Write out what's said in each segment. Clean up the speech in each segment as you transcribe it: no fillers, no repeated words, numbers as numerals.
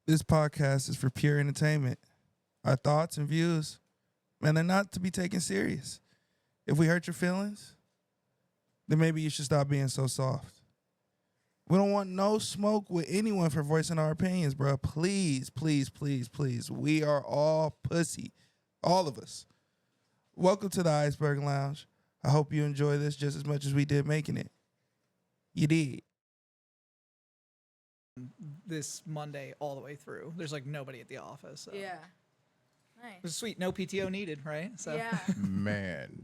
This podcast is for pure entertainment. Our thoughts and views, man, they're not to be taken serious. If we hurt your feelings, then maybe you should stop being so soft. We don't want no smoke with anyone for voicing our opinions, bro. Please, please, please, please. We are all pussy. All of us. Welcome to the Iceberg Lounge. I hope you enjoy this just as much as we did making it. You did. This Monday all the way through. There's like nobody at the office. So. Yeah. It Nice. was sweet. No PTO needed, right? So. Yeah. Man,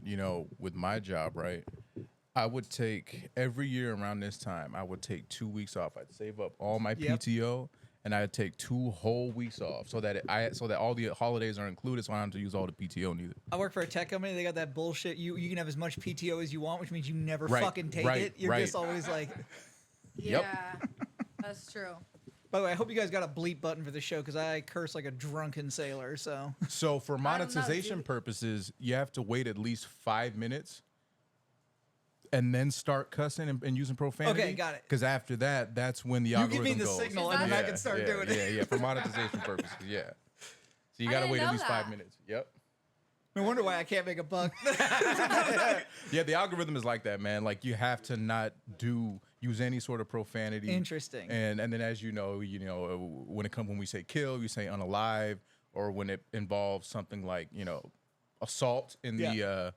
with my job, right, I would take every year around this time, I would take 2 weeks off. I'd save up all my PTO and I'd take 2 whole weeks off so that all the holidays are included, so I don't have to use all the PTO neither. I work for a tech company. They got that bullshit. You can have as much PTO as you want, which means you never Right, fucking take right, it. You're right. just always like. Yep. Yeah. That's true. By the way, I hope you guys got a bleep button for the show because I curse like a drunken sailor. So. So for I don't know, monetization dude. purposes, you have to wait at least 5 minutes and then start cussing and using profanity. Okay, got it. Because after that, that's when the You algorithm give me the goes. signal and then I can start doing it. Yeah, for monetization purposes, yeah. So you I to didn't wait at know least that. 5 minutes. Yep. No wonder why I can't make a buck. Yeah, the algorithm is like that, man. Like you have to not use any sort of profanity. Interesting. And then as when we say kill, we say unalive, or when it involves something like assault in the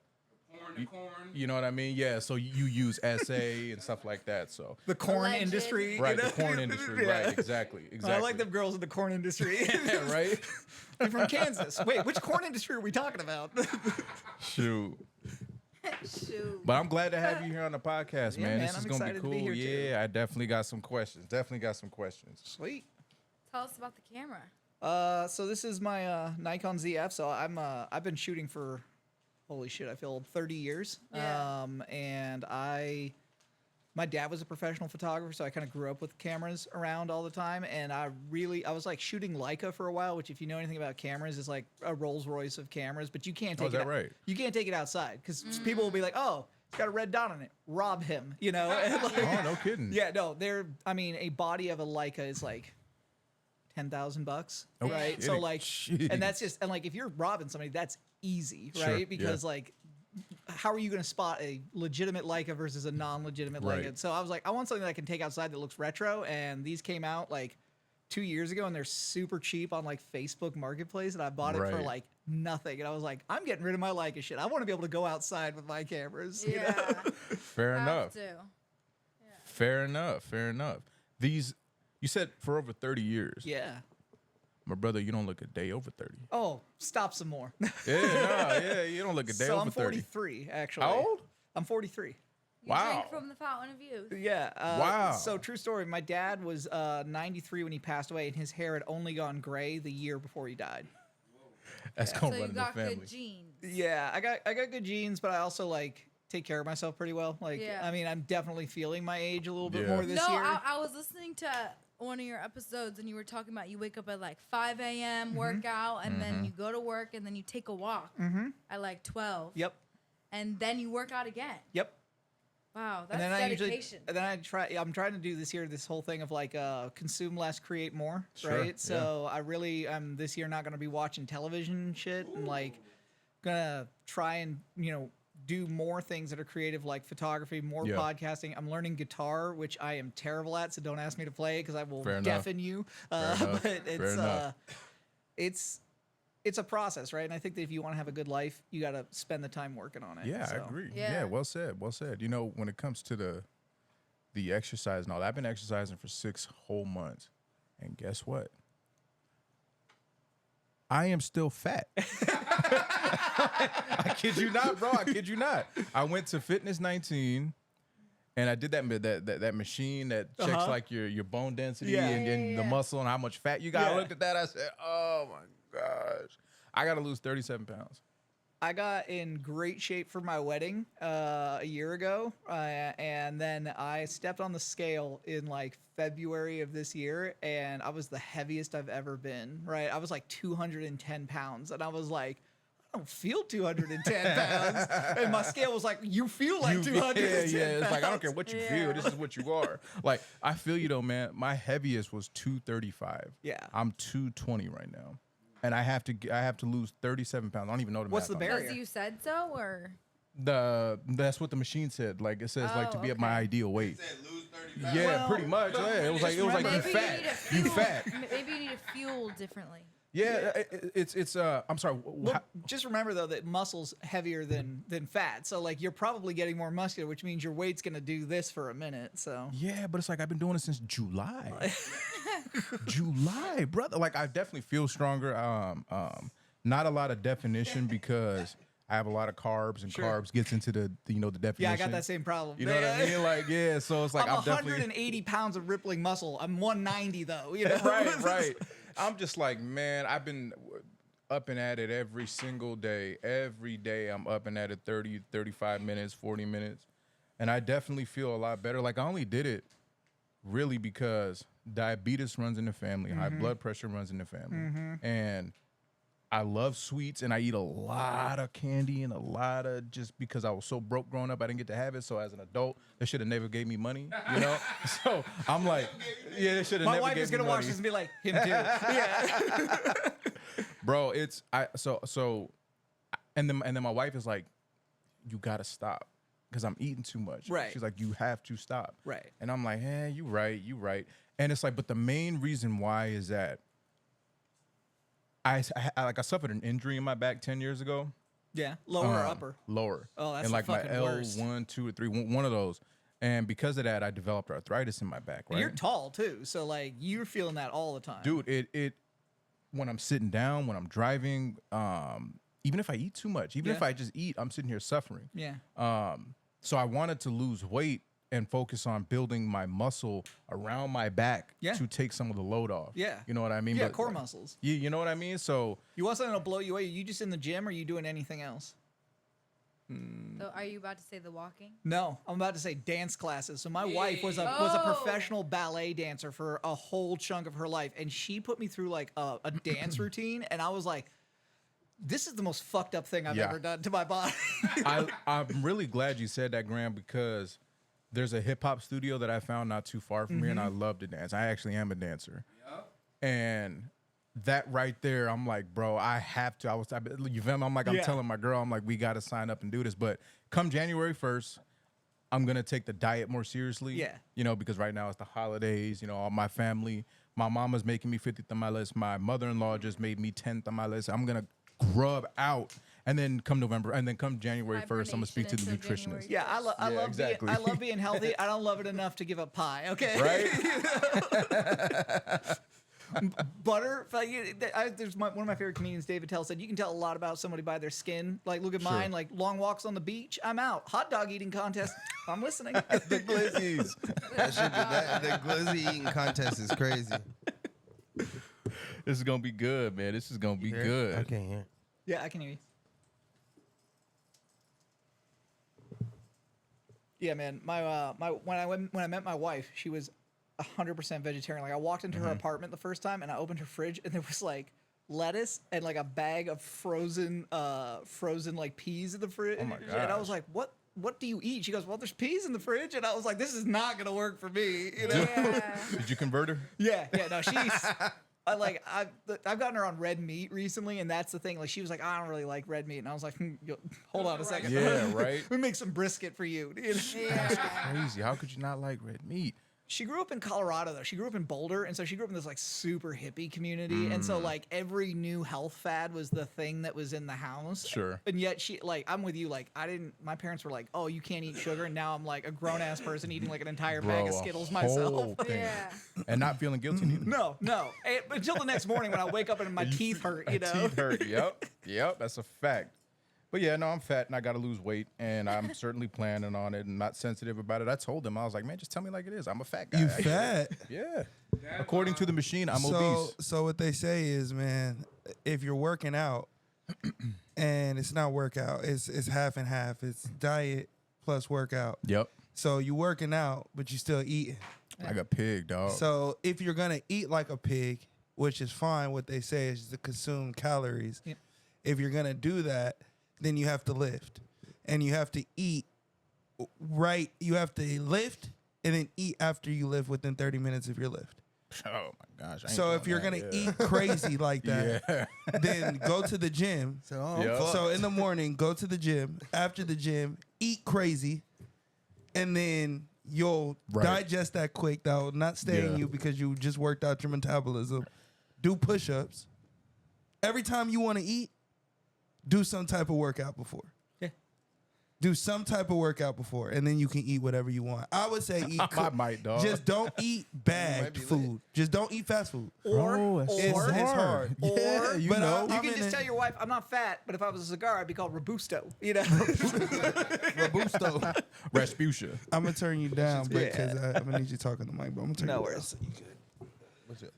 Corn. you know what I mean? Yeah. So you use SA and stuff like that. So The corn Alleged. industry. right, the corn industry. Yeah. Right. Exactly. I like them girls in the corn industry. Yeah, right. I'm from Kansas. Wait, which corn industry are we talking about? Shoot. Shoot. But I'm glad to have you here on the podcast, Yeah, man. man, This is I'm gonna be excited to cool. be here, too. Yeah, I definitely got some questions. Sweet. Tell us about the camera. So this is my Nikon ZF. So I've been shooting for, holy shit, I feel old, 30 years. Yeah. And my dad was a professional photographer, so I kind of grew up with cameras around all the time. And I was like shooting Leica for a while, which if you know anything about cameras is like a Rolls Royce of cameras, but you can't take is that right? You can't take it outside because people will be like, oh, it's got a red dot on it. Rob him, And like, Oh, no kidding. yeah, no, a body of a Leica is like $10,000, No right? So kidding. like, Jeez. and that's just, and like, if you're robbing somebody, that's easy, Sure, right? yeah. Because like, how are you going to spot a legitimate Leica versus a non-legitimate Leica? Right. So I was like, I want something that I can take outside that looks retro, and these came out like 2 years ago, and they're super cheap on like Facebook Marketplace, and I bought it for Right. like nothing, and I was like, I'm getting rid of my Leica shit. I want to be able to go outside with my cameras. You know? Yeah. Fair Have enough. to. Fair enough. These, you said for over 30 years. Yeah. My brother, you don't look a day over 30. Oh, stop some more. You don't look a day So over I'm 30. 43, actually. How old? I'm 43. You Wow. drink from the fountain of youth. Yeah. Wow. So true story. My dad was 93 when he passed away, and his hair had only gone gray the year before he died. That's So gonna you run in the got family. good genes. Yeah, I got good genes, but I also like take care of myself pretty well. Like, Yeah. I mean, I'm definitely feeling my age a little bit Yeah. more this No, year. I was listening to one of your episodes and you were talking about you wake up at like 5 a.m., workout, and then you go to work and then you take a walk at like 12. Yep. And then you work out again. Yep. Wow, that's And then dedication. I'm trying to do this whole thing of like consume less, create more, Sure, right? So I'm this year not going to be watching television shit and like gonna try and do more things that are creative, like photography, more Yeah. podcasting. I'm learning guitar, which I am terrible at, so don't ask me to play it because I will Fair enough. deafen you. enough. But Fair enough. it's a process, right? And I think that if you want to have a good life, you got to spend the time working on it. Yeah, so. I agree. Yeah. Yeah, well said. When it comes to the exercise and all, I've been exercising for 6 whole months. And guess what? I am still fat. I kid you not, bro. I kid you not. I went to Fitness 19 and I did that machine that checks like your bone density Yeah. and the muscle and how much fat you got. Yeah. I looked at that. I said, oh my gosh. I got to lose 37 pounds. I got in great shape for my wedding a year ago, and then I stepped on the scale in like February of this year, and I was the heaviest I've ever been. Right, I was like 210 pounds, and I was like, don't feel 210 pounds. And my scale was like, you feel like 210 yeah. It's like, I don't care pounds. what you feel. This is what you are. Like, I feel you though, man. My heaviest was 235. Yeah. I'm 220 right now. And I have to lose 37 pounds. I don't even know the What's math the on barrier? that. Because you said so, or That's what the machine said. Like it says, like to be at my okay. ideal weight. Said lose 30 pounds. Yeah, Well, pretty much. Yeah, it was like you maybe fat. need to You fuel- fat. Maybe you need to fuel differently. Yeah, it's I'm sorry. Well, just remember though that muscle's heavier than fat, so like you're probably getting more muscular, which means your weight's gonna do this for a minute. So Yeah, but it's like I've been doing it since July. July, brother. Like I definitely feel stronger. Not a lot of definition because I have a lot of carbs, and Sure. carbs gets into the definition. yeah, I got that same problem. You know what I mean? Like yeah, so it's like I'm I'm definitely 180 pounds of rippling muscle. I'm 190 though. You know, right. I'm just like, man, I've been up and at it every single day. Every day I'm up and at it 30, 35 minutes, 40 minutes. And I definitely feel a lot better. Like I only did it really because diabetes runs in the family. High blood pressure runs in the family. And I love sweets and I eat a lot of candy and a lot of just because I was so broke growing up, I didn't get to have it. So as an adult, they should have never gave me money, you know? So I'm like, yeah, they should have My never wife gave is me gonna money. watch this and be like, him too. Yeah. Bro, and then my wife is like, you gotta stop because I'm eating too much. Right. She's like, you have to stop. Right. And I'm like, you right. And it's like, but the main reason why is that I suffered an injury in my back 10 years ago. Yeah. Lower or upper? Lower. Oh, that's and the like my fucking worst. L1, 2, or 3, one of those. And because of that, I developed arthritis in my back. Right. You're tall too, so like you're feeling that all the time. Dude, it when I'm sitting down, when I'm driving, even if I eat too much, even if Yeah. I just eat, I'm sitting here suffering. Yeah. So I wanted to lose weight and focus on building my muscle around my back Yeah. to take some of the load off. Yeah. You know what I mean? Yeah, But, core muscles. You know what I mean? So You want something to blow you away? Are you just in the gym or are you doing anything else? So are you about to say the walking? No, I'm about to say dance classes. So my wife was a professional ballet dancer for a whole chunk of her life, and she put me through like a dance routine, and I was like, this is the most fucked up thing I've Yeah. ever done to my body. I'm really glad you said that, Graham, because there's a hip hop studio that I found not too far from here, and I love to dance. I actually am a dancer. And that right there, I'm like, bro, I have to. You feel me? I'm like, I'm Yeah. telling my girl, I'm like, we got to sign up and do this. But come January 1st, I'm going to take the diet more seriously. Yeah. You know, because right now it's the holidays, you know, all my family. My mama's making me 50 tamales. My mother-in-law just made me 10 tamales. I'm going to grub out. And then come November, and then come January 1st, I'm going to speak to the Hibernation until nutritionist. January. Yeah, I Yeah, love exactly. I love being healthy. I don't love it enough to give up pie. Okay. Right? Butter. There's one of my favorite comedians, David Tell, said you can tell a lot about somebody by their skin. Like, look at Sure. mine. Like long walks on the beach, I'm out. Hot dog eating contest, I'm listening. The glizzies. The glizzy eating contest is crazy. This is gonna be good, man. This is gonna be good. I can't hear. Yeah, I can hear you. Yeah, man. When I met my wife, she was 100% vegetarian. Like I walked into her apartment the first time and I opened her fridge and there was like lettuce and like a bag of frozen like peas in the fridge. Oh my And I was gosh. like, what do you eat? She goes, well, there's peas in the fridge. And I was like, this is not gonna work for me. You know? Yeah. Did you convert her? Yeah, no, she's. I've gotten her on red meat recently, and that's the thing. Like she was like, I don't really like red meat, and I was like, hold on a second. Yeah, right. Let me make some brisket for you. Yeah. Crazy. How could you not like red meat? She grew up in Colorado though. She grew up in Boulder, and so she grew up in this like super hippie community, and so like every new health fad was the thing that was in the house. Sure. And yet she I'm with you. Like my parents were like, oh, you can't eat sugar, and now I'm like a grown ass person eating like an entire bag of Bro, a Skittles whole myself. thing. Yeah. And not feeling guilty neither. No. Until the next morning when I wake up and my teeth hurt, you know. Teeth hurt. Yep. That's a fact. But yeah, no, I'm fat and I got to lose weight, and I'm certainly planning on it and not sensitive about it. I told him, I was like, man, just tell me like it is. I'm a fat guy. You fat. Yeah. According to the machine, I'm obese. So what they say is, man, if you're working out and it's not workout, it's half and half. It's diet plus workout. Yep. So you working out, but you still eating. Like a pig, dog. So if you're gonna eat like a pig, which is fine, what they say is to consume calories. Yep. if you're gonna do that, then you have to lift, and you have to eat right. You have to lift and then eat after you lift within 30 minutes of your lift. Oh my gosh. I ain't So if doing you're that, gonna yeah. eat crazy like that, Yeah. then go to the gym. So, I'm Yeah. fucked. So in the morning, go to the gym. After the gym, eat crazy, and then you'll Right. digest that quick. That will not stay in Yeah. you because you just worked out your metabolism. Do push-ups. Every time you want to eat, do some type of workout before. Yeah. Do some type of workout before, and then you can eat whatever you want. I would say eat. I might, dog. Just don't eat bagged be lit. food. Just don't eat fast food. Or, Bro, It's hard. or Yeah, you but know. you I'm can in just a- tell your wife, I'm not fat, but if I was a cigar, I'd be called Robusto. You know? Robusto. Rasputia. I'm gonna turn you down, but Yeah. because I'm gonna need you talking to Mike. But I'm gonna turn No you worries. down. So you good. What's it?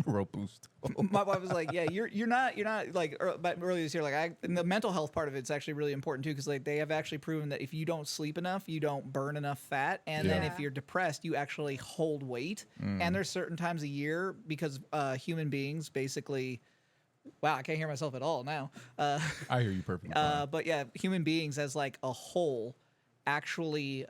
Robusto. My wife was like, "Yeah, you're not like." But earlier this year, like and the mental health part of it's actually really important too, because like they have actually proven that if you don't sleep enough, you don't burn enough fat, and then Yeah. if you're depressed, you actually hold weight. And there's certain times a year because human beings basically. Wow, I can't hear myself at all now. I hear you perfectly fine. But yeah, human beings as like a whole actually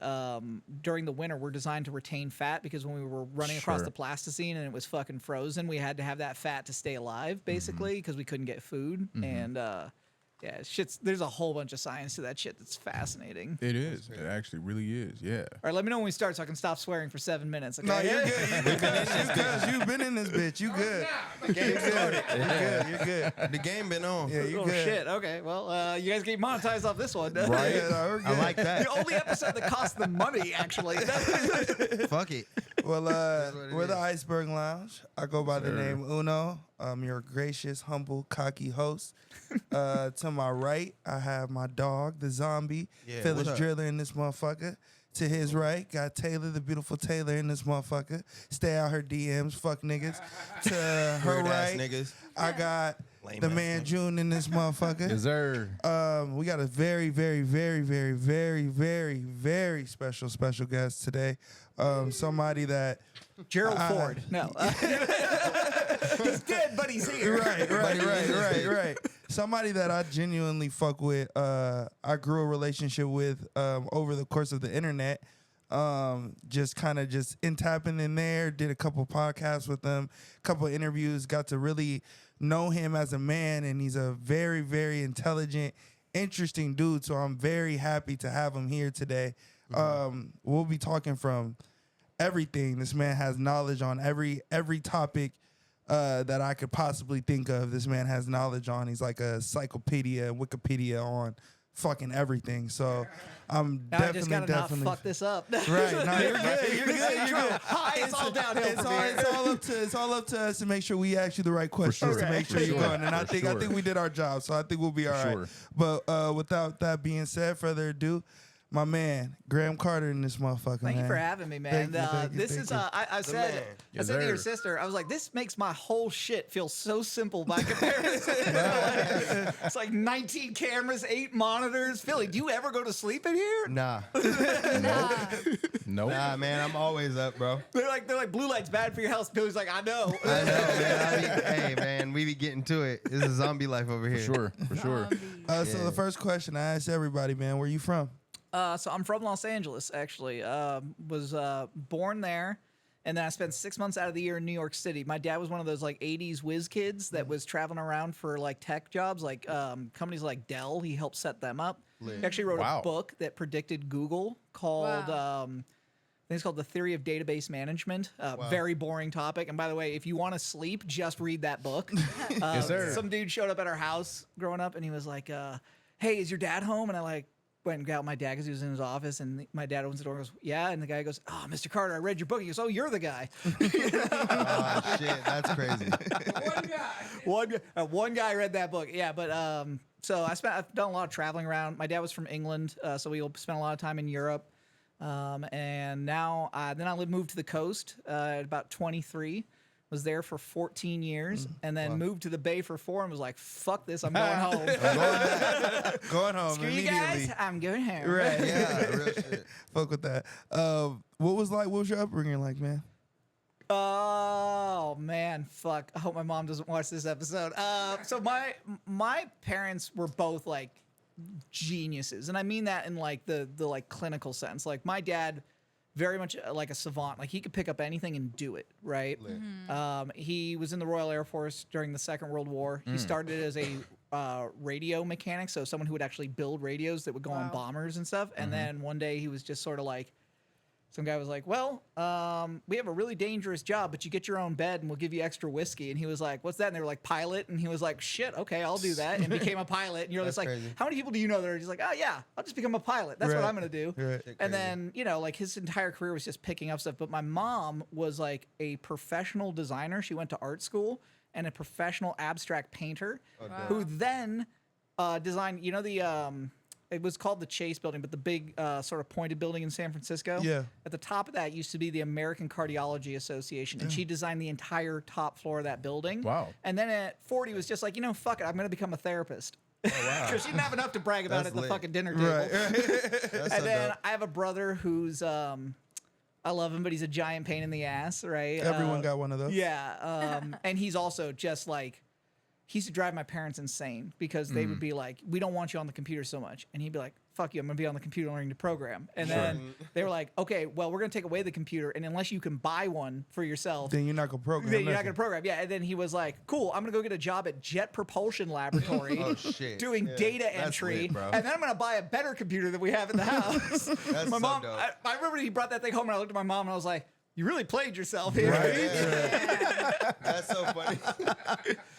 during the winter we're designed to retain fat because when we were running across Sure. the plasticine and it was fucking frozen, we had to have that fat to stay alive basically because we couldn't get food. And yeah, there's a whole bunch of science to that shit that's fascinating. It is. It actually really is. Yeah. All right, let me know when we start so I can stop swearing for 7 minutes. Okay? No, you're good. You've been in this bitch. You good. You're good. You're good. The game been on. Yeah, you Oh good. shit. Okay. Well, you guys get monetized off this one. Right. Yeah, no, we're good. I like that. The only episode that cost them money, actually. Fuck it. Well, what it we're the is. Iceberg Lounge. I go by the Sir. name Uno. I'm your gracious, humble, cocky host. To my right, I have my dog, the zombie, Yeah, Phyllis what's up? Driller in this motherfucker. To his right, got Taylor, the beautiful Taylor in this motherfucker. Stay out her DMs, fuck niggas. To her Weird ass right, niggas. I got Lame the ass man niggas. June in this motherfucker. Is there? We got a very, very, very, very, very, very, very special guest today. Somebody that Gerald Ford. No. He's dead, but he's here. right. Somebody that I genuinely fuck with. I grew a relationship with over the course of the internet. Just kind of just in tapping in there. Did a couple podcasts with him, couple interviews. Got to really know him as a man, and he's a very, very intelligent, interesting dude. So I'm very happy to have him here today. We'll be talking from everything. This man has knowledge on every topic that I could possibly think of. This man has knowledge on. He's like a encyclopedia, Wikipedia on fucking everything. So I'm Now I just gotta definitely not fuck this up. Right. No, you're good. You're good. Hi, it's all downhill It's from all, here. it's all up to us to make sure we ask you the right questions sure. to make sure For you're sure. going. And I For think sure. we did our job. So I think we'll be all right. sure. But without that being said, further ado, my man Graham Carter in this motherfucker. Thank you man. for having me, man. Thank you, This thank is you. I said man. I Yes, said to your sir. sister, I was like, this makes my whole shit feel so simple by comparison. It's like 19 cameras, 8 monitors. Philly, do you ever go to sleep in here? Nah. No. Nah, man. I'm always up, bro. They're like blue light's bad for your health. Billy's like, I know. I know, man. Hey, man. We be getting to it. This is zombie life over here. For sure. So the first question I ask everybody, man, where you from? So I'm from Los Angeles, actually. Was born there, and then I spent 6 months out of the year in New York City. My dad was one of those like 80s whiz kids that was traveling around for like tech jobs, like companies like Dell. He helped set them up. He actually wrote Wow. a book that predicted Google called. Wow. I think it's called The Theory of Database Management. Very boring topic. And by the way, if you want to sleep, just read that book. Yes, sir. Some dude showed up at our house growing up, and he was like, "Hey, is your dad home?" And I like went and got out my dad because he was in his office, and my dad opens the door and goes, "Yeah," and the guy goes, "Oh, Mr. Carter, I read your book." He goes, "Oh, you're the guy." Oh, shit. That's crazy. One guy read that book. Yeah, but so I've done a lot of traveling around. My dad was from England, so we spent a lot of time in Europe. And now I moved to the coast at about 23. Was there for 14 years, and then moved to the Bay for 4, and was like, "Fuck this, I'm going home." Going home Screw you immediately. guys, I'm going home. Right. Yeah, real shit. Fuck with that. What was your upbringing like, man? Oh Oh man, fuck! I hope my mom doesn't watch this episode. So my parents were both like geniuses, and I mean that in like the like clinical sense. Like my dad, very much like a savant. Like he could pick up anything and do it. Right. He was in the Royal Air Force during the Second World War. He started as a radio mechanic, so someone who would actually build radios that would go on bombers and stuff. And then one day he was just sort of like. Some guy was like, well, we have a really dangerous job, but you get your own bed and we'll give you extra whiskey. And he was like, what's that? And they were like, pilot. And he was like, shit, okay, I'll do that. And became a pilot. And you're just like, crazy. how many people do you know that are just like, oh, yeah, I'll just become a pilot. That's what I'm going to do. Right. And then, you know, like his entire career was just picking up stuff. But my mom was like a professional designer. She went to art school and a professional abstract painter who then designed, you know, it was called the Chase Building, but the big sort of pointed building in San Francisco. Yeah. At the top of that used to be the American Cardiology Association, and she designed the entire top floor of that building. Wow. And then at 40 was just like, you know, fuck it, I'm going to become a therapist. Oh, wow. Because she didn't have enough to brag about That's at the lit. fucking dinner table. Right. That's And so then dope. I have a brother who's, I love him, but he's a giant pain in the ass, right? Everyone got one of those. Yeah. And he's also just like, he used to drive my parents insane because they would be like, we don't want you on the computer so much. And he'd be like, fuck you, I'm going to be on the computer learning to program. And then they were like, okay, well, we're going to take away the computer. And unless you can buy one for yourself, Then you're not gonna program. then you're not nothing. going to program. Yeah. And then he was like, cool, I'm going to go get a job at Jet Propulsion Laboratory Oh, shit. doing Yeah. data That's entry. lit, bro. And then I'm going to buy a better computer than we have in the house. That's My so mom, dope. I remember he brought that thing home and I looked at my mom and I was like, you really played yourself here. That's so funny.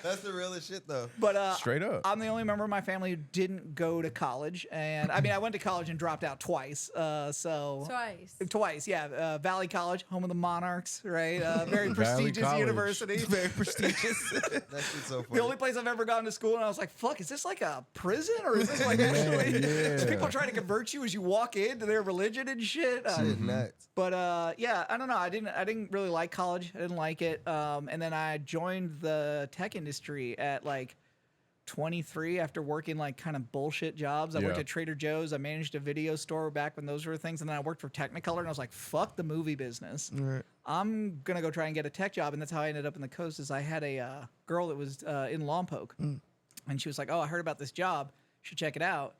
That's the realest shit, though. But Straight up. I'm the only member of my family who didn't go to college, and I mean, I went to college and dropped out twice. Twice, yeah. Valley College, home of the Monarchs, right? Very prestigious College. university. Very prestigious. That shit's so funny. The only place I've ever gone to school, and I was like, "Fuck, is this like a prison, or is this like actually? yeah. People trying to convert you as you walk into their religion and shit." Shit nuts. But yeah, I don't know. I didn't really like college. I didn't like it. And then I joined the tech industry at like 23 after working like kind of bullshit jobs. I worked Yeah. at Trader Joe's. I managed a video store back when those were things. And then I worked for Technicolor, and I was like, fuck the movie business. Right. I'm going to go try and get a tech job. And that's how I ended up in the coast. Is I had a girl that was in Lompoc. And she was like, oh, I heard about this job. You should check it out.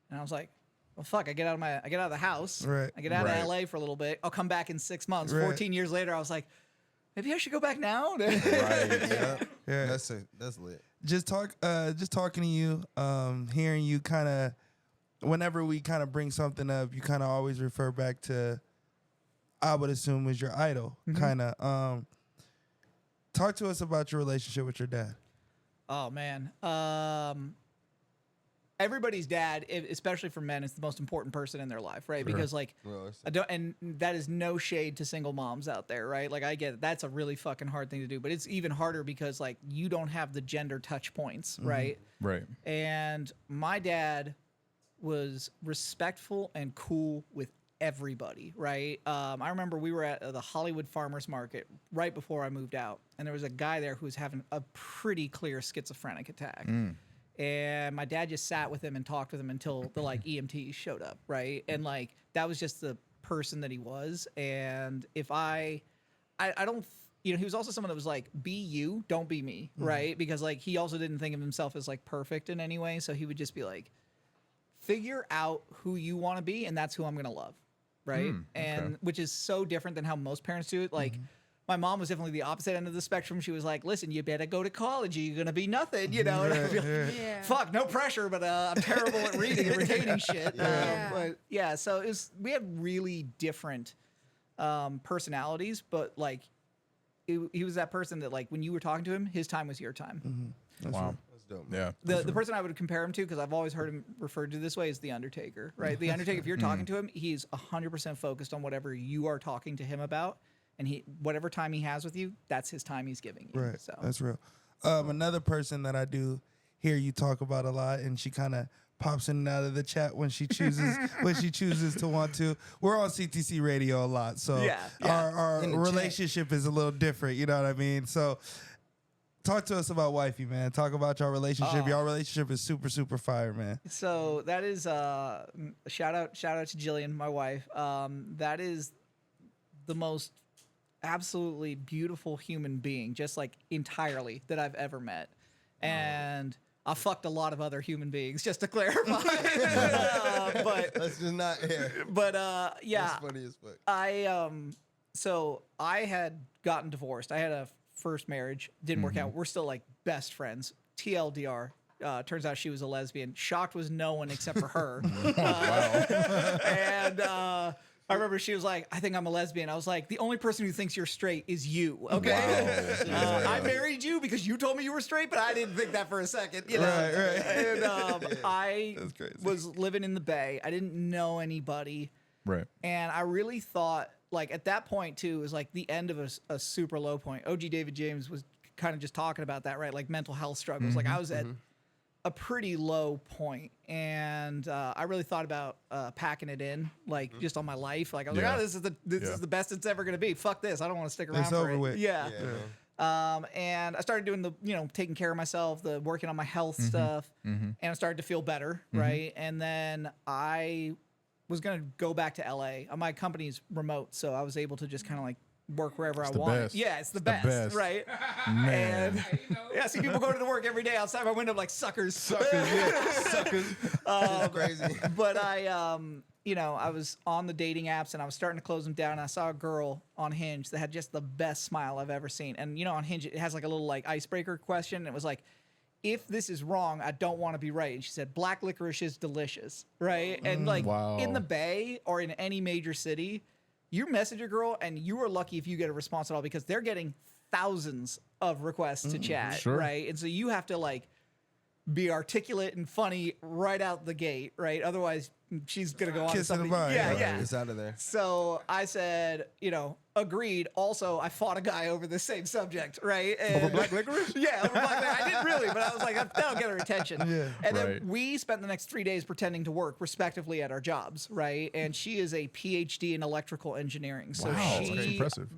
And I was like, well, fuck, I get out of the house. Right. I get out Right. of LA for a little bit. I'll come back in 6 months. Right. 14 years later, I was like, maybe I should go back now. Right. Yeah. Yeah. That's lit. Just talking to you, hearing you kind of, whenever we kind of bring something up, you kind of always refer back to, I would assume was your idol, kind of. Talk to us about your relationship with your dad. Oh, man. Everybody's dad, especially for men, is the most important person in their life, right? Because like, Well, it's- I don't, and that is no shade to single moms out there, right? Like I get it. That's a really fucking hard thing to do, but it's even harder because like you don't have the gender touch points, right? Right. And my dad was respectful and cool with everybody, right? I remember we were at the Hollywood Farmers Market right before I moved out, and there was a guy there who was having a pretty clear schizophrenic attack. And my dad just sat with him and talked with him until the like EMTs showed up, right? And like that was just the person that he was. And if I don't, you know, he was also someone that was like, be you, don't be me, right? Because like he also didn't think of himself as like perfect in any way, so he would just be like, figure out who you want to be, and that's who I'm gonna love, right? And which is so different than how most parents do it. Like my mom was definitely the opposite end of the spectrum. She was like, listen, you better go to college, or you're gonna be nothing, you know? And I'd be like, Yeah. fuck, no pressure, but I'm terrible at reading and retaining shit. Yeah. But yeah, so we had really different personalities, but like he was that person that like when you were talking to him, his time was your time. Wow. That's dope, man. Yeah. The person I would compare him to, because I've always heard him referred to this way, is The Undertaker, right? The Undertaker, if you're talking to him, he's 100% focused on whatever you are talking to him about. And whatever time he has with you, that's his time he's giving you. Right. So That's real. Another person that I do hear you talk about a lot, and she kind of pops in and out of the chat when she chooses to want to. We're on CTC radio a lot, so Yeah. our In the relationship is a little different. You know what I mean? So talk to us about wifey, man. Talk about your relationship. Your relationship is super, super fire, man. So that is shout out to Jillian, my wife. That is the most absolutely beautiful human being, just like entirely, that I've ever met. And I fucked a lot of other human beings, just to clarify. But Let's just not here. but yeah, That's funny as fuck. So I had gotten divorced. I had a first marriage, didn't work out. We're still like best friends. TLDR. Turns out she was a lesbian. Shocked was no one except for her. And I remember she was like, "I think I'm a lesbian." I was like, "The only person who thinks you're straight is you." Okay. Wow. I married you because you told me you were straight, but I didn't think that for a second. You know? Right. And I That's crazy. was living in the Bay. I didn't know anybody. Right. And I really thought, like, at that point, too, it was like the end of a super low point. OG David James was kind of just talking about that, right? Like mental health struggles. Like I was at a pretty low point, and I really thought about packing it in, like just on my life. Like I was Yeah. like, oh, this is the best it's ever gonna be. Fuck this, I don't want to stick around It's for over it. with. Yeah. Man. And I started doing the, taking care of myself, the working on my health stuff, and I started to feel better, right? And then I was gonna go back to LA. My company's remote, so I was able to just kind of like work wherever I the wanted. best. Yeah, it's the It's the best, best. right? Man. And yeah, I see people going to work every day outside my window like suckers. Suckers. It's crazy. But I, I was on the dating apps and I was starting to close them down. And I saw a girl on Hinge that had just the best smile I've ever seen. And on Hinge it has like a little like icebreaker question. And it was like, if this is wrong, I don't want to be right. And she said, black licorice is delicious, right? And like Wow. in the Bay or in any major city, you message a girl and you are lucky if you get a response at all, because they're getting thousands of requests to chat, Sure. right? And so you have to like be articulate and funny right out the gate, right? Otherwise, she's gonna go on to Kiss and something. goodbye. Yeah, Right. yeah. It's out of there. So I said, agreed. Also, I fought a guy over the same subject, right? And, Over black licorice? Yeah, over black licorice. I didn't really, but I was like, that'll get her attention. Yeah. And then Right. we spent the next 3 days pretending to work respectively at our jobs, right? And she is a PhD in electrical engineering. So Wow, that's she impressive.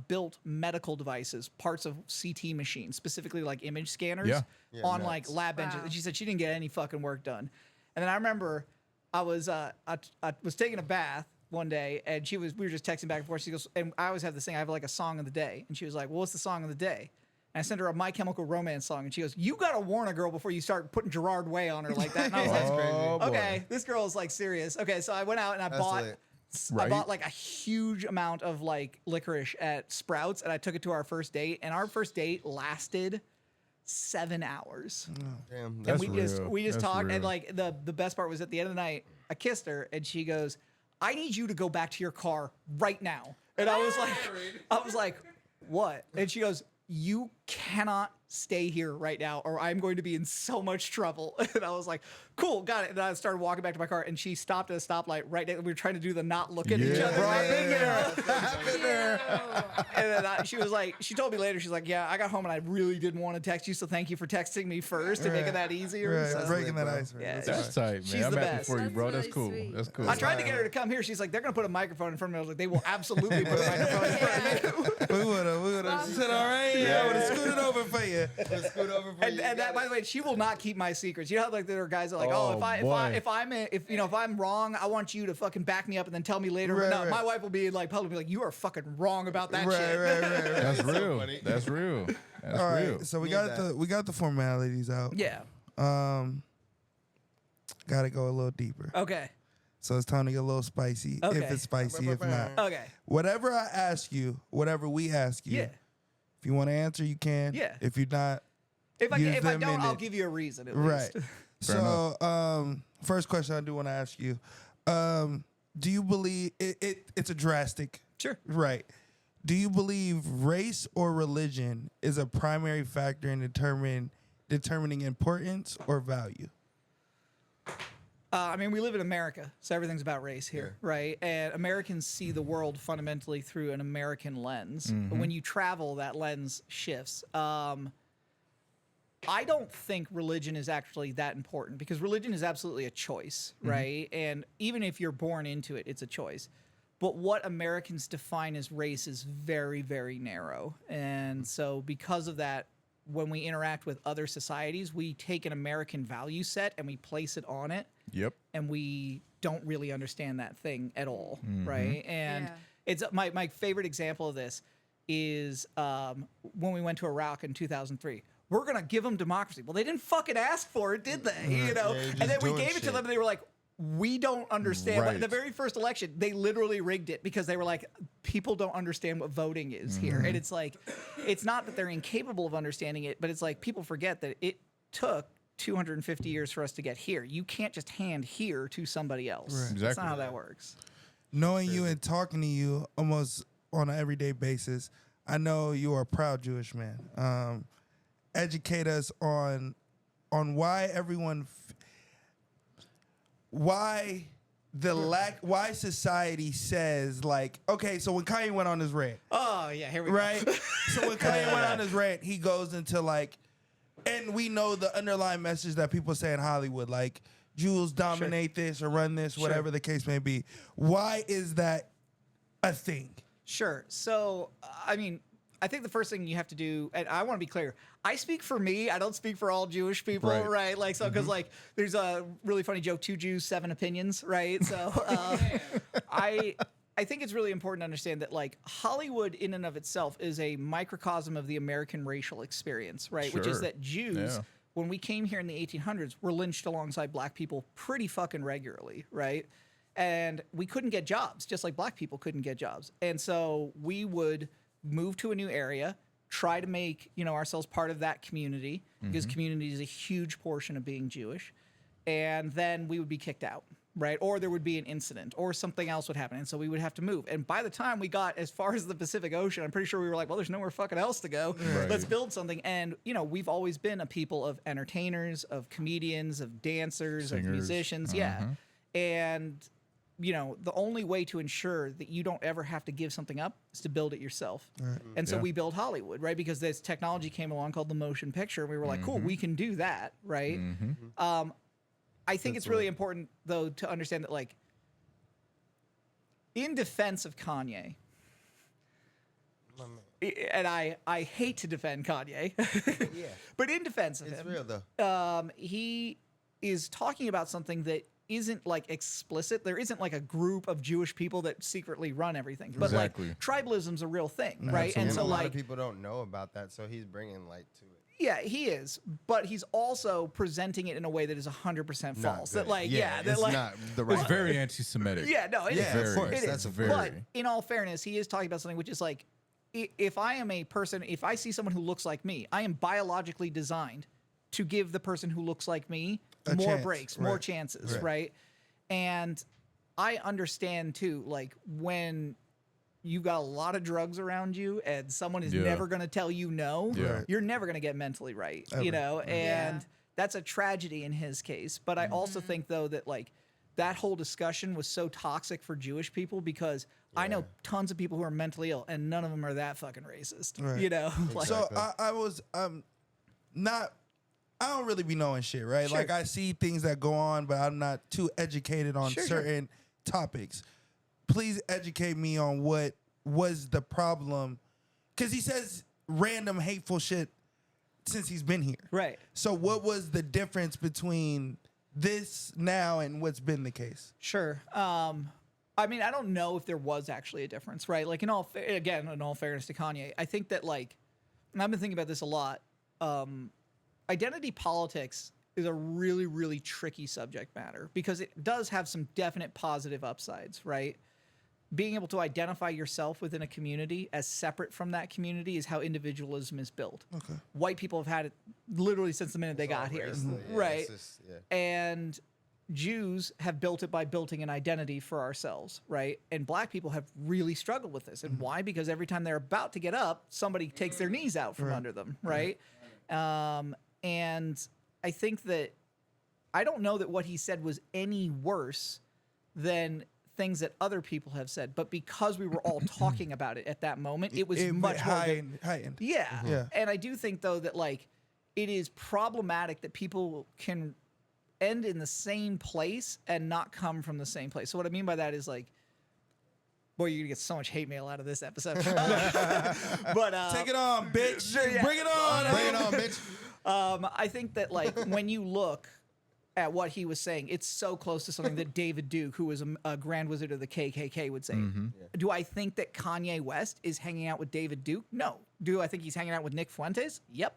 built medical devices, parts of CT machines, specifically like image scanners Yeah. Yeah, on nuts. like lab benches. Wow. And she said she didn't get any fucking work done. And then I remember I was taking a bath one day, and we were just texting back and forth. She goes, and I always have this thing. I have like a song of the day, and she was like, "Well, what's the song of the day?" And I sent her a My Chemical Romance song, and she goes, "You gotta warn a girl before you start putting Gerard Way on her like that." And I was That's like, crazy. Oh, boy. "Okay, this girl is like serious." Okay, so I went out and I That's bought. lit. I Right. bought like a huge amount of like licorice at Sprouts, and I took it to our first date, and our first date lasted 7 hours. Damn. That's And real. we just That's talked, real. and like the best part was at the end of the night, I kissed her, and she goes, "I need you to go back to your car right now." And I was like, "What?" And she goes, "You cannot stay here right now, or I'm going to be in so much trouble." And I was like, "Cool, got it." And I started walking back to my car, and she stopped at a stoplight right there. We were trying to do the not look at each Yeah. other. Right. thing, you know? Ew. And then she was like, she told me later, she's like, "Yeah, I got home and I really didn't want to text you, so thank you for texting me first and making that easier." Right. So- Breaking that bro. ice. Right. Yeah, That's That's tight, man. She's I'm the happy best. for you, That's bro. That's really cool. sweet. That's cool. I tried to get her to come here. She's like, "They're gonna put a microphone in front of me." I was like, "They will absolutely put a microphone in front of you." We would've. She said, "All right, yeah, I would've scooted over for you." Let's scoot over for And, you. and that, by the way, she will not keep my secrets. You know how like there are guys that are like, Oh, if I'm wrong, I want you to fucking back me up and then tell me later. Right, But no, right. my wife will be like publicly like, "You are fucking wrong about that Right, shit." right, right, right. That's real. funny. That's real. That's All real. right, so we Need got that. the formalities out. Yeah. Got to go a little deeper. Okay. So it's time to get a little spicy. Okay. If it's spicy, if not, Okay. whatever I ask you, whatever we ask you, Yeah. if you want to answer, you can. Yeah. If you're not, If I Use if I them don't, in I'll it. give you a reason at right. least. So, first question I do want to ask you: do you believe it's a drastic? Sure. Right. Do you believe race or religion is a primary factor in determining importance or value? I mean, we live in America, so everything's about race here, right? And Americans see the world fundamentally through an American lens. But when you travel, that lens shifts. I don't think religion is actually that important, because religion is absolutely a choice, right? And even if you're born into it, it's a choice. But what Americans define as race is very, very narrow. And so because of that, when we interact with other societies, we take an American value set and we place it on it, Yep. and we don't really understand that thing at all, right? And Yeah. it's my favorite example of this is when we went to Iraq in 2003. We're gonna give them democracy. Well, they didn't fucking ask for it, did they? You know. Yeah, and then just we doing gave it to shit. them, and they were like, "We don't understand." Like, Right. the very first election, they literally rigged it because they were like, "People don't understand what voting is here," and it's like, it's not that they're incapable of understanding it, but it's like people forget that it took 250 years for us to get here. You can't just hand here to somebody else. Right. That's Exactly. not how that works. Knowing you and talking to you almost on an everyday basis, I know you are a proud Jewish man. Educate us on why everyone, why society says, like, okay, so when Kanye went on his rant, Oh yeah, here we right? go. So when Kanye went on his rant, he goes into like, and we know the underlying message that people say in Hollywood, like Jews dominate this or run this, whatever the case may be. Why is that a thing? Sure. So, I mean, I think the first thing you have to do, and I want to be clear, I speak for me. I don't speak for all Jewish people, Right. right? Like, so, because like, there's a really funny joke: 2 Jews, 7 opinions, right? So, I think it's really important to understand that like Hollywood in and of itself is a microcosm of the American racial experience, right? Which is Sure. that Jews, Yeah. when we came here in the 1800s, were lynched alongside black people pretty fucking regularly, right? And we couldn't get jobs, just like black people couldn't get jobs. And so we would move to a new area, try to make, you know, ourselves part of that community, because community is a huge portion of being Jewish. And then we would be kicked out, right? Or there would be an incident or something else would happen. And so we would have to move. And by the time we got as far as the Pacific Ocean, I'm pretty sure we were like, well, there's nowhere fucking else to go. Right. Let's build something. And, you know, we've always been a people of entertainers, of comedians, of dancers, of Singers. musicians. Yeah. And, you know, the only way to ensure that you don't ever have to give something up is to build it yourself. And so Yeah. we built Hollywood, right? Because this technology came along called the motion picture. And we were like, cool, we can do that, right? I think it's really important, though, to understand that, like, in defense of Kanye, and I hate to defend Kanye, Yeah, but in defense of it's him, real though. he is talking about something that isn't like explicit. There isn't like a group of Jewish people that secretly run everything, but Exactly. like tribalism's a real thing, right? And And so a lot like, of people don't know about that, so he's bringing light to it. yeah, he is, but he's also presenting it in a way that is 100% Not false. That good. like, yeah, that it's like, not the It's right. very anti-Semitic. yeah, no, it is. Yeah, of course, It is. that's a very. But in all fairness, he is talking about something which is like, if I am a person, if I see someone who looks like me, I am biologically designed to give the person who looks like me A more chance, breaks, more right. chances, Right. right? And I understand too, like when you've got a lot of drugs around you and someone is Yeah. never going to tell you no, Yeah. you're never going to get mentally right, Ever. you know? And Yeah. that's a tragedy in his case. But I also think though that like that whole discussion was so toxic for Jewish people because I know tons of people who are mentally ill and none of them are that fucking racist, Right. you know? Like, So I was not. I don't really be knowing shit, right? Sure. Like I see things that go on, but I'm not too educated on Sure. certain topics. Please educate me on what was the problem, because he says random hateful shit since he's been here. right. So what was the difference between this now and what's been the case? Sure. I mean, I don't know if there was actually a difference, right? Like in all fairness to Kanye, I think that like, and I've been thinking about this a lot. Identity politics is a really, really tricky subject matter because it does have some definite positive upsides, right? Being able to identify yourself within a community as separate from that community is how individualism is built. Okay. White people have had it literally since the minute they got here, right? And Jews have built it by building an identity for ourselves, right? And black people have really struggled with this. And why? Because every time they're about to get up, somebody takes their knees out from under them, right? And I think that I don't know that what he said was any worse than things that other people have said, but because we were all talking about it at that moment, it was much more. heightened. Yeah. Yeah. And I do think though that like it is problematic that people can end in the same place and not come from the same place. So what I mean by that is like, boy, you're gonna get so much hate mail out of this episode. But Take it on, bitch. Sure, yeah. Bring it on. Bring it on, bitch. I think that like when you look at what he was saying, it's so close to something that David Duke, who was a Grand Wizard of the KKK, would say. Do I think that Kanye West is hanging out with David Duke? No. Do I think he's hanging out with Nick Fuentes? Yep.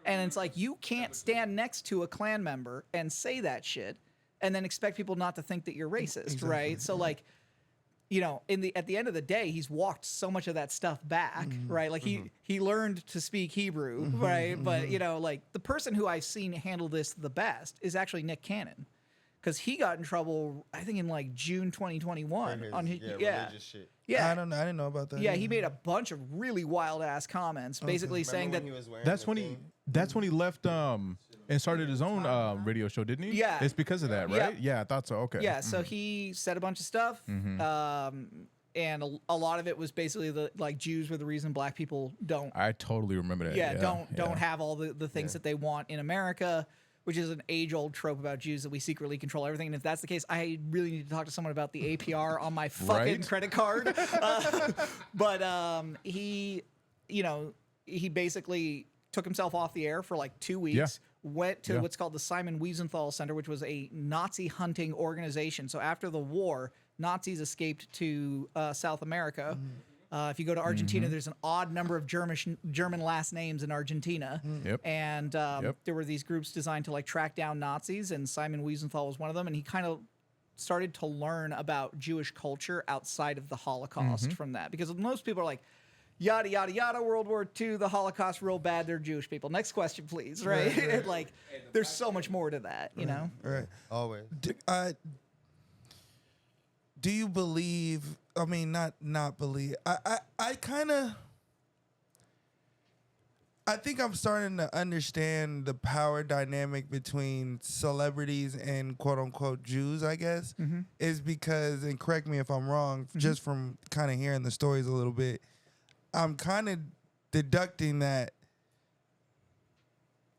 And it's like, you can't stand next to a Klan member and say that shit and then expect people not to think that you're racist, right? So like, you know, at the end of the day, he's walked so much of that stuff back, right? Like he learned to speak Hebrew, right? But you know, like the person who I've seen handle this the best is actually Nick Cannon, because he got in trouble, I think in like June 2021 on his religious shit. Yeah, I didn't know about that. yeah, he made a bunch of really wild ass comments, basically saying that That's when he left and started his own radio show, didn't he? Yeah. It's because of that, right? Yeah, I thought so. Okay. Yeah, so he said a bunch of stuff, and a lot of it was basically like Jews were the reason black people don't. I totally remember that. Don't have all the things that they want in America, which is an age-old trope about Jews that we secretly control everything. And if that's the case, I really need to talk to someone about the APR on my fucking credit card. But he basically took himself off the air for like 2 weeks. Went to what's called the Simon Wiesenthal Center, which was a Nazi hunting organization. So after the war, Nazis escaped to South America. If you go to Argentina, there's an odd number of German last names in Argentina. And there were these groups designed to like track down Nazis, and Simon Wiesenthal was one of them. And he kind of started to learn about Jewish culture outside of the Holocaust from that, because most people are like, yada, yada, yada, World War II, the Holocaust, real bad, they're Jewish people. Next question, please, right? And like, there's so much more to that, you know? Right. Always. Do you believe, I mean, not believe, I kind of, I think I'm starting to understand the power dynamic between celebrities and quote unquote Jews, I guess, is because, and correct me if I'm wrong, just from kind of hearing the stories a little bit, I'm kind of deducting that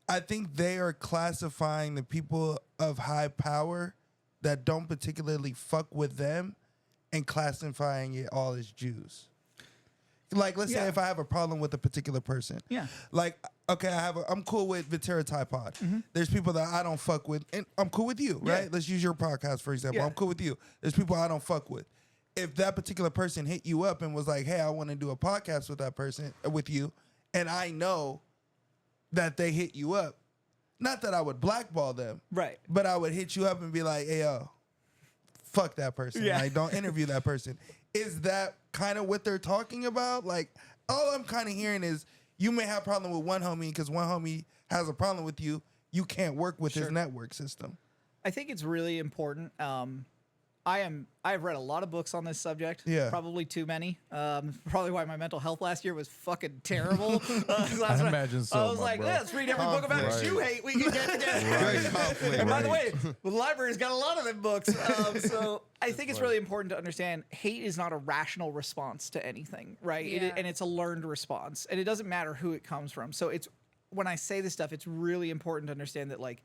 I think they are classifying the people of high power that don't particularly fuck with them and classifying it all as Jews. Like, let's say if I have a problem with a particular person. Yeah. Like, okay, I'm cool with Vitera Pod. There's people that I don't fuck with, and I'm cool with you, right? Let's use your podcast, for example. I'm cool with you. There's people I don't fuck with. If that particular person hit you up and was like, hey, I want to do a podcast with that person, with you, and I know that they hit you up, not that I would blackball them, Right. but I would hit you up and be like, hey, yo, fuck that person. Yeah. Like, don't interview that person. Is that kind of what they're talking about? Like, all I'm kind of hearing is you may have a problem with one homie because one homie has a problem with you. You can't work with his network system. I think it's really important. I've read a lot of books on this subject. Yeah. Probably too many. Probably why my mental health last year was fucking terrible. I imagine so. I was like, let's read every book about Jew hate we can get together. And by the way, the library's got a lot of them books. So I think it's really important to understand hate is not a rational response to anything, right? Yeah. And it's a learned response. And it doesn't matter who it comes from. So it's when I say this stuff, it's really important to understand that, like,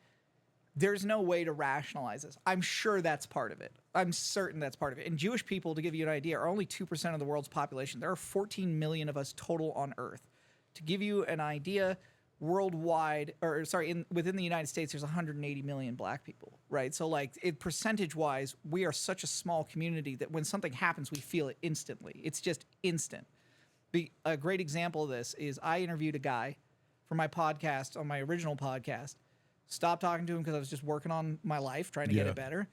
there's no way to rationalize this. I'm sure that's part of it. I'm certain that's part of it. And Jewish people, to give you an idea, are only 2% of the world's population. There are 14 million of us total on Earth. To give you an idea, worldwide, within the United States, there's 180 million black people, right? So, like, percentage-wise, we are such a small community that when something happens, we feel it instantly. It's just instant. A great example of this is I interviewed a guy for my podcast, on my original podcast. Stopped talking to him because I was just working on my life, trying to get it better.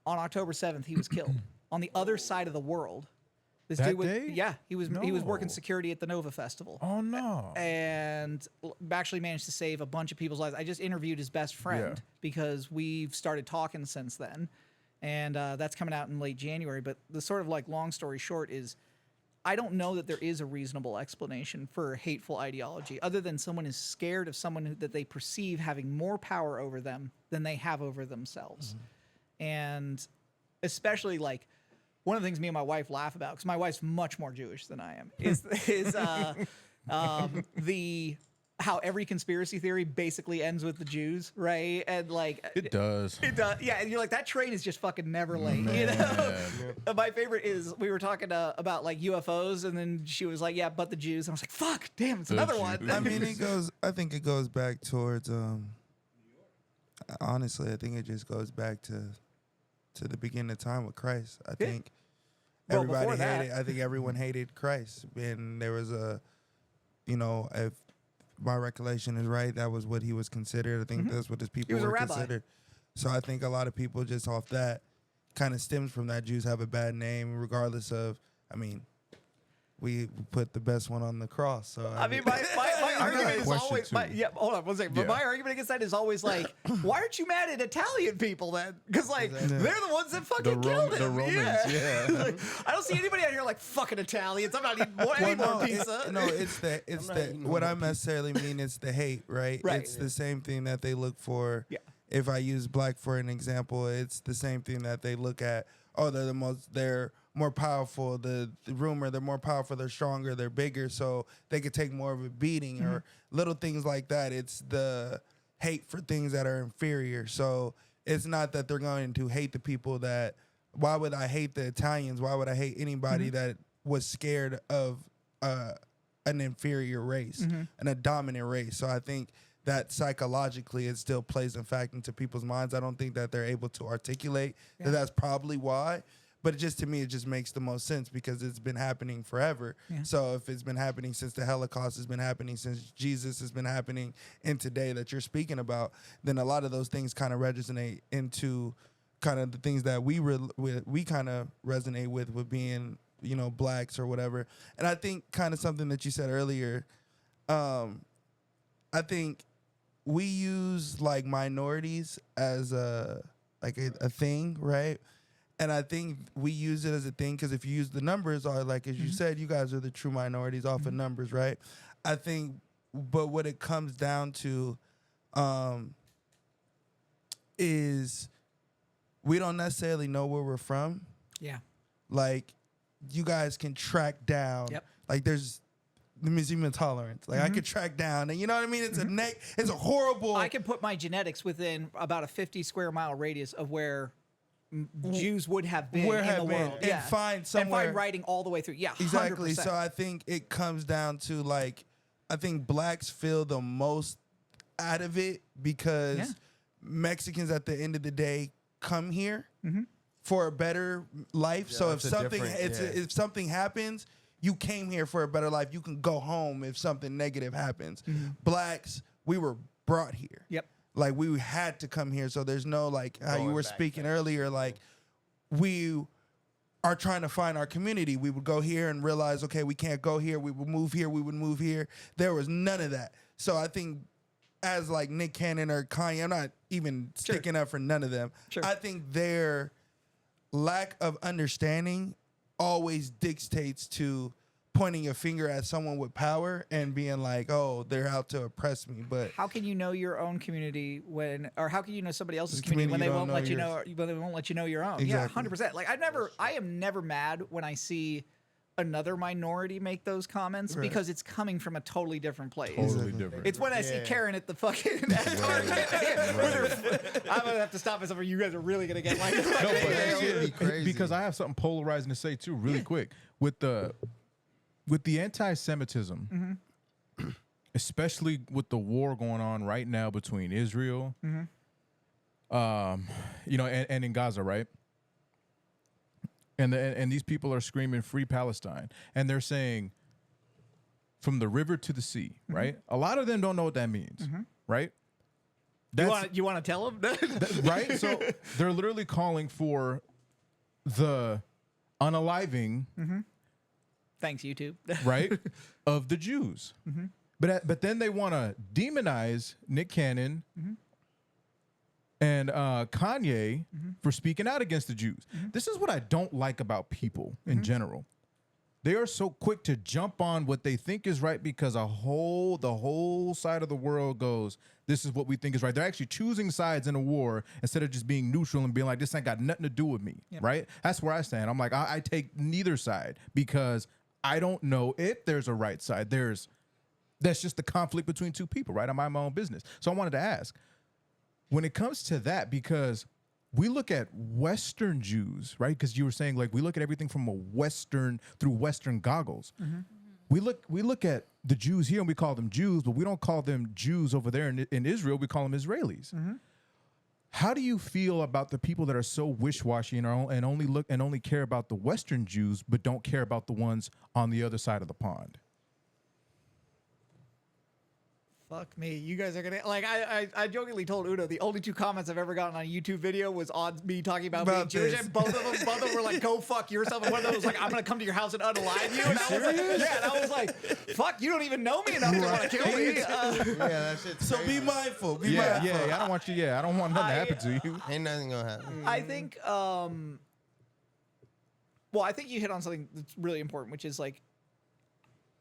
On October 7th, he was killed on the other side of the world. This That dude was, day? yeah, he was working No. security at the Nova Festival. Oh no. And actually managed to save a bunch of people's lives. I just interviewed his best friend because we've started talking since then. And that's coming out in late January. But the sort of like long story short is I don't know that there is a reasonable explanation for hateful ideology other than someone is scared of someone that they perceive having more power over them than they have over themselves. And especially, like, one of the things me and my wife laugh about, because my wife's much more Jewish than I am, is how every conspiracy theory basically ends with the Jews, right? And like It does. it does, yeah. And you're like, that train is just fucking never late, you know. My favorite is we were talking about like UFOs, and then she was like, "Yeah, but the Jews." And I was like, "Fuck, damn, it's The another one." Jews. I mean, I think it goes back towards Honestly, I think it just goes back to the beginning of time with Christ. I Yeah. think Well, everybody before that- hated. I think everyone hated Christ, and there was a, if my recollection is right, that was what he was considered. I think that's what his people was a were rabbi. considered. So I think a lot of people just off that kind of stems from that. Jews have a bad name, regardless of. I mean, we put the best one on the cross. So I mean, my argument is question, always, too. hold on one second. But Yeah. my argument against that is always like, why aren't you mad at Italian people then? Because like they're the ones that fucking killed him. The Romans, yeah. Like, I don't see anybody out here like fucking Italians. I'm not eating any more pizza. It's what I necessarily mean is the hate, right? Right. It's the same thing that they look for. Yeah. If I use black for an example, it's the same thing that they look at. Oh, they're more powerful. The rumor, they're more powerful, they're stronger, they're bigger, so they could take more of a beating or little things like that. It's the hate for things that are inferior. So it's not that they're going to hate the people that. Why would I hate the Italians? Why would I hate anybody that was scared of an inferior race and a dominant race? So I think that psychologically it still plays in fact into people's minds. I don't think that they're able to articulate that that's probably why. But to me, it just makes the most sense because it's been happening forever. Yeah. So if it's been happening since the Holocaust, has been happening since Jesus, has been happening in today that you're speaking about, then a lot of those things kind of resonate into kind of the things that we kind of resonate with being, blacks or whatever. And I think kind of something that you said earlier, I think we use like minorities as a thing, right? And I think we use it as a thing because if you use the numbers, or like as you said, you guys are the true minorities off of numbers, right? I think, but what it comes down to is we don't necessarily know where we're from. Yeah. Like you guys can track down. Yep. Like there's the museum of tolerance. Like I could track down, and you know what I mean. It's it's a horrible. I can put my genetics within about a 50 square mile radius of where Jews would have been in the world. and find somewhere and find writing all the way through. Yeah, exactly. 100%. So I think it comes down to like I think blacks feel the most out of it because Mexicans at the end of the day come here for a better life. Yeah, so if that's a something different- if something happens, you came here for a better life. You can go home if something negative happens. Blacks, we were brought here. Yep. Like we had to come here. So there's no like how you Going were back speaking there. earlier, like we are trying to find our community. We would go here and realize, okay, we can't go here. We would move here. We would move here. There was none of that. So I think as like Nick Cannon or Kanye, I'm not even sticking up for none of them. Sure. I think their lack of understanding always dictates to pointing a finger at someone with power and being like, oh, they're out to oppress me. But How can you know your own community or how can you know somebody else's The community when community they you won't don't let you know know? When they won't let you know your own. Exactly. Yeah, 100%. Like I am never mad when I see another minority make those comments Right. because it's coming from a totally different place. Totally different. It's when I see Yeah. Karen at the fucking I'm gonna have to stop myself or you guys are really gonna get like No, but that shit be and crazy. because I have something polarizing to say too, really quick with the anti-Semitism, especially with the war going on right now between Israel, and in Gaza, right? And these people are screaming "Free Palestine," and they're saying from the river to the sea, right? A lot of them don't know what that means, right? you want to tell them? Right? So they're literally calling for the unaliving, Thanks, YouTube. right, of the Jews. But then they want to demonize Nick Cannon and Kanye for speaking out against the Jews. This is what I don't like about people in general. They are so quick to jump on what they think is right because the whole side of the world goes, this is what we think is right. They're actually choosing sides in a war instead of just being neutral and being like, this ain't got nothing to do with me, right? That's where I stand. I'm like, I take neither side because I don't know if there's a right side. That's just the conflict between two people, right? I mind my own business. So I wanted to ask, when it comes to that, because we look at Western Jews, right? Because you were saying like we look at everything from through Western goggles. We look at the Jews here and we call them Jews, but we don't call them Jews over there in Israel. We call them Israelis. How do you feel about the people that are so wish-washy and only care about the Western Jews, but don't care about the ones on the other side of the pond? Fuck me. You guys are gonna like. I jokingly told Udo the only 2 comments I've ever gotten on a YouTube video was on me talking about being Jewish, this. and both of them were like, "Go fuck yourself." And one of them was like, "I'm gonna come to your house and unalive you." And I was like, "Yeah." And I was like, "Fuck, you don't even know me enough to want to kill me." Yeah, that shit's So crazy. be mindful. Be Yeah, mindful. yeah. I don't want you. Yeah, I don't want nothing to happen to you. Ain't nothing gonna happen. I think. Well, I think you hit on something that's really important, which is like,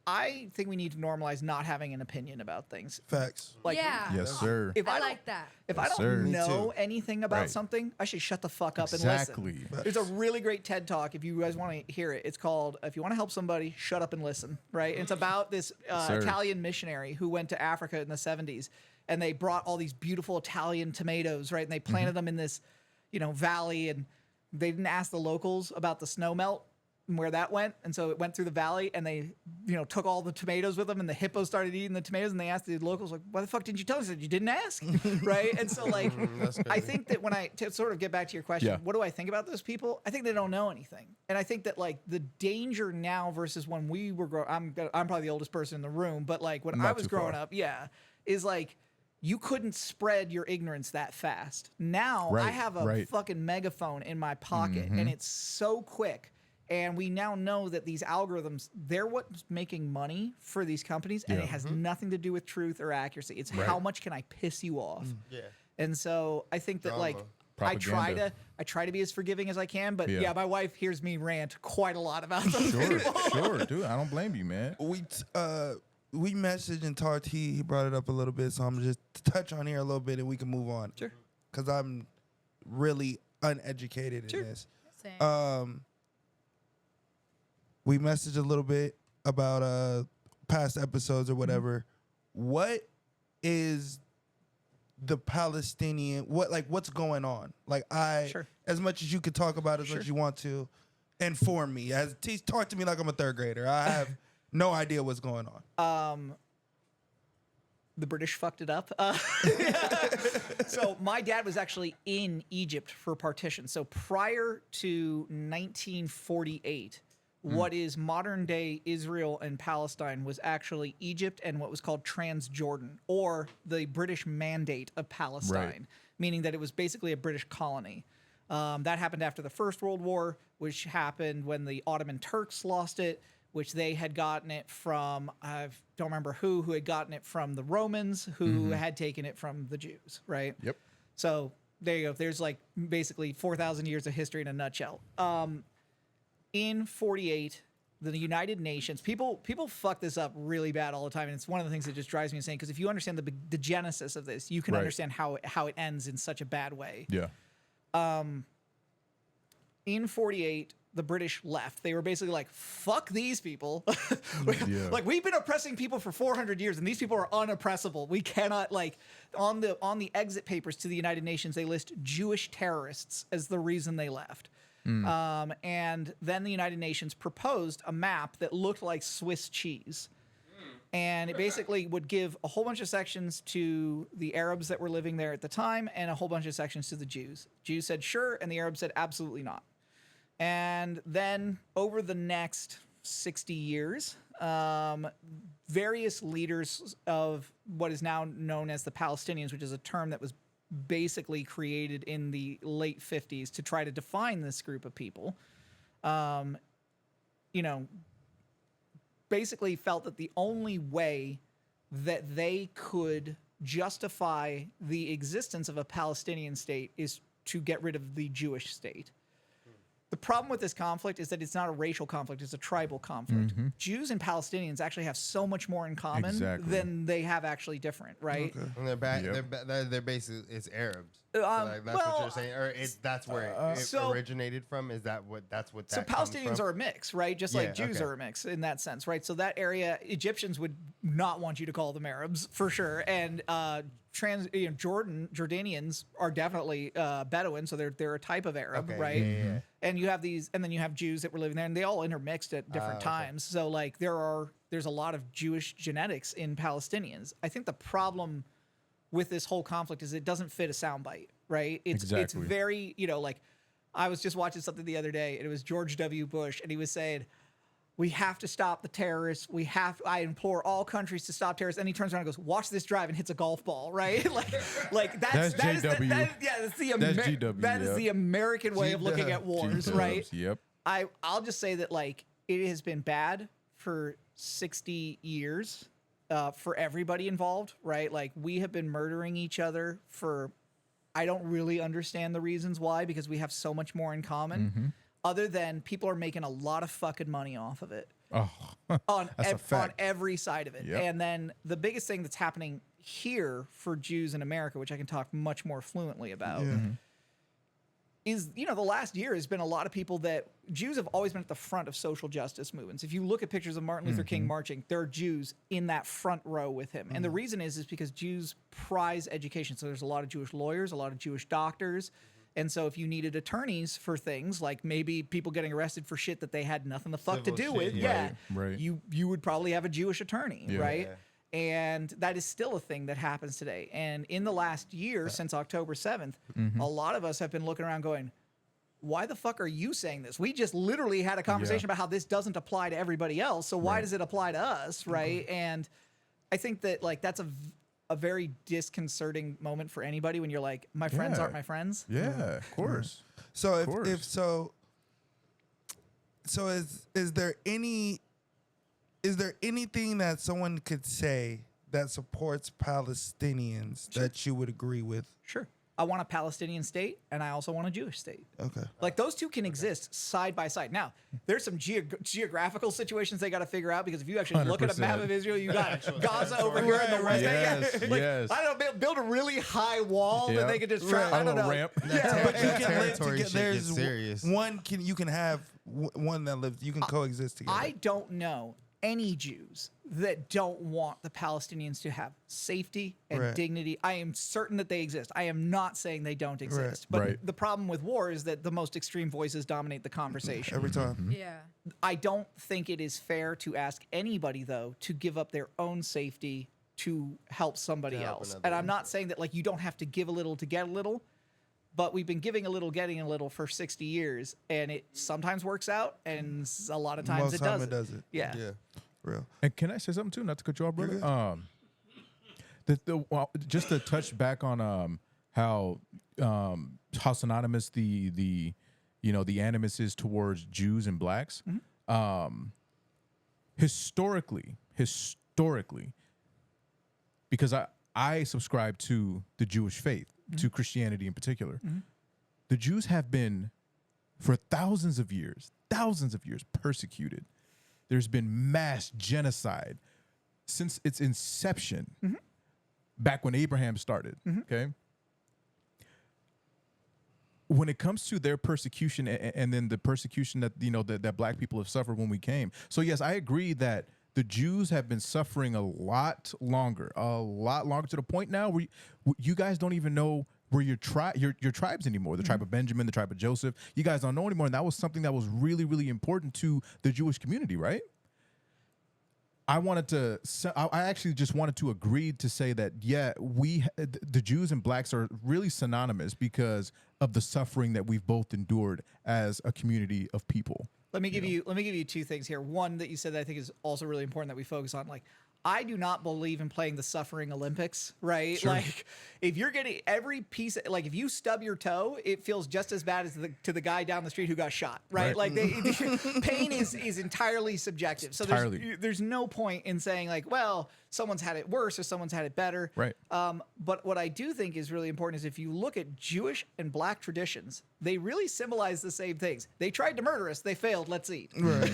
I think we need to normalize not having an opinion about things. Facts. Like, yeah. Yes, sir. if I don't- like that. If Yes, I sir. don't Me know anything about Right. something, I should shut the fuck up and Exactly. listen. There's a really great TED Talk if you guys want to hear it. It's called "If You Want to Help Somebody, Shut Up and Listen." Right? And it's about this Sir. Italian missionary who went to Africa in the 70s, and they brought all these beautiful Italian tomatoes, right? And they planted them in this, valley, and they didn't ask the locals about the snow melt and where that went, and so it went through the valley, and they took all the tomatoes with them, and the hippos started eating the tomatoes, and they asked the locals, like, why the fuck didn't you tell us? They said, you didn't ask. Right? And so like That's I crazy. think that when to sort of get back to your question, Yeah. what do I think about those people? I think they don't know anything, and I think that like the danger now versus when we were growing, I'm probably the oldest person in the room, but like when I Not was too growing far. up, is like you couldn't spread your ignorance that fast. Now I Right, have a right. fucking megaphone in my pocket, and it's so quick. And we now know that these algorithms, they're what's making money for these companies, and Yeah. it has nothing to do with truth or accuracy. It's how much can I piss you off? Yeah. And so I think that like Drama. I try to be as forgiving as I can, but Yeah. yeah, my wife hears me rant quite a lot about those people. Sure, dude. I don't blame you, man. We messaged and talked. He brought it up a little bit, so I'm just touch on here a little bit, and we can move on. Sure. Because I'm really uneducated Sure. in this. Same. We messaged a little bit about past episodes or whatever. What is the Palestinian? What's going on? Like Sure. as much as you could talk about, as much as you want to, inform me. Talk to me like I'm a third grader. I have no idea what's going on. The British fucked it up. So my dad was actually in Egypt for partition. So prior to 1948, what is modern day Israel and Palestine was actually Egypt and what was called Transjordan, or the British Mandate of Palestine, meaning that it was basically a British colony. That happened after the First World War, which happened when the Ottoman Turks lost it, which they had gotten it from, I don't remember who had gotten it from the Romans, who had taken it from the Jews, right? Yep. So there you go. There's like basically 4,000 years of history in a nutshell. In 48, the United Nations, people fuck this up really bad all the time, and it's one of the things that just drives me insane, because if you understand the genesis of this, you can Right. understand how it ends in such a bad way. Yeah. In 48, the British left. They were basically like, fuck these people. Yeah. Like, we've been oppressing people for 400 years, and these people are unoppressible. We cannot, like, on the exit papers to the United Nations, they list Jewish terrorists as the reason they left. And then the United Nations proposed a map that looked like Swiss cheese. And it basically would give a whole bunch of sections to the Arabs that were living there at the time and a whole bunch of sections to the Jews. Jews said sure, and the Arabs said absolutely not. And then over the next 60 years, various leaders of what is now known as the Palestinians, which is a term that was basically created in the late 50s to try to define this group of people, basically felt that the only way that they could justify the existence of a Palestinian state is to get rid of the Jewish state. The problem with this conflict is that it's not a racial conflict, it's a tribal conflict. Jews and Palestinians actually have so much more in common Exactly. than they have actually different, right? And they're back. Yep. They're basically it's Arabs. So, like, that's what you're saying, or that's where it so- originated from. Is that what? That's what. So That comes Palestinians from? are a mix, right? Just like Yeah, Jews okay. are a mix in that sense, right? So that area, Egyptians would not want you to call them Arabs for sure, and Jordanians are definitely Bedouin, so they're a type of Arab, Okay, right? yeah. And you have these, and then you have Jews that were living there, and they all intermixed at different Okay. times. So like there's a lot of Jewish genetics in Palestinians. I think the problem with this whole conflict is it doesn't fit a soundbite, right? It's Exactly. very, like I was just watching something the other day, and it was George W. Bush, and he was saying, we have to stop the terrorists. I implore all countries to stop terrorists. And he turns around and goes, watch this drive, and hits a golf ball, right? like that's JW. that's GW, that is the American way of looking at wars, G-dubs, right? Yep. I'll just say that like it has been bad for 60 years for everybody involved, right? Like we have been murdering each other for, I don't really understand the reasons why, because we have so much more in common. Other than people are making a lot of fucking money off of it. Oh, on that's a fact. every side of it. Yep. And then the biggest thing that's happening here for Jews in America, which I can talk much more fluently about, is, the last year has been a lot of people that Jews have always been at the front of social justice movements. If you look at pictures of Martin Luther King marching, there are Jews in that front row with him. And the reason is because Jews prize education. So there's a lot of Jewish lawyers, a lot of Jewish doctors. And so if you needed attorneys for things like maybe people getting arrested for shit that they had nothing the fuck Civil to do shit, with, yeah. Right. you would probably have a Jewish attorney, Yeah. right? Yeah. And that is still a thing that happens today. And in the last year, since October 7th, a lot of us have been looking around going, why the fuck are you saying this? We just literally had a conversation about how this doesn't apply to everybody else. So why does it apply to us, right? And I think that like that's a very disconcerting moment for anybody when you're like, my friends Yeah. aren't my friends. Yeah, of course. So Of course. is there anything that someone could say that supports Palestinians that you would agree with? Sure. I want a Palestinian state, and I also want a Jewish state. Okay. Like those two can exist side by side. Now, there's some geographical situations they got to figure out, because if you actually look at a map 100%. of Israel, you got Gaza over here in the west. Yes, Like, yes. I don't know, build a really high wall that Yeah. they could just try. I don't know. Ramp. Yeah, But you can live territory together. shit There's gets serious. you can have one that lives. You can coexist together. I don't know any Jews that don't want the Palestinians to have safety and Right. dignity. I am certain that they exist. I am not saying they don't exist. But Right. the problem with war is that the most extreme voices dominate the conversation. every time. Yeah. I don't think it is fair to ask anybody, though, to give up their own safety to help somebody To help else. another And I'm one. not saying that like you don't have to give a little to get a little, but we've been giving a little, getting a little for 60 years, and it sometimes works out, and a lot of times Most it time doesn't. it doesn't. Yeah. Yeah. Real. And can I say something too? Not to cut you off, brother. good. Just to touch back on how synonymous the animus is towards Jews and blacks. Historically, because I subscribe to the Jewish faith, to Christianity in particular, the Jews have been for thousands of years persecuted. There's been mass genocide since its inception, back when Abraham started. Okay. When it comes to their persecution and then the persecution that that black people have suffered when we came. So yes, I agree that the Jews have been suffering a lot longer to the point now where you guys don't even know where your tribes anymore. The tribe of Benjamin, the tribe of Joseph. You guys don't know anymore, and that was something that was really, really important to the Jewish community, right? I actually just wanted to agree to say that, yeah, the Jews and blacks are really synonymous because of the suffering that we've both endured as a community of people. Let me give you two things here. One that you said that I think is also really important that we focus on. Like, I do not believe in playing the suffering Olympics, right? Sure. Like, if you're getting every piece, like if you stub your toe, it feels just as bad as to the guy down the street who got shot, right? Right. Like, pain is entirely subjective. So there's no point in saying like, well, someone's had it worse or someone's had it better. Right. But what I do think is really important is if you look at Jewish and black traditions, they really symbolize the same things. They tried to murder us. They failed. Let's eat. Right.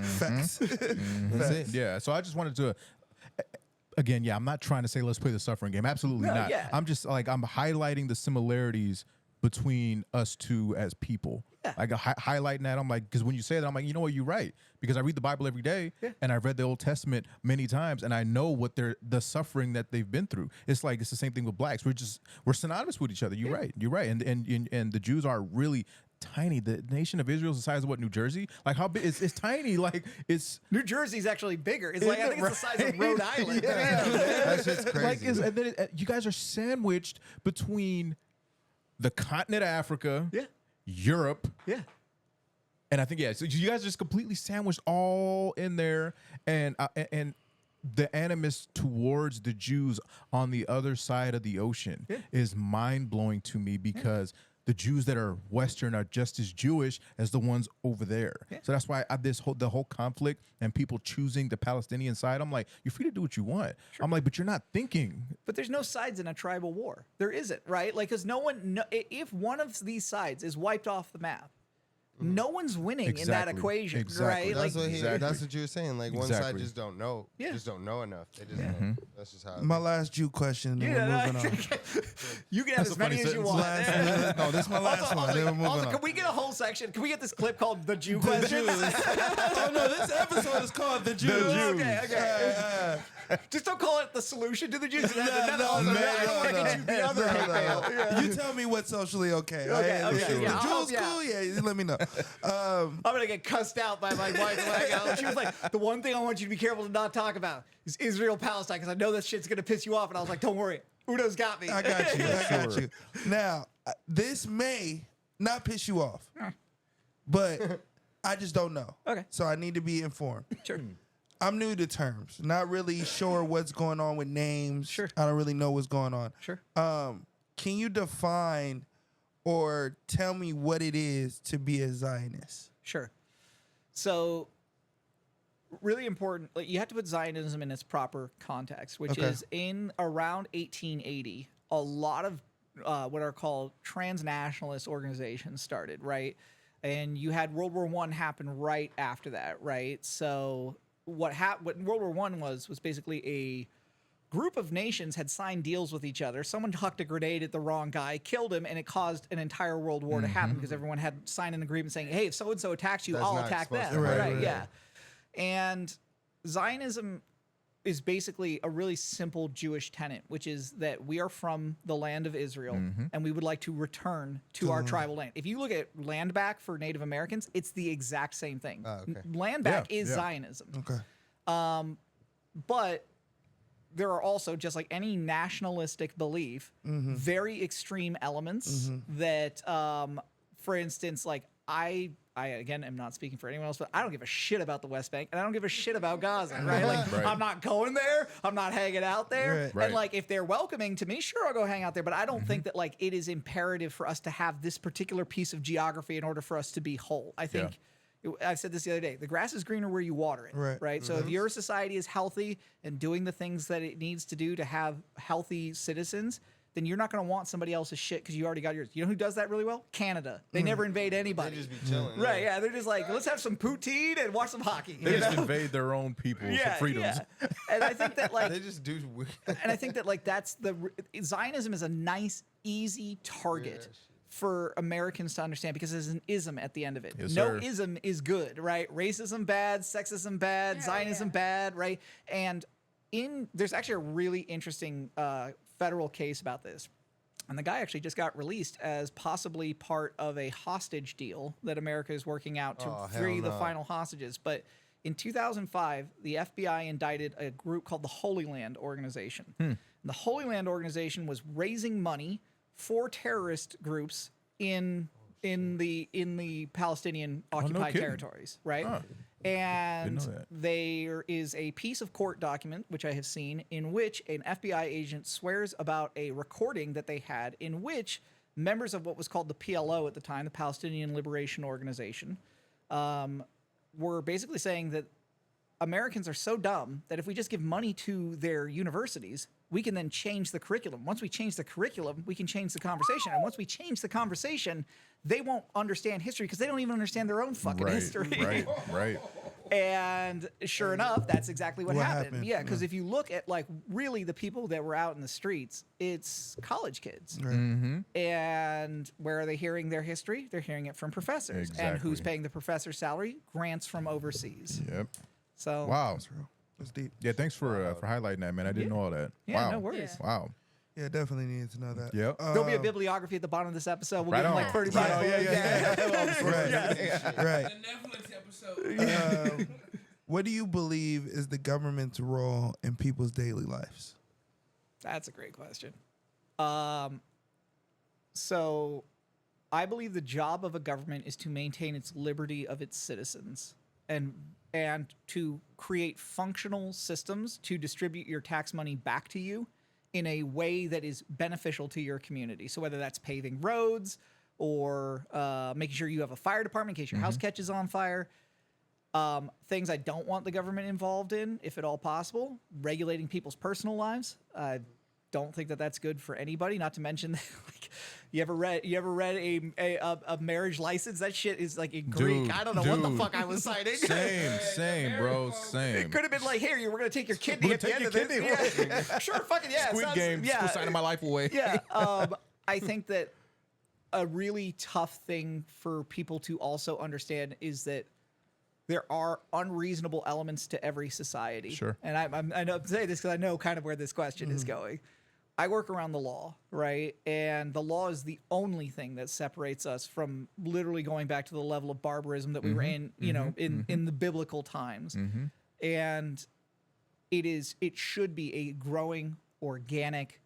Facts. That's it. Yeah. So I just wanted to, again, I'm not trying to say let's play the suffering game. Absolutely No, not. yeah. I'm just like, I'm highlighting the similarities between us two as people. Yeah. Like highlighting that. I'm like, because when you say that, I'm like, you know what, you're right. Because I read the Bible every day, and I've read the Old Testament many times, and I know what the suffering that they've been through. It's the same thing with blacks. We're synonymous with each other. You're right. And the Jews are really tiny. The nation of Israel is the size of what, New Jersey? Like how big? It's tiny. Like it's New Jersey's actually bigger. It's like I think it's the size of Rhode Island. That shit's like crazy. and then you guys are sandwiched between the continent of Africa, Yeah. Europe, Yeah. and I think so you guys are just completely sandwiched all in there, and the animus towards the Jews on the other side of the ocean is mind blowing to me because the Jews that are Western are just as Jewish as the ones over there. So that's why the whole conflict and people choosing the Palestinian side. I'm like, you're free to do what you want. I'm like, but you're not thinking. But there's no sides in a tribal war. There isn't, right? Like, because if one of these sides is wiped off the map, no one's winning in that equation, Exactly. right? That's Like, what that's what you were saying. Like one side Exactly. just don't know. Yeah. Just don't know enough. They just that's just how it My is. last Jew question, and then we're moving on. you can have That's as a funny many as you sentence. want. No, this is my last one. Then we're moving Also, on. can we get a whole section? Can we get this clip called "The Jew Question"? Oh no, this episode is called The Jews. Okay. Just don't call it the solution to the Jews. I don't want to get you the other hate mail. Yeah. You tell me what's socially okay. Okay, Right? okay, The yeah, I'll Jews help you cool? out. Yeah, you let me know. I'm gonna get cussed out by my wife. When I go. She was like, "The one thing I want you to be careful to not talk about is Israel Palestine, because I know that shit's gonna piss you off." And I was like, "Don't worry, Udo's got me." I got you. I got you. Now, this may not piss you off, but I just don't know. Okay. So I need to be informed. Sure. I'm new to terms. Not really sure what's going on with names. Sure. I don't really know what's going on. Sure. Can you define or tell me what it is to be a Zionist? Sure. So, really important. Like, you have to put Zionism in its proper context, which Okay. is in around 1880. A lot of what are called transnationalist organizations started, right? And you had World War I happen right after that, right? So what World War I was basically a group of nations had signed deals with each other. Someone hucked a grenade at the wrong guy, killed him, and it caused an entire world war to happen because everyone had signed an agreement saying, "Hey, if so and so attacks you, That's I'll not attack supposed them." to happen. Right? Right. Yeah. And Zionism is basically a really simple Jewish tenet, which is that we are from the land of Israel and we would like to return to our tribal land. If you look at land back for Native Americans, it's the exact same thing. okay. Land back Yeah, is yeah. Zionism. Okay. But there are also, just like any nationalistic belief, very extreme elements that, for instance, like I again am not speaking for anyone else, but I don't give a shit about the West Bank and I don't give a shit about Gaza, right? Like Right. I'm not going there. I'm not hanging out there. Right. Right. And like if they're welcoming to me, sure, I'll go hang out there. But I don't think that like it is imperative for us to have this particular piece of geography in order for us to be whole. I think I said this the other day. The grass is greener where you water it, Right. So if your society is healthy and doing the things that it needs to do to have healthy citizens, then you're not going to want somebody else's shit because you already got yours. You know who does that really well? Canada. They never invade They anybody. just be chilling. Right, yeah. They're just like, let's have some poutine and watch some hockey. They you just know? invade their own people's freedoms. Yeah. And I think that like They just do weird. and I think that like that's Zionism is a nice, easy target for Americans to understand because there's an ism at the end of it. Yes, No sir. ism is good, right? Racism bad, sexism bad, Yeah, Zionism yeah. bad, right? And there's actually a really interesting federal case about this. And the guy actually just got released as possibly part of a hostage deal that America is working out to Oh, hell free the no. final hostages. But in 2005, the FBI indicted a group called the Holy Land Organization. And the Holy Land Organization was raising money for terrorist groups in the Palestinian occupied kidding. territories, right? Huh. And Didn't know that. there is a piece of court document, which I have seen, in which an FBI agent swears about a recording that they had in which members of what was called the PLO at the time, the Palestinian Liberation Organization, were basically saying that Americans are so dumb that if we just give money to their universities, we can then change the curriculum. Once we change the curriculum, we can change the conversation. And once we change the conversation, they won't understand history because they don't even understand their own fucking history. Right. And sure enough, that's exactly what What happened. happened? Yeah, because if you look at like really the people that were out in the streets, it's college kids. And where are they hearing their history? They're hearing it from professors. And who's Exactly. paying the professor's salary? Grants from overseas. Yep. So Wow. That's real. That's deep. Yeah, thanks for highlighting that, man. I didn't know all that. Yeah, wow. no worries. Yeah. Wow. Yeah, definitely needed to know that. Yep. There'll be a bibliography at the bottom of this episode. We'll Right give them on. like 35 Oh, minutes. Right. The Netflix episode. What do you believe is the government's role in people's daily lives? That's a great question. So I believe the job of a government is to maintain its liberty of its citizens and to create functional systems to distribute your tax money back to you in a way that is beneficial to your community. So whether that's paving roads or making sure you have a fire department in case your house catches on fire. Things I don't want the government involved in, if at all possible, regulating people's personal lives. I don't think that that's good for anybody. Not to mention, like, you ever read a marriage license? That shit is like in Greek. I don't know what the fuck I was citing. Same, bro. It Same. could have been like, here, we're gonna take your kidney at the end of this. Yeah. Sure, fucking yeah. Squid sounds- Game. Yeah. Signing my life away. Yeah. I think that a really tough thing for people to also understand is that there are unreasonable elements to every society. Sure. And I know I'm saying this because I know kind of where this question is going. I work around the law, right? And the law is the only thing that separates us from literally going back to the level of barbarism that we were in, you know, in the biblical times. And it should be a growing, organic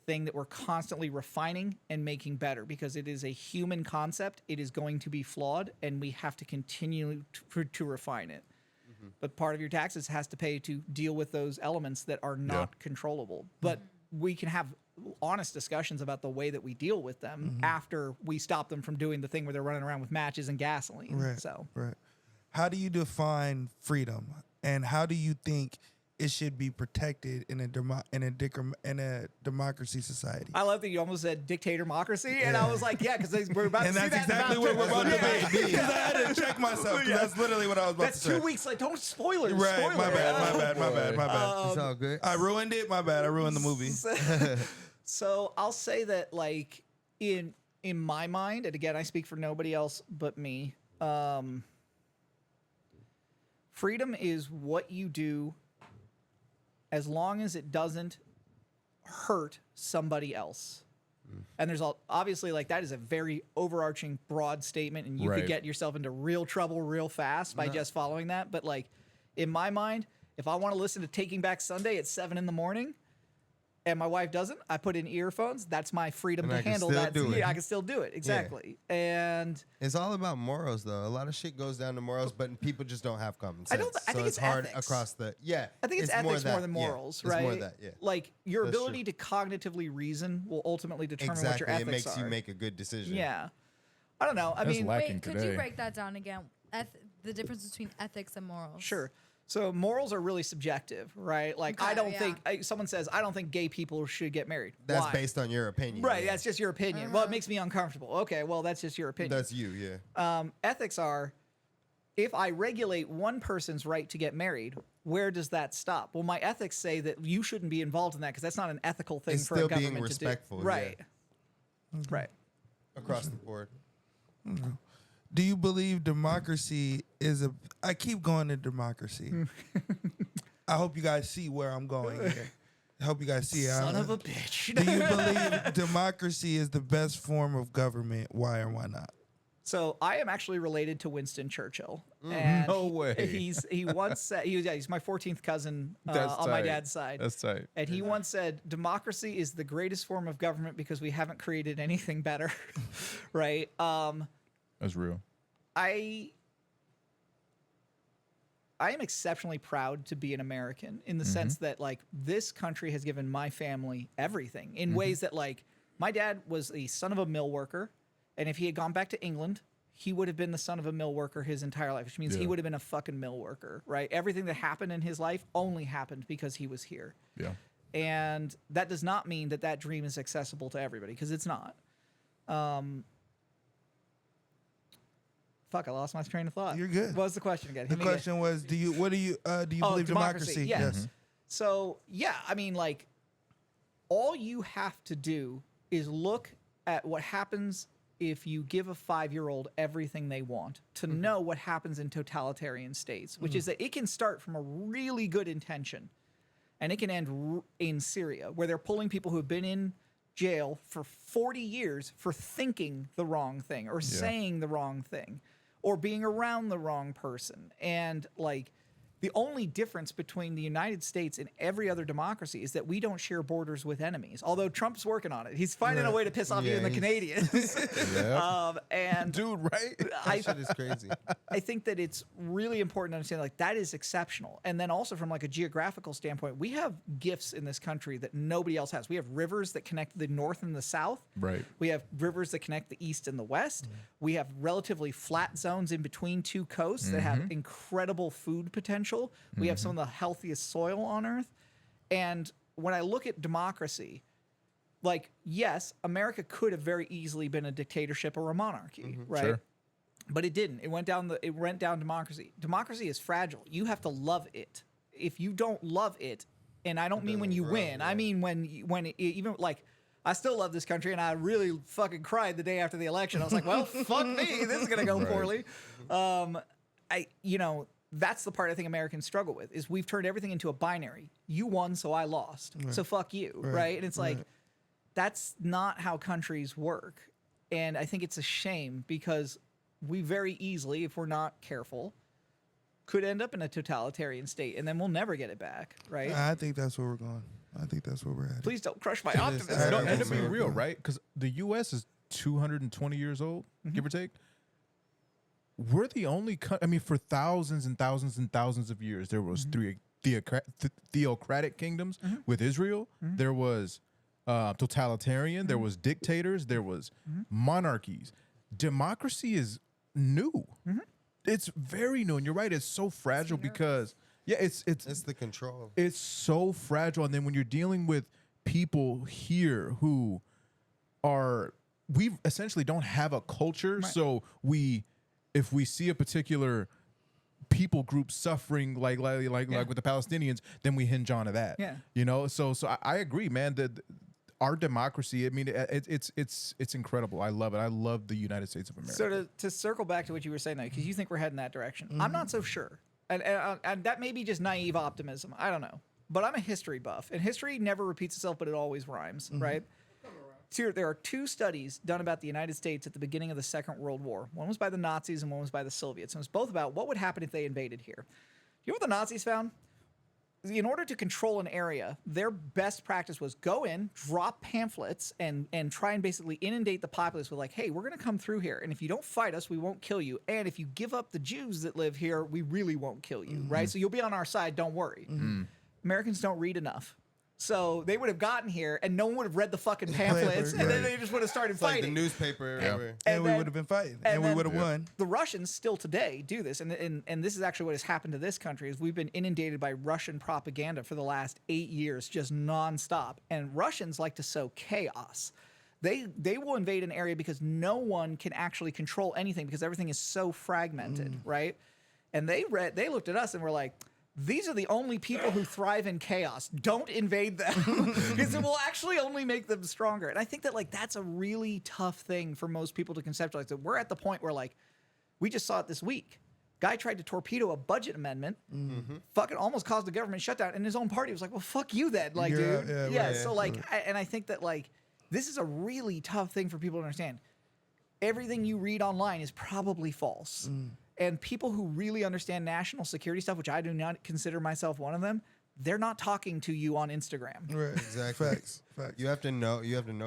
thing that we're constantly refining and making better because it is a human concept. It is going to be flawed, and we have to continue to refine it. But part of your taxes has to pay to deal with those elements that are not controllable. But we can have honest discussions about the way that we deal with them after we stop them from doing the thing where they're running around with matches and gasoline. Right. So Right. How do you define freedom, and how do you think it should be protected in a democracy society? I love that you almost said dictatormocracy, and I was like, yeah, because we're about And to see that's that. exactly what we're about to be. Because I had to check myself. 'Cause that's literally what I was about That's to say. 2 weeks. Like, don't spoilers. Right. Spoiler. My bad. It's all good. I ruined it. My bad. I ruined the movie. So I'll say that, like, in my mind, and again, I speak for nobody else but me. Freedom is what you do as long as it doesn't hurt somebody else. And there's obviously, like, that is a very overarching, broad statement, and you could Right. get yourself into real trouble real fast by just following that. But, like, in my mind, if I want to listen to Taking Back Sunday at 7 a.m. and my wife doesn't, I put in earphones. That's my freedom And to I can handle still that. do it. Yeah, I can still do it. Exactly. And It's all about morals, though. A lot of shit goes down to morals, but people just don't have common sense. I think so it's hard ethics. across the. Yeah, I think it's ethics more than yeah. morals, It's right? more that, yeah. Like, your That's ability to cognitively reason will ultimately determine what Exactly. your It ethics makes are. you make a good decision. Yeah. I don't know. I That's mean, lacking Wait, could today. you break that down again? The difference between ethics and morals. sure. So morals are really subjective, right? Like, Okay, I don't yeah. think someone says, I don't think gay people should get married. That's Why? based on your opinion. Right. yeah. That's just your opinion. Well, it makes me uncomfortable. Okay. Well, that's just your opinion. That's you, yeah. Ethics are, if I regulate one person's right to get married, where does that stop? Well, my ethics say that you shouldn't be involved in that because that's not an ethical thing It's for a still being government respectful, to do. yeah. Right. Right. Across the board. Do you believe democracy is a... I keep going to democracy. I hope you guys see where I'm going here. I hope you guys see it. Son of a bitch. Do you believe democracy is the best form of government? Why or why not? So I am actually related to Winston Churchill. And No way. He once said he's my 14th cousin That's on my tight. dad's side. That's tight. And he once said, democracy is the greatest form of government because we haven't created anything better. Right? That's real. I am exceptionally proud to be an American in the sense that, like, this country has given my family everything in ways that, like, my dad was the son of a mill worker, and if he had gone back to England, he would have been the son of a mill worker his entire life, which means he Yeah. would have been a fucking mill worker, right? Everything that happened in his life only happened because he was here. Yeah. And that does not mean that that dream is accessible to everybody, because it's not. Fuck, I lost my train of thought. You're good. What was the question again? The Hit me again. question was, do you believe democracy? Yes. So, yeah, I mean, like, all you have to do is look at what happens if you give a 5-year-old everything they want to know what happens in totalitarian states, which is that it can start from a really good intention. and it can end in Syria, where they're pulling people who have been in jail for 40 years for thinking the wrong thing or saying the wrong thing or being around the wrong person. And like, the only difference between the United States and every other democracy is that we don't share borders with enemies. Although Trump's working on it. He's finding a way to piss off even the Canadians. And Dude, right? That shit is crazy. I think that it's really important to understand like that is exceptional. And then also from like a geographical standpoint, we have gifts in this country that nobody else has. We have rivers that connect the north and the south. Right. We have rivers that connect the east and the west. We have relatively flat zones in between two coasts that have incredible food potential. We have some of the healthiest soil on earth. And when I look at democracy, like, yes, America could have very easily been a dictatorship or a monarchy, right? Sure. But it didn't. It went down democracy. Democracy is fragile. You have to love it. If you don't love it, and I don't mean when you win, I mean when it, even like I still love this country, and I really fucking cried the day after the election. I was like, well, fuck me, this is gonna go poorly. That's the part I think Americans struggle with is we've turned everything into a binary. You won, so I lost. So fuck you, right? And it's like, that's not how countries work. And I think it's a shame because we very easily, if we're not careful, could end up in a totalitarian state, and then we'll never get it back, right? I think that's where we're going. I think that's where we're at. Please don't crush my optimism. No, and to be real, right? Because the U.S. is 220 years old, give or take. We're the only I mean, for thousands and thousands and thousands of years, there was three theocratic kingdoms with Israel. There was totalitarian. There was dictators. There was monarchies. Democracy is new. It's very new, and you're right. It's so fragile because it's the control. It's so fragile, and then when you're dealing with people here who we essentially don't have a culture, so if we see a particular people group suffering like with the Palestinians, then we hinge on to that. Yeah. You know, so I agree, man, that our democracy, I mean, it's incredible. I love it. I love the United States of America. So to circle back to what you were saying, because you think we're heading that direction. I'm not so sure. And that may be just naive optimism. I don't know. But I'm a history buff, and history never repeats itself, but it always rhymes, right? So there are two studies done about the United States at the beginning of the Second World War. One was by the Nazis and one was by the Soviets. And it was both about what would happen if they invaded here. You know what the Nazis found? In order to control an area, their best practice was go in, drop pamphlets, and try and basically inundate the populace with like, hey, we're going to come through here. And if you don't fight us, we won't kill you. And if you give up the Jews that live here, we really won't kill you, right? So you'll be on our side, don't worry. Americans don't read enough. So they would have gotten here, and no one would have read the fucking pamphlets, and then they just would have started It's like fighting. the newspaper. And And we then- would have been fighting, and and we then- would have won. The Russians still today do this, and this is actually what has happened to this country is we've been inundated by Russian propaganda for the last 8 years, just nonstop. And Russians like to sow chaos. They will invade an area because no one can actually control anything because everything is so fragmented, right? And they looked at us and were like, these are the only people who thrive in chaos. Don't invade them because it will actually only make them stronger. And I think that like that's a really tough thing for most people to conceptualize. That we're at the point where like we just saw it this week. Guy tried to torpedo a budget amendment, fucking almost caused the government shutdown, and his own party was like, "Well, fuck you, then." Like, dude, yeah. So like, and I think that like this is a really tough thing for people to understand. Everything you read online is probably false. And people who really understand national security stuff, which I do not consider myself one of them, they're not talking to you on Instagram. Right. Exactly. Facts. You have to know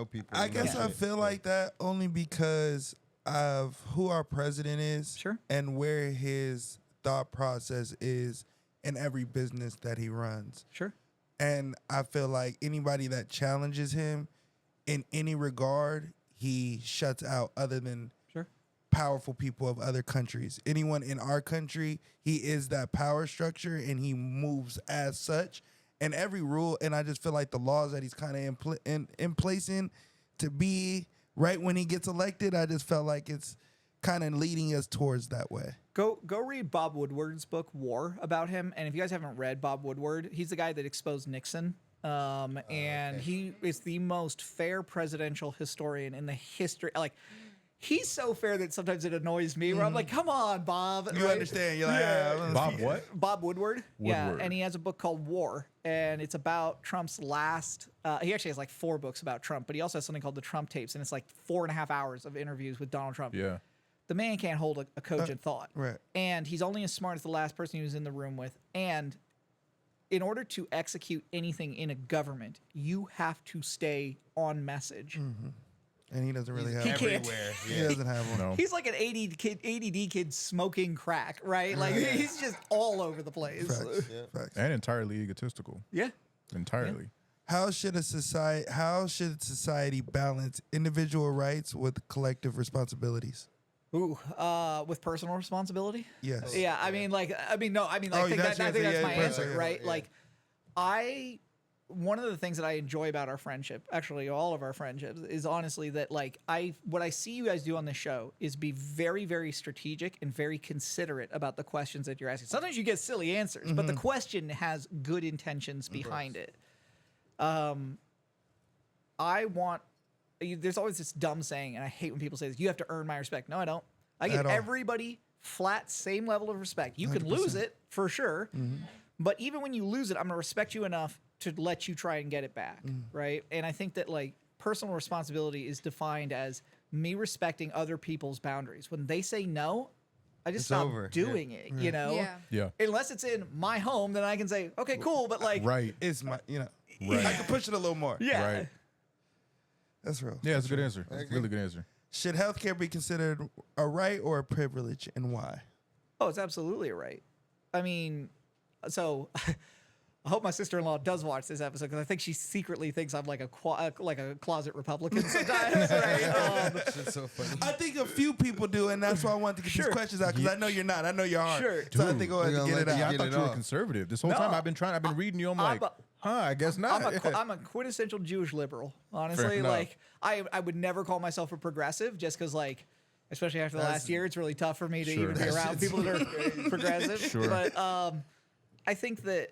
people. I guess I shit. feel like that only because of who our president is, Sure. and where his thought process is in every business that he runs. Sure. And I feel like anybody that challenges him in any regard, he shuts out other than Sure. powerful people of other countries. Anyone in our country, he is that power structure and he moves as such. And every rule, and I just feel like the laws that he's kind of in placing to be right when he gets elected, I just felt like it's kind of leading us towards that way. Go read Bob Woodward's book War about him. And if you guys haven't read Bob Woodward, he's the guy that exposed Nixon. And he is the most fair presidential historian in the history. Like, he's so fair that sometimes it annoys me. Where I'm like, "Come on, Bob." You understand? You're like, Bob what? Bob Woodward. Yeah, Woodward. and he has a book called War. and it's about Trump's last. He actually has like 4 books about Trump, but he also has something called the Trump tapes, and it's like 4.5 hours of interviews with Donald Trump. Yeah. The man can't hold a cogent thought. Right. And he's only as smart as the last person he was in the room with. And in order to execute anything in a government, you have to stay on message. And he doesn't really have. He can't. Everywhere. He Yeah. doesn't have one. No. He's like an ADD kid smoking crack, right? Like he's just all over the place. Facts. Facts. And entirely egotistical. Yeah. Entirely. How should society balance individual rights with collective responsibilities? Ooh, with personal responsibility. Yes. Yeah, I think Oh, that's that's my yeah, answer, yeah, right? yeah. Like, one of the things that I enjoy about our friendship, actually all of our friendships, is honestly that like what I see you guys do on this show is be very, very strategic and very considerate about the questions that you're asking. Sometimes you get silly answers, but the question has good intentions behind it. There's always this dumb saying, and I hate when people say this, you have to earn my respect. No, I don't. I give At all. everybody flat, same level of respect. You can lose it, for sure. But even when you lose it, I'm going to respect you enough to let you try and get it back, right? And I think that, like, personal responsibility is defined as me respecting other people's boundaries. When they say no, I just It's stop over. doing it, you know? Yeah. Yeah. Unless it's in my home, then I can say, okay, cool, but, like, Right. It's my, Right. I can push it a little more. yeah. Right. That's real. Yeah, it's a good answer. It's a really good answer. Should healthcare be considered a right or a privilege, and why? Oh, it's absolutely a right. I mean, so I hope my sister-in-law does watch this episode because I think she secretly thinks I'm like a closet Republican sometimes. Right? It's so funny. I think a few people do, and that's why I wanted to get Sure. these questions out because I know you're not. I know your heart. Sure. So I Dude, think I wanted to we're get gonna it let out. Yeah, I Get thought it you were off. conservative. This whole No. time I've been reading you. I'm like, I guess not. I'm a quintessential Jewish liberal, honestly. Fair enough. Like I would never call myself a progressive just because, like, especially after the last year, it's really tough for me to Sure. even be around people that are progressive. Sure. But I think that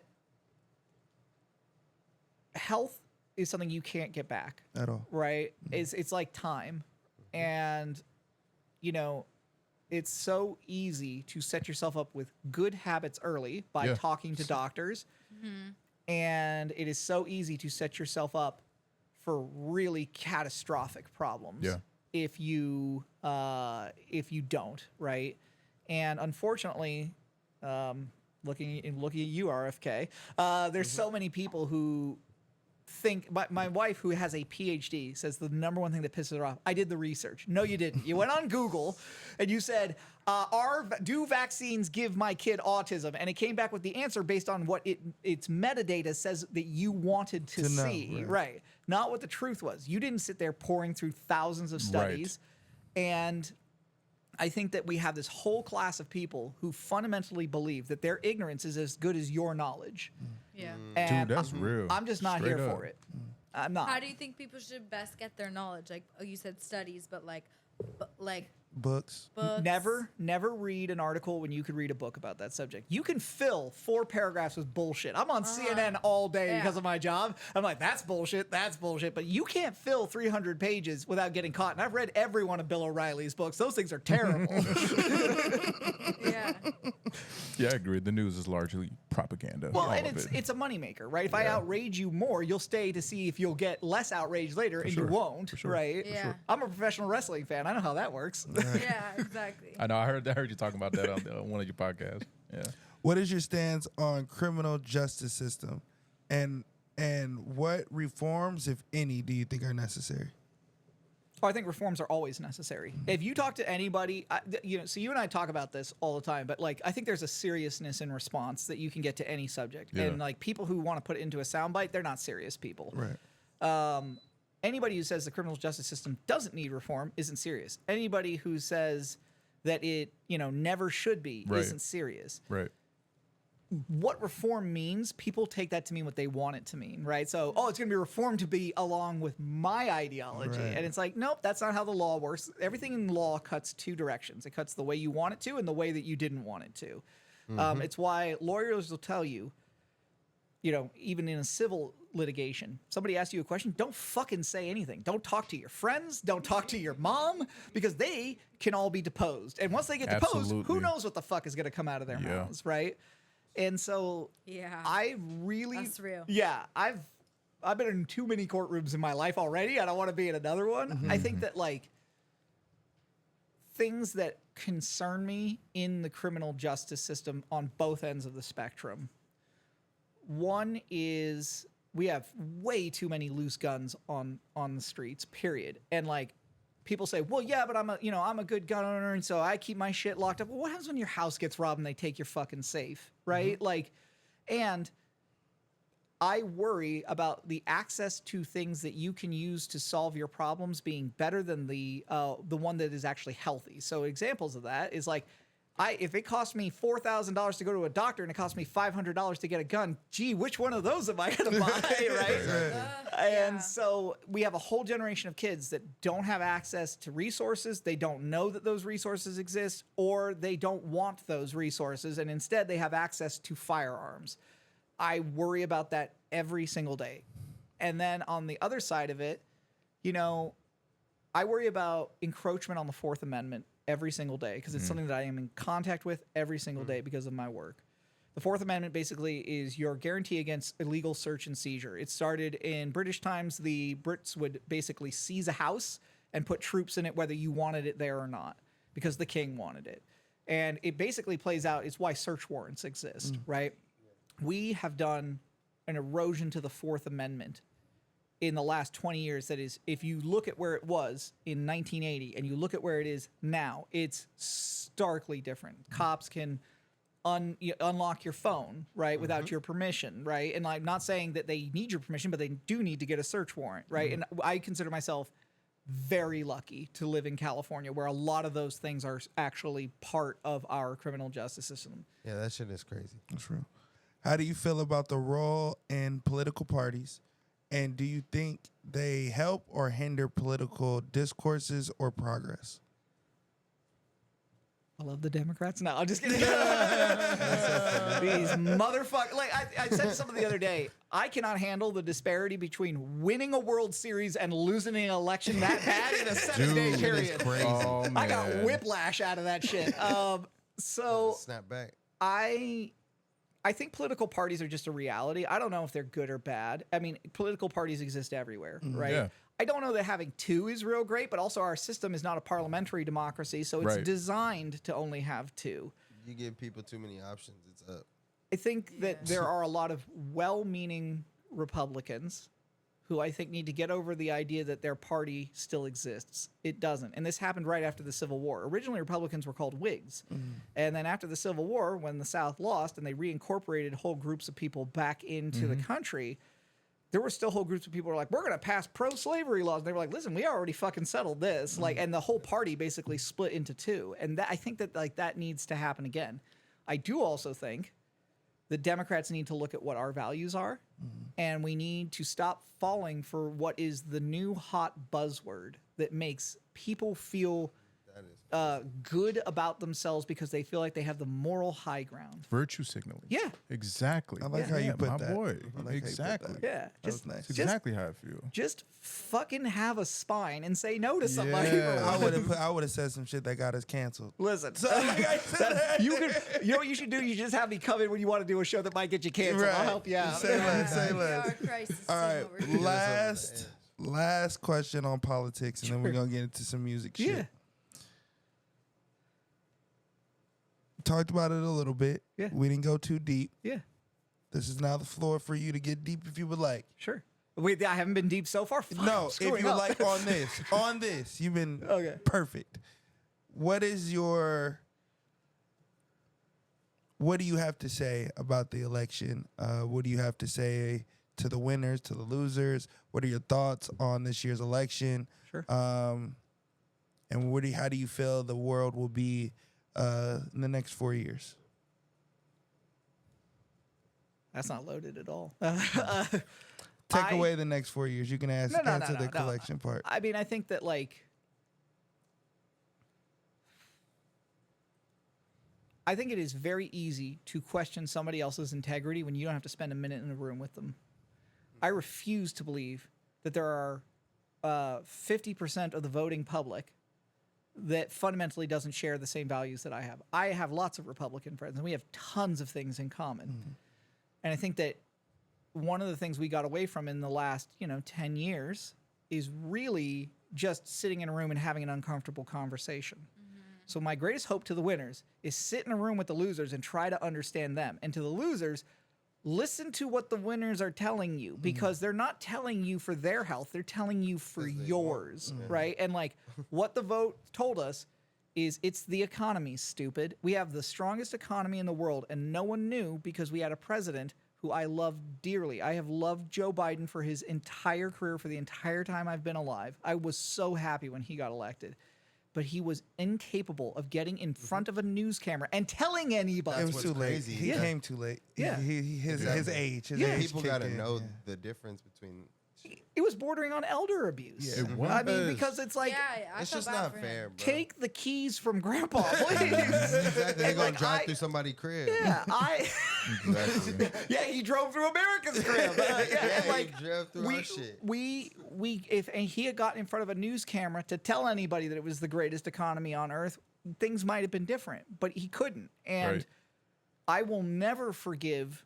health is something you can't get back. At all. Right? It's like time. And, you know, it's so easy to set yourself up with good habits early by Yeah. talking to doctors. And it is so easy to set yourself up for really catastrophic problems Yeah. if you don't, right? And unfortunately, looking at you, RFK, there's so many people who think my wife, who has a PhD, says the number one thing that pisses her off: I did the research. No, you didn't. You went on Google and you said, do vaccines give my kid autism? And it came back with the answer based on what its metadata says that you wanted to To know, see, right. Not what the truth was. You didn't sit there pouring through thousands of studies. And I think that we have this whole class of people who fundamentally believe that their ignorance is as good as your knowledge. Yeah. And Dude, that's real. I'm just not Straight here up. for it. I'm not. How do you think people should best get their knowledge? Like, oh, you said studies, but like Books. books. Never read an article when you could read a book about that subject. You can fill 4 paragraphs with bullshit. I'm on CNN all day Yeah. because of my job. I'm like, that's bullshit, but you can't fill 300 pages without getting caught. And I've read every one of Bill O'Reilly's books. Those things are terrible. Yeah. Yeah, I agree. The news is largely propaganda. Well, all and of it. it's a moneymaker, right? If I outrage you more, you'll stay to see if you'll get less outrage later, and sure. you won't, For sure. right? For sure. I'm a professional wrestling fan. I know how that works. Yeah, exactly. I know. I heard you talking about that on one of your podcasts. Yeah. What is your stance on criminal justice system, and what reforms, if any, do you think are necessary? Oh, I think reforms are always necessary. If you talk to anybody, so you and I talk about this all the time, but like I think there's a seriousness in response that you can get to any subject. Yeah. And like people who want to put it into a soundbite, they're not serious people. Right. Anybody who says the criminal justice system doesn't need reform isn't serious. Anybody who says that it, never should be Right. isn't serious. Right. What reform means, people take that to mean what they want it to mean, right? So, it's going to be reformed to be along with my ideology. Right. And it's like, nope, that's not how the law works. Everything in law cuts 2 directions. It cuts the way you want it to and the way that you didn't want it to. It's why lawyers will tell you, even in a civil litigation, somebody asks you a question, don't fucking say anything. Don't talk to your friends. Don't talk to your mom, because they can all be deposed. And once they get deposed, who Absolutely. knows what the fuck is going to come out of their Yeah. mouths, right? And so Yeah. I really, That's real. yeah, I've been in too many courtrooms in my life already. I don't want to be in another one. I think that like things that concern me in the criminal justice system on both ends of the spectrum. One is we have way too many loose guns on the streets, period. And like people say, well, yeah, but I'm a good gun owner, and so I keep my shit locked up. Well, what happens when your house gets robbed and they take your fucking safe, right? Like, and I worry about the access to things that you can use to solve your problems being better than the one that is actually healthy. So examples of that is like, if it costs me $4,000 to go to a doctor and it costs me $500 to get a gun, gee, which one of those am I going to buy, right? And so we have a whole generation of kids that don't have access to resources. They don't know that those resources exist, or they don't want those resources, and instead they have access to firearms. I worry about that every single day. And then on the other side of it, I worry about encroachment on the Fourth Amendment every single day because it's something that I am in contact with every single day because of my work. The Fourth Amendment basically is your guarantee against illegal search and seizure. It started in British times. The Brits would basically seize a house and put troops in it whether you wanted it there or not because the king wanted it. And it basically plays out, it's why search warrants exist, right? We have done an erosion to the Fourth Amendment in the last 20 years. That is, if you look at where it was in 1980 and you look at where it is now, it's starkly different. Cops can unlock your phone, right, without your permission, right? And I'm not saying that they need your permission, but they do need to get a search warrant, right? And I consider myself very lucky to live in California, where a lot of those things are actually part of our criminal justice system. Yeah, that shit is crazy. That's real. How do you feel about the role in political parties? And do you think they help or hinder political discourses or progress? I love the Democrats. No, I'm just kidding. These motherfuckers. Like I said to someone the other day, I cannot handle the disparity between winning a World Series and losing an election that bad in a 7-day period. It's crazy. Oh, I got man. whiplash out of that shit. So Snap back. I think political parties are just a reality. I don't know if they're good or bad. I mean, political parties exist everywhere, right? Yeah. I don't know that having two is real great, but also our system is not a parliamentary democracy, so it's Right. designed to only have two. You give people too many options, it's up. I think that there are a lot of well-meaning Republicans who I think need to get over the idea that their party still exists. It doesn't. And this happened right after the Civil War. Originally, Republicans were called Whigs. And then after the Civil War, when the South lost and they reincorporated whole groups of people back into the country, there were still whole groups of people who were like, we're going to pass pro-slavery laws. And they were like, listen, we already fucking settled this. Like, and the whole party basically split into two. And I think that like that needs to happen again. I do also think the Democrats need to look at what our values are, and we need to stop falling for what is the new hot buzzword that makes people feel good about themselves because they feel like they have the moral high ground. Virtue signaling. Yeah. Exactly. I like how you put my that. boy. I like how you put Exactly. that. Yeah, That was nice. That's exactly how I feel. just fucking have a spine and say no to somebody. Yeah. I would have said some shit that got us canceled. Listen, So, like I said, you know what you should do? You just have me come in when you want to do a show that might get you canceled. I'll Right. help you out. Say less, say We less. are a crisis All team right, over here. last question on politics, and then we're gonna get into some music shit. Yeah. Talked about it a little bit. Yeah. We didn't go too deep. Yeah, This is now the floor for you to get deep if you would like. sure. Wait, I haven't been deep so far. Fuck, No, I'm if screwing you would up. like on this, you've been Okay. perfect. What do you have to say about the election? What do you have to say to the winners, to the losers? What are your thoughts on this year's election? Sure. And how do you feel the world will be in the next 4 years? That's not loaded at all. Take away the next 4 years. You can answer the collection part. I mean, I think that I think it is very easy to question somebody else's integrity when you don't have to spend a minute in a room with them. I refuse to believe that there are 50% of the voting public that fundamentally doesn't share the same values that I have. I have lots of Republican friends, and we have tons of things in common. And I think that one of the things we got away from in the last, 10 years is really just sitting in a room and having an uncomfortable conversation. So my greatest hope to the winners is sit in a room with the losers and try to understand them. And to the losers, listen to what the winners are telling you, because they're not telling you for their health, they're telling you for yours, right? And like what the vote told us is it's the economy, stupid. We have the strongest economy in the world, and no one knew because we had a president who I love dearly. I have loved Joe Biden for his entire career, for the entire time I've been alive. I was so happy when he got elected. But he was incapable of getting in front of a news camera and telling anybody. It was too late. crazy. He came too late. Yeah. His age. His Yeah. age People kicked got to in, know yeah. the difference between. It was bordering on elder abuse. Yeah. It I mean, was. because it's like, Yeah, I It's felt just bad not for fair, him. bro. take the keys from grandpa, please. Exactly. They're And, gonna like, drive through somebody's crib. Yeah, Exactly. yeah, he drove through America's crib. Yeah, and he like drove through our shit. and he had gotten in front of a news camera to tell anybody that it was the greatest economy on earth, things might have been different, but he couldn't. And Right. I will never forgive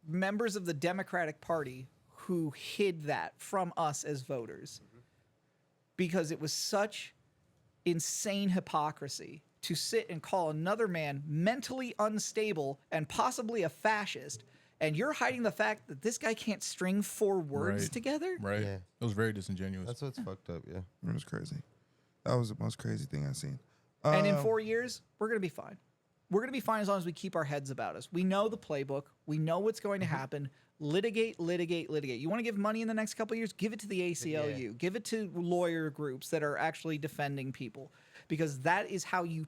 members of the Democratic Party who hid that from us as voters, because it was such insane hypocrisy to sit and call another man mentally unstable and possibly a fascist, and you're hiding the fact that this guy can't string 4 words Right. together. Right. Yeah. It was very disingenuous. That's what's fucked up. Yeah. It was crazy. That was the most crazy thing I've seen. And in 4 years, we're going to be fine. We're going to be fine as long as we keep our heads about us. We know the playbook. We know what's going to happen. Litigate, litigate, litigate. You want to give money in the next couple of years? Give it to the ACLU. Give it to lawyer groups that are actually defending people, because that is how you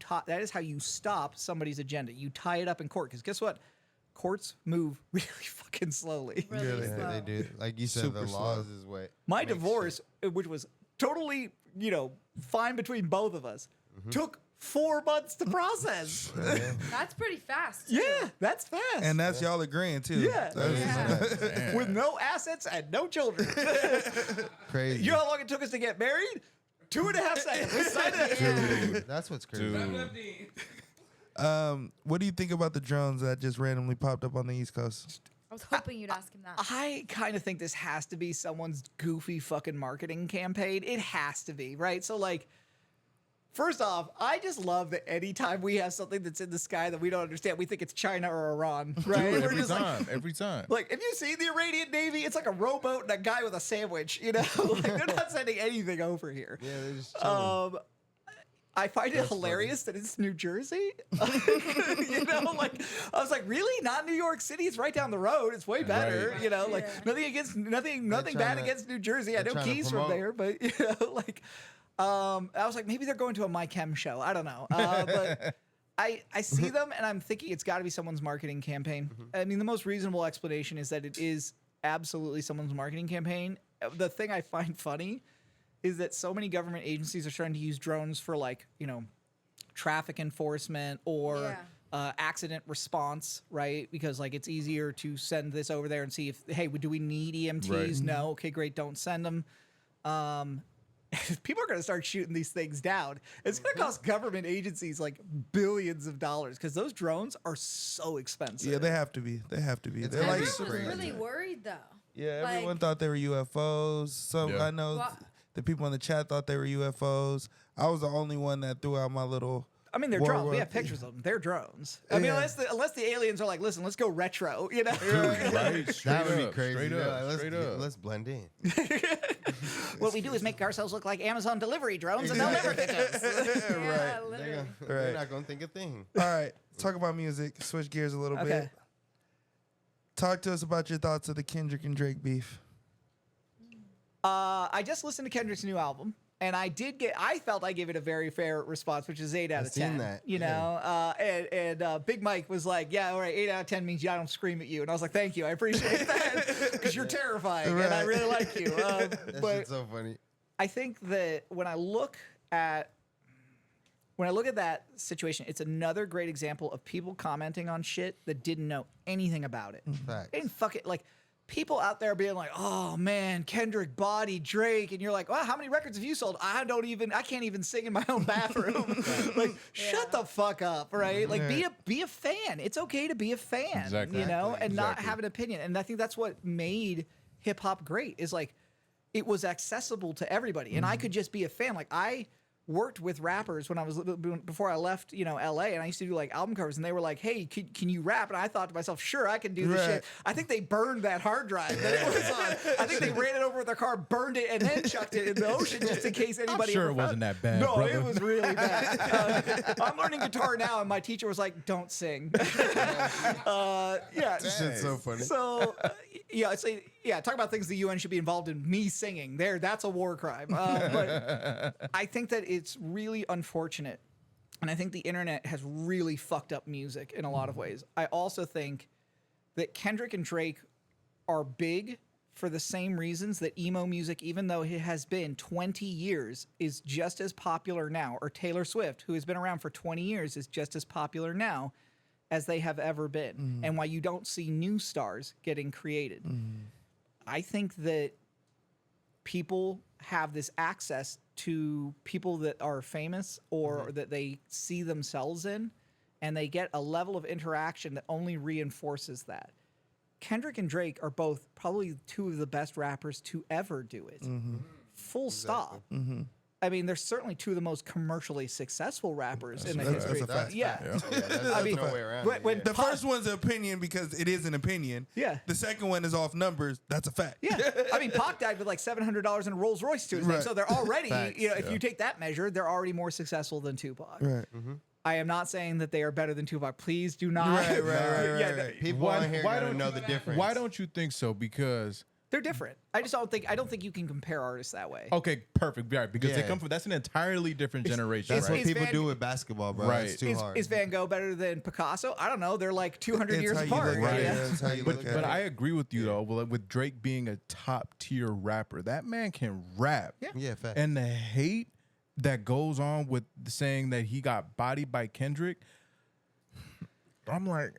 stop somebody's agenda. You tie it up in court, because guess what? Courts move really fucking slowly. Really Yeah, slow. They do. Like you said, Super the slow. laws is what. My makes divorce, which was totally, fine between both of us, took 4 months to process. That's pretty fast. too. Yeah, that's fast. and that's y'all agreeing too. Yeah. That's- Yeah. with no assets and no children. Crazy. You know how long it took us to get married? 2.5 seconds. We signed it. Dude, that's what's crazy. Dude. What do you think about the drones that just randomly popped up on the East Coast? I was hoping you'd ask him that. I kind of think this has to be someone's goofy fucking marketing campaign. It has to be, right? So, like, first off, I just love that anytime we have something that's in the sky that we don't understand, we think it's China or Iran, right? Dude, We're every just time. Every time. like, have you seen the Iranian Navy? It's like a rowboat and a guy with a sandwich, Like, they're not sending anything over here. Yeah, they're just chilling. I find it That's hilarious that it's New Jersey. Like, I was like, really? Not New York City? It's right down the road. It's way better. Right. Like, Yeah. nothing trying bad to- against New Jersey. I they're know trying to Keys from promote. there, but like, I was like, maybe they're going to a My Chem show. I don't know, but. I see them and I'm thinking it's got to be someone's marketing campaign. I mean, the most reasonable explanation is that it is absolutely someone's marketing campaign. The thing I find funny is that so many government agencies are starting to use drones for, like, traffic enforcement or accident response, right? Because, like, it's easier to send this over there and see if, hey, do we need EMTs? Right. No. Okay, great. Don't send them. People are going to start shooting these things down. It's going to cost government agencies like billions of dollars, because those drones are so expensive. Yeah, they have to be. They have to be. It's They're like, Everyone was crazy. really worried though. yeah, like- everyone thought they were UFOs. Some Yeah. I know Well- the people in the chat thought they were UFOs. I was the only one that threw out my little. I mean, they're World drones. We War- have pictures of them. They're drones. I mean, Yeah. unless the aliens are like, listen, let's go retro, Right? Straight That would be up, crazy. Straight They're up. like, Straight up. let's blend in. What we do is make ourselves look like Amazon delivery drones, and they'll never catch us. Yeah, literally. They're Right. not gonna think a thing. All right, talk about music. Switch gears a little Okay. bit. Talk to us about your thoughts of the Kendrick and Drake beef. I just listened to Kendrick's new album, and I felt I gave it a very fair response, which is 8 out I've of 10. seen that, You know, and Big Mike was like, yeah, all right, 8 out of 10 means I don't scream at you. And I was like, thank you, I appreciate that, because you're terrifying, and I Right. really like you. That But shit's so funny. I think that when I look at that situation, it's another great example of people commenting on shit that didn't know anything about it. Facts. They didn't fuck it. Like, people out there being like, "Oh man, Kendrick body Drake," and you're like, "Well, how many records have you sold?" I can't even sing in my own bathroom. Like, shut the fuck up, right? Like, be a fan. It's okay to be a fan, Exactly. you know, and not Exactly. have an opinion. And I think that's what made hip hop great. Is like, it was accessible to everybody, and I could just be a fan. Like, I worked with rappers when I was before I left, LA, and I used to do like album covers, and they were like, "Hey, can you rap?" And I thought to myself, "Sure, I can do this shit." I think they burned that hard drive that it was on. I think they ran it over with their car, burned it, and then chucked it in the ocean just in case anybody. sure ever it found wasn't that bad, No, brother. it was really bad. I'm learning guitar now, and my teacher was like, "Don't sing." Yeah, Shit's so funny. so, it's talk about things the UN should be involved in. Me singing that's a war crime. But I think that it's really unfortunate, and I think the internet has really fucked up music in a lot of ways. I also think that Kendrick and Drake are big for the same reasons that emo music, even though it has been 20 years, is just as popular now, or Taylor Swift, who has been around for 20 years, is just as popular now as they have ever been, and why you don't see new stars getting created. I think that people have this access to people that are famous or that they see themselves in, and they get a level of interaction that only reinforces that. Kendrick and Drake are both probably two of the best rappers to ever do it. Full stop. I mean, they're certainly two of the most commercially successful rappers in the that's history. a fact. Yeah. There's no way around it. when The Pop- first one's an opinion because it is an opinion. Yeah. The second one is off numbers. That's a fact. Yeah, I mean, Pac died with like $700 in a Rolls Royce to his name, Right. so they're already, Facts, if you take that measure, they're already more successful than Tupac. Right. I am not saying that they are better than Tupac. Please do not. Right. Yeah, Right. People Why- on here why gotta don't know you- the difference. Why don't you think so? Because they're different. I don't think you can compare artists that way. okay, perfect, right? Because they Yeah. come from that's an entirely different generation, That's right? what Is people Van- do with basketball, bro. Right. It's too hard. Is Van Gogh better than Picasso? I don't know. They're like 200 It's years how you apart. look at it. Yeah. That's how you But look at but it. I agree with you though. Well, with Drake being a top tier rapper, that man can rap. Yeah. Yeah, facts. And the hate that goes on with saying that he got bodied by Kendrick, I'm like,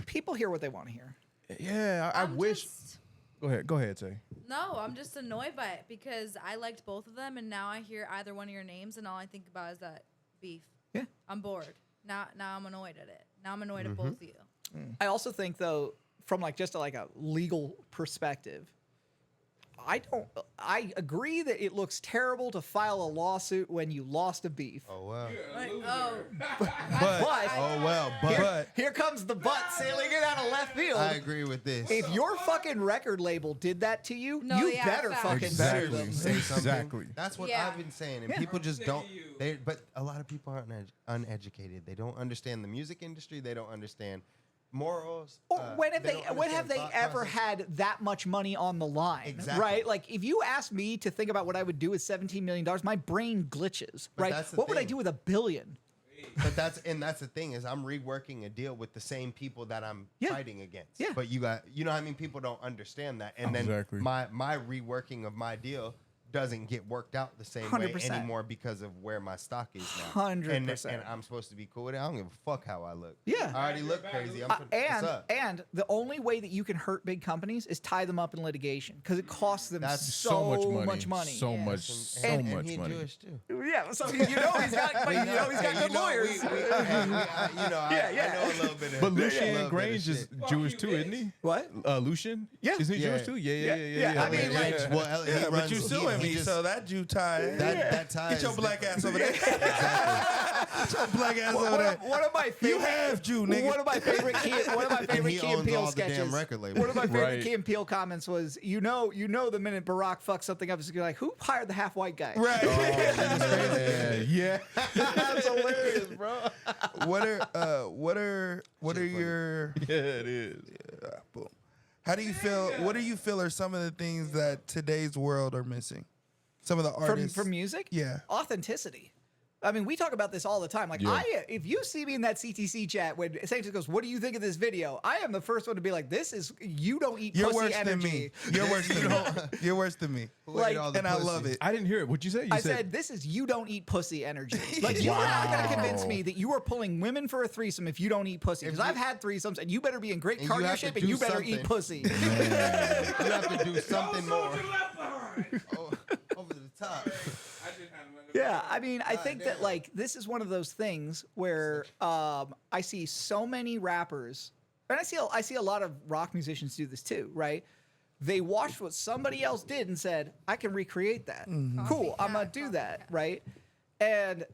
People hear what they want to hear. yeah, I I'm wish. just- Go ahead, Tay. No, I'm just annoyed by it because I liked both of them, and now I hear either one of your names, and all I think about is that beef. Yeah. I'm bored. Now I'm annoyed at it. Now I'm annoyed at both of you. I also think, though, from like just a legal perspective, I agree that it looks terrible to file a lawsuit when you lost a beef. Oh wow. Like, oh, But Oh well, but Here comes the butt sailing in out of left field. I agree with this. If your fucking record label did that to you, No, you yeah, better facts. fucking Exactly. sue them. Say something. Exactly. That's what Yeah. I've been saying, and Yeah. people just Say don't. you. But a lot of people aren't uneducated. They don't understand the music industry. They don't understand morals. Or when have they they don't when have they understand thought ever process. had that much money on the line? Exactly. Right? Like if you ask me to think about what I would do with $17 million, my brain glitches. But Right? that's the What would I thing. do with $1 billion? But that's the thing is I'm reworking a deal with the same people that I'm Yeah. fighting against. Yeah. But you how I mean people don't understand that, and then Exactly. my reworking of my deal doesn't get worked out the same 100%. way anymore because of where my stock is now. 100%. And I'm supposed to be cool with it. I don't give a fuck how I look. Yeah. I already look crazy. I'm putting what's up? And the only way that you can hurt big companies is tie them up in litigation because it costs them That's so much money. So Yeah. much, And so much he money. Jewish too. Yeah, so you know he's got, but you know he's got good lawyers. I know a little bit of. But a little Lucien bit of Grange is shit. Jewish too, isn't he? What? Lucian? Yeah. Isn't he Yeah. Jewish too? Yeah. Yeah. I mean, like, well, he yeah, but runs- you he- suing he me, just- so that Jew tie. that tie. Get your is black different. ass over there. Get your black ass over there. One of my favorite, You have Jew, nigga. One of my favorite Key And he and owns Peele all the sketches. damn record labels. One of my favorite Right. Key and Peele comments was, you know, the minute Barack fucks something up, it's like, who hired the half white guy? Right. Yeah. That's hilarious, bro. what are your Yeah, it is. boom. How do you feel? What do you feel are some of the things that today's world are missing? Some of the artists From music? Yeah. Authenticity. I mean, we talk about this all the time. Like, Yeah. if you see me in that CTC chat when Sanchez goes, "What do you think of this video?" I am the first one to be like, "This is you don't eat You're pussy worse energy." than me. You're worse than me. You're worse than me. Who ate all the And I pussy? love it. I didn't hear it. What'd you say? You I said, "This is you don't eat pussy energy." Like, you are not going to convince me that you are pulling women for a threesome if you don't eat pussy. Because I've had threesomes, and you better be in great And you cardio have to shape, and do you better eat something. pussy. You have to do something more. left behind. Over the top. I didn't have another. Yeah, I mean, I think that like this is one of those things where I see so many rappers, and I see a lot of rock musicians do this too, right? They watched what somebody else did and said, "I can recreate that. Cool, I'm gonna do that," right? And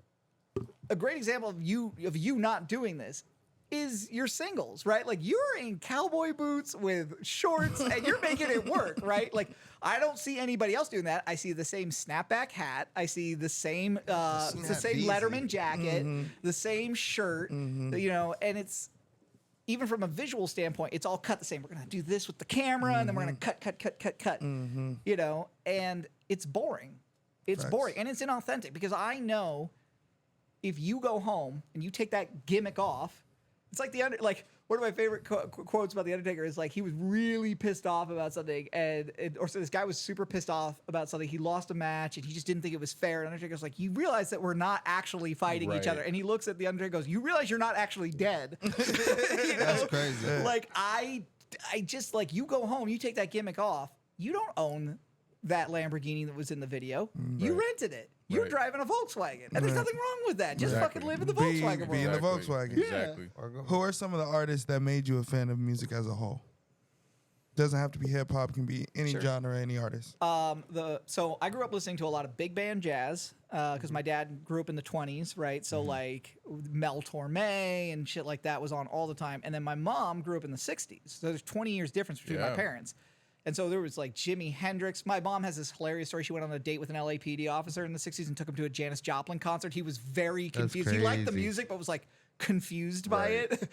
a great example of you not doing this is your singles, right? Like you're in cowboy boots with shorts and you're making it work, right? Like I don't see anybody else doing that. I see the same snapback hat. I see the same Letterman jacket, the same shirt, you know, and it's even from a visual standpoint, it's all cut the same. We're gonna do this with the camera, and then we're gonna cut, you know, and it's boring. It's Facts. boring and it's inauthentic because I know if you go home and you take that gimmick off, it's like one of my favorite quotes about the Undertaker is like he was really pissed off about something, or so this guy was super pissed off about something. He lost a match and he just didn't think it was fair. And Undertaker's like, "You realize that we're not actually fighting each Right. other?" And he looks at the Undertaker and goes, "You realize you're not actually dead?" You know? That's crazy. Like I just like you go home, you take that gimmick off, you don't own that Lamborghini that was in the video. You rented it. You're Right. driving a Volkswagen, and there's Right. nothing wrong with that. Just Exactly. fucking live in the Be Volkswagen in world. the Volkswagen. Exactly. Who are some of the artists that made you a fan of music as a whole? Doesn't have to be hip hop. Can be any Sure. genre, any artist. So I grew up listening to a lot of big band jazz because my dad grew up in the 20s, right? So like Mel Torme and shit like that was on all the time. And then my mom grew up in the 60s. So there's 20 years difference between my Yeah. parents. And so there was like Jimi Hendrix. My mom has this hilarious story. She went on a date with an LAPD officer in the 60s and took him to a Janis Joplin concert. He was very confused. He liked the crazy. music, but was like confused by Right. it.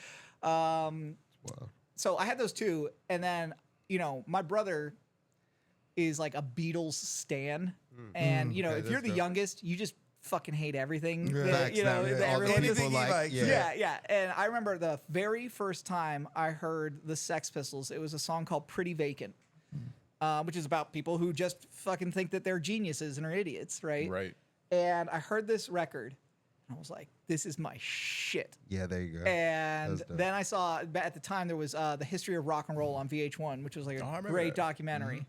So I had those two. And then, you know, my brother is like a Beatles stan. And, you know, Okay, if you're that's the dope. youngest, you just fucking hate everything. Yeah. that, Facts you know, now, yeah. that All the everyone people is- like, yeah, yeah. And I remember the very first time I heard the Sex Pistols, it was a song called Pretty Vacant, which is about people who just fucking think that they're geniuses and are idiots, right? Right. And I heard this record, and I was like, this is my shit. Yeah, there you go. And That's dope. then I saw, at the time, there was The History of Rock and Roll on VH1, which was like Oh, I a remember great that. documentary.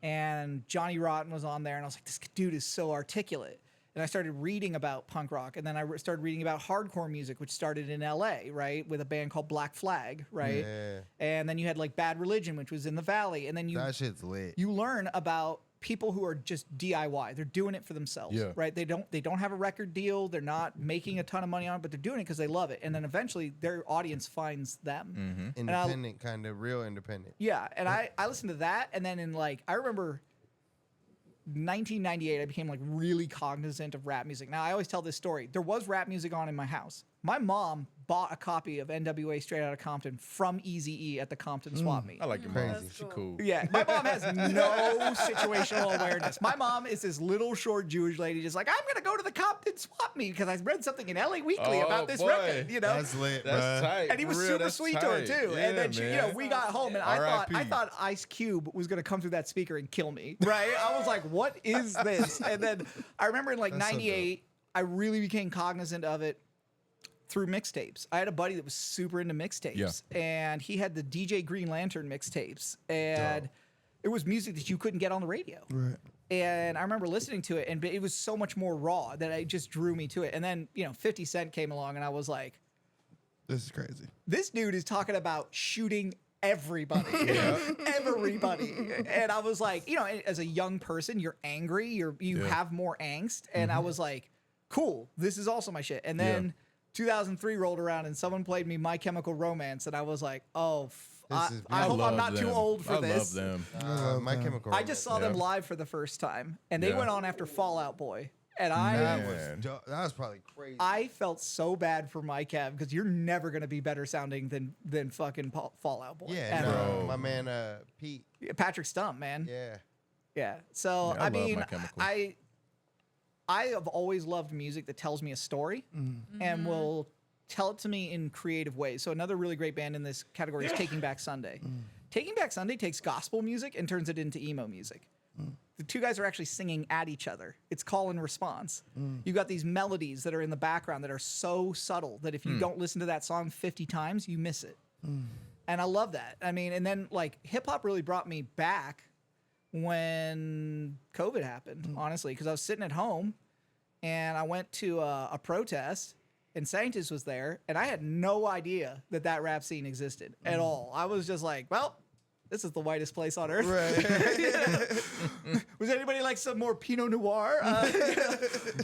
And Johnny Rotten was on there, and I was like, this dude is so articulate. And I started reading about punk rock, and then I started reading about hardcore music, which started in LA, right, with a band called Black Flag, right? Yeah. And then you had like Bad Religion, which was in the Valley, and then That shit's lit. you learn about people who are just DIY. They're doing it for themselves, Yeah. right? They don't have a record deal. They're not making a ton of money on it, but they're doing it because they love it. And then eventually their audience finds them. Independent, kind of real independent. Yeah, and I listened to that, and then in like I remember 1998, I became like really cognizant of rap music. Now I always tell this story. There was rap music on in my house. My mom bought a copy of NWA Straight Outta Compton from Eazy-E at the Compton swap meet. I like your Crazy. mom. That's She cool. cool. Yeah, my mom has no situational awareness. My mom is this little short Jewish lady, just like, I'm gonna go to the Compton swap meet because I read something in LA Weekly Oh, about this boy. record, you know. That's lit, That's bro. tight. And he was For real, super that's sweet to her tight. too. Yeah, And then she, you know, man. we got home and I R.I.P. thought Ice Cube was gonna come through that speaker and kill me. Right? I was like, what is this? And then I remember in like That's so '98, I really became cognizant of it through mixtapes. I had a buddy that was super into mixtapes, and he had the DJ Green Lantern mixtapes, and it was music that you couldn't get on the radio. Right. And I remember listening to it, and it was so much more raw that it just drew me to it. And then, you know, 50 Cent came along, and I was like, This is crazy. this dude is talking about shooting everybody. Everybody. And I was like, you know, as a young person, you're angry, you have more angst. And I was like, cool, this is also my shit. And then 2003 rolled around and someone played me My Chemical Romance, and I was like, oh, is I hope I'm love not too them. old for I this. love them. My Chemical. I just saw them Yeah. live for the first time, and they Yeah. went on after Fall Out Boy. And That Man. was dope. That was probably crazy. I felt so bad for Mike Kev because you're never gonna be better sounding than fucking Fall Out Boy. yeah, ever. Bro. my man Pete. Patrick Stump, man. Yeah. Yeah. So Yeah, I I love mean, My Chemical. I have always loved music that tells me a story and will tell it to me in creative ways. So another really great band in this category is Taking Back Sunday. Taking Back Sunday takes gospel music and turns it into emo music. The two guys are actually singing at each other. It's call and response. You got these melodies that are in the background that are so subtle that if you don't listen to that song 50 times, you miss it. And I love that. I mean, and then like hip hop really brought me back when COVID happened, honestly, because I was sitting at home and I went to a protest and Sanctus was there, and I had no idea that rap scene existed at all. I was just like, well, this is the whitest place on earth. Right. Was anybody like some more Pinot Noir?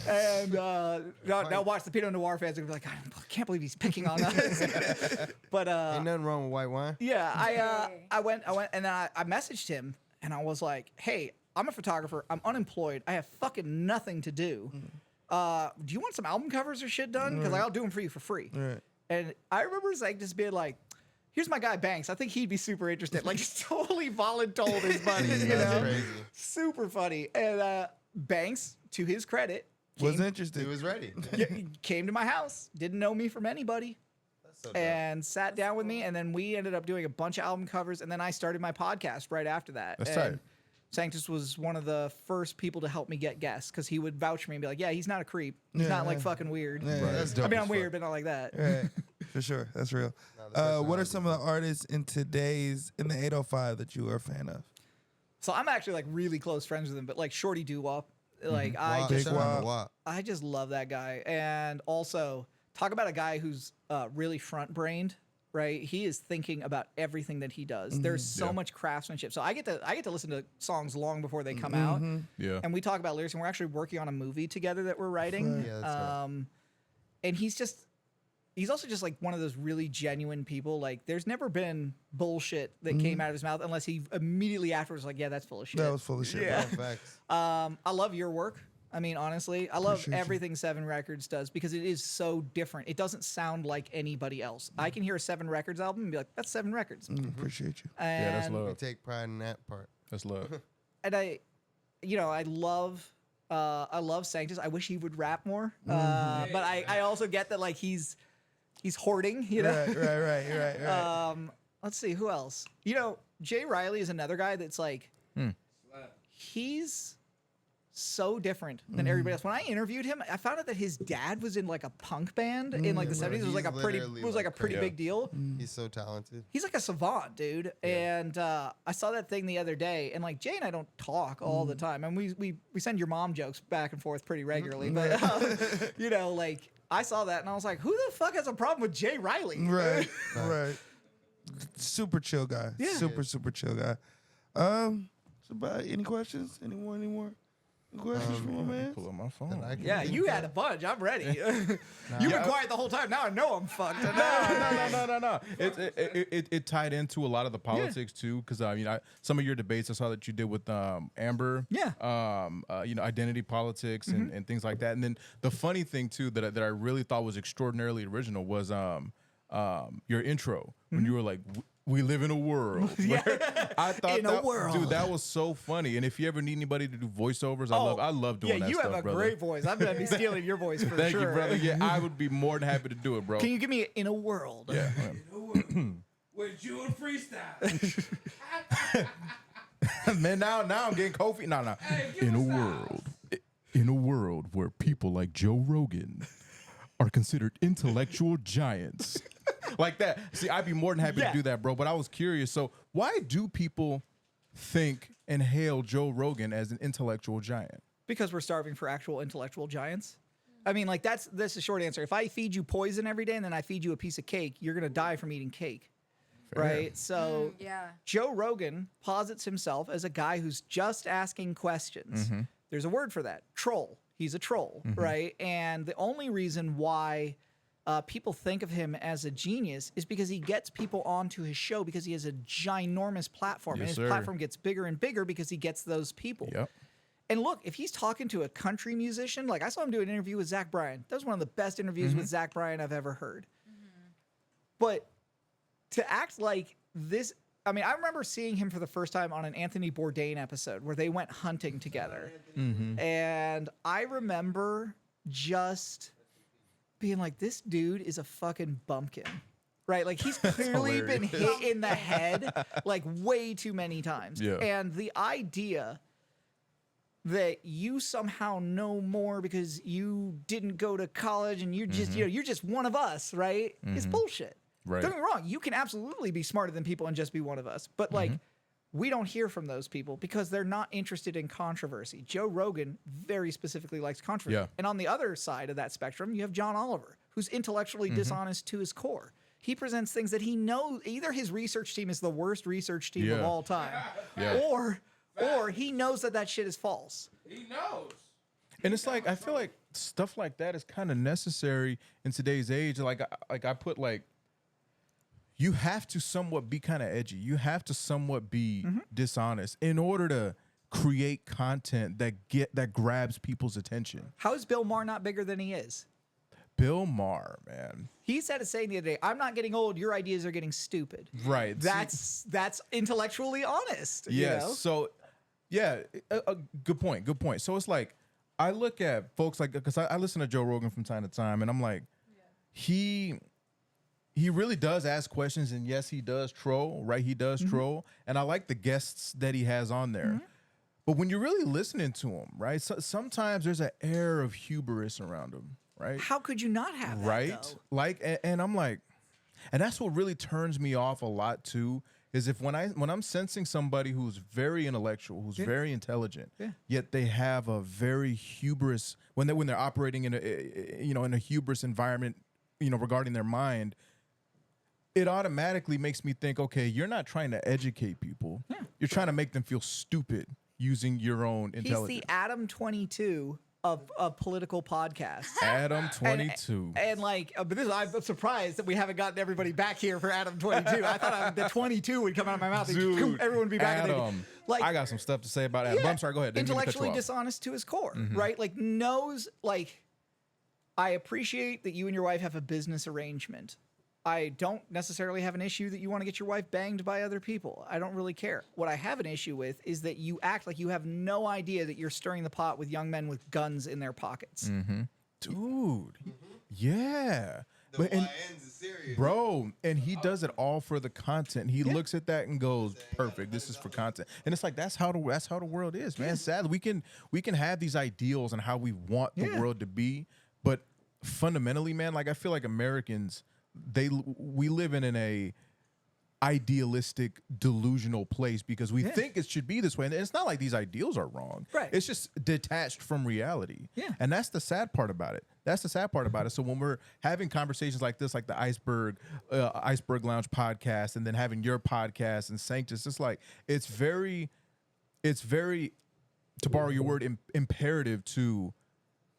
And now watch the Pinot Noir fans and be like, I can't believe he's picking on us. But Ain't nothing wrong with white wine. yeah, I went, and then I messaged him, and I was like, hey, I'm a photographer. I'm unemployed. I have fucking nothing to do. Do you want some album covers or shit done? Because like, I'll do them for you for free. Right. And I remember like just being like, here's my guy Banks. I think he'd be super interested. Like, just totally voluntold his buddy. You That's know? crazy. Super funny. And Banks, to his credit, Was came, interested. He was ready. came to my house. Didn't know me from anybody. That's so dope. And sat down with me. And then we ended up doing a bunch of album covers. And then I started my podcast right after that. That's and tight. Sanctus was one of the first people to help me get guests because he would vouch for me and be like, yeah, he's not a creep. He's not like fucking weird. Yeah, That's dope. I mean, as I'm fuck. weird, but not like that. Right. For sure. That's real. No, the What are personality some of the artists in the 805 that you are a fan of? So I'm actually like really close friends with him, but like Shorty Doo-Wop, like Wow, Big shout out to Wop. Wop. I just love that guy. And also talk about a guy who's really front-brained, right? He is thinking about everything that he does. There's so much craftsmanship. So I get to listen to songs long before they come out. Yeah. And we talk about lyrics, and we're actually working on a movie together that we're writing. Yeah, that's right. And he's also just like one of those really genuine people. Like, there's never been bullshit that came out of his mouth unless he immediately afterwards was like, yeah, that's full of shit. That was full of shit. Yeah. No facts. I love your work. I mean, honestly, I love Appreciate you. everything Seven Records does because it is so different. It doesn't sound like anybody else. I can hear a Seven Records album and be like, that's Seven Records. Appreciate you. And, Yeah, that's We love. take pride in that part. That's love. and I love Sanctus. I wish he would rap more. But I also get that like he's hoarding, you know? Right. Let's see, who else? You know, Jay Riley is another guy that's like, he's so different than everybody else. When I interviewed him, I found out that his dad was in like a punk band in like the bro, 70s. It was like a he's pretty, literally, like, pretty yeah. big deal. He's so talented. He's like a savant, dude. And I saw that thing the other day, and like Jay and I don't talk all the time, and we send your mom jokes back and forth pretty regularly. But you know, like I saw that and I was like, who the fuck has a problem with Jay Riley? Right. Super chill guy. Yeah. Super chill guy. So about any questions? Any more? Any questions from my man? Pull up my phone. That I can Yeah, think you of. had a bunch. I'm ready. You've been quiet the whole time. Now I know I'm fucked. No. It tied into a lot of the politics too, because some of your debates I saw that you did with Amber. Yeah. Identity politics and things like that. And then the funny thing too that I really thought was extraordinarily original was your intro when you were like, "We live in a world." I thought In a world. dude, that was so funny. And if you ever need anybody to do voiceovers, I love doing that you stuff, have a brother. great voice. I'm gonna be stealing your voice for Thank sure. you, brother. Yeah, I would be more than happy to do it, bro. Can you give me In a World? Yeah. With you and freestyle. Man, now I'm getting Kofi. No. Hey, give In a us world, in a world where people like Joe Rogan are considered intellectual giants, like that. See, I'd be more than happy Yeah. to do that, bro. But I was curious. So, why do people think and hail Joe Rogan as an intellectual giant? Because we're starving for actual intellectual giants. I mean, like that's the short answer. If I feed you poison every day and then I feed you a piece of cake, you're gonna die from eating cake, right? So Yeah. Joe Rogan posits himself as a guy who's just asking questions. There's a word for that, troll. He's a troll, right? And the only reason why people think of him as a genius is because he gets people onto his show because he has a ginormous platform. Yes, and his sir. platform gets bigger and bigger because he gets those people. Yep. And look, if he's talking to a country musician, like I saw him do an interview with Zach Bryan. That was one of the best interviews with Zach Bryan I've ever heard. But to act like this I mean, I remember seeing him for the first time on an Anthony Bourdain episode where they went hunting together. And I remember just being like, this dude is a fucking bumpkin. Right? Like, he's clearly been hit in the head like way too many times. Yeah. And the idea that you somehow know more because you didn't go to college and you're just, you know, you're just one of us, right? Is bullshit. Right. Don't get me wrong. You can absolutely be smarter than people and just be one of us. But like, we don't hear from those people because they're not interested in controversy. Joe Rogan very specifically likes controversy. Yeah. And on the other side of that spectrum, you have John Oliver, who's intellectually dishonest to his core. He presents things that he knows either his research team is the worst research team of Yeah. all time, Yeah. or he knows that shit is false. He knows. And it's like I feel like stuff like that is kind of necessary in today's age. Like I put like you have to somewhat be kind of edgy. You have to somewhat be dishonest in order to create content that grabs people's attention. How is Bill Maher not bigger than he is? Bill Maher, man. He said a saying the other day, "I'm not getting old. Your ideas are getting stupid." Right. That's intellectually honest. Yes. You know? So, yeah, a good point. Good point. So it's like I look at folks like because I listen to Joe Rogan from time to time, and I'm like, he really does ask questions, and yes, he does troll. Right, he does troll, and I like the guests that he has on there. But when you're really listening to him, right, sometimes there's an air of hubris around him. Right. How could you not have that, Right. though? Like, and I'm like, and that's what really turns me off a lot too. Is if when I'm sensing somebody who's very intellectual, who's very intelligent, yet they have a very hubris when they're operating in a hubris environment, regarding their mind, it automatically makes me think, okay, you're not trying to educate people. You're trying to make them feel stupid using your own intelligence. He's the Adam 22 of political podcasts. Adam 22. And like, but I'm surprised that we haven't gotten everybody back here for Adam 22. I thought the 22 would come out of my mouth. Dude, Everyone would be back. Adam, like, I got some stuff to say about Adam. But I'm sorry, go ahead. Didn't mean to cut you Intellectually off. dishonest to his core, right? Like, knows, like, I appreciate that you and your wife have a business arrangement. I don't necessarily have an issue that you want to get your wife banged by other people. I don't really care. What I have an issue with is that you act like you have no idea that you're stirring the pot with young men with guns in their pockets. Dude. Yeah. The But, and, YNs is serious. bro, and he does it all for the content. He looks at that and goes, "Perfect. This is for content." And it's like that's how the world is, man. Sadly, we can have these ideals and how we want the world to be, but fundamentally, man, like I feel like Americans, we live in a idealistic, delusional place because we think it should be this way. And it's not like these ideals are wrong. Right. It's just detached from reality. Yeah. And that's the sad part about it. So when we're having conversations like this, like the Iceberg Lounge podcast, and then having your podcast and Sanctus, it's like, it's very, to borrow your word, imperative to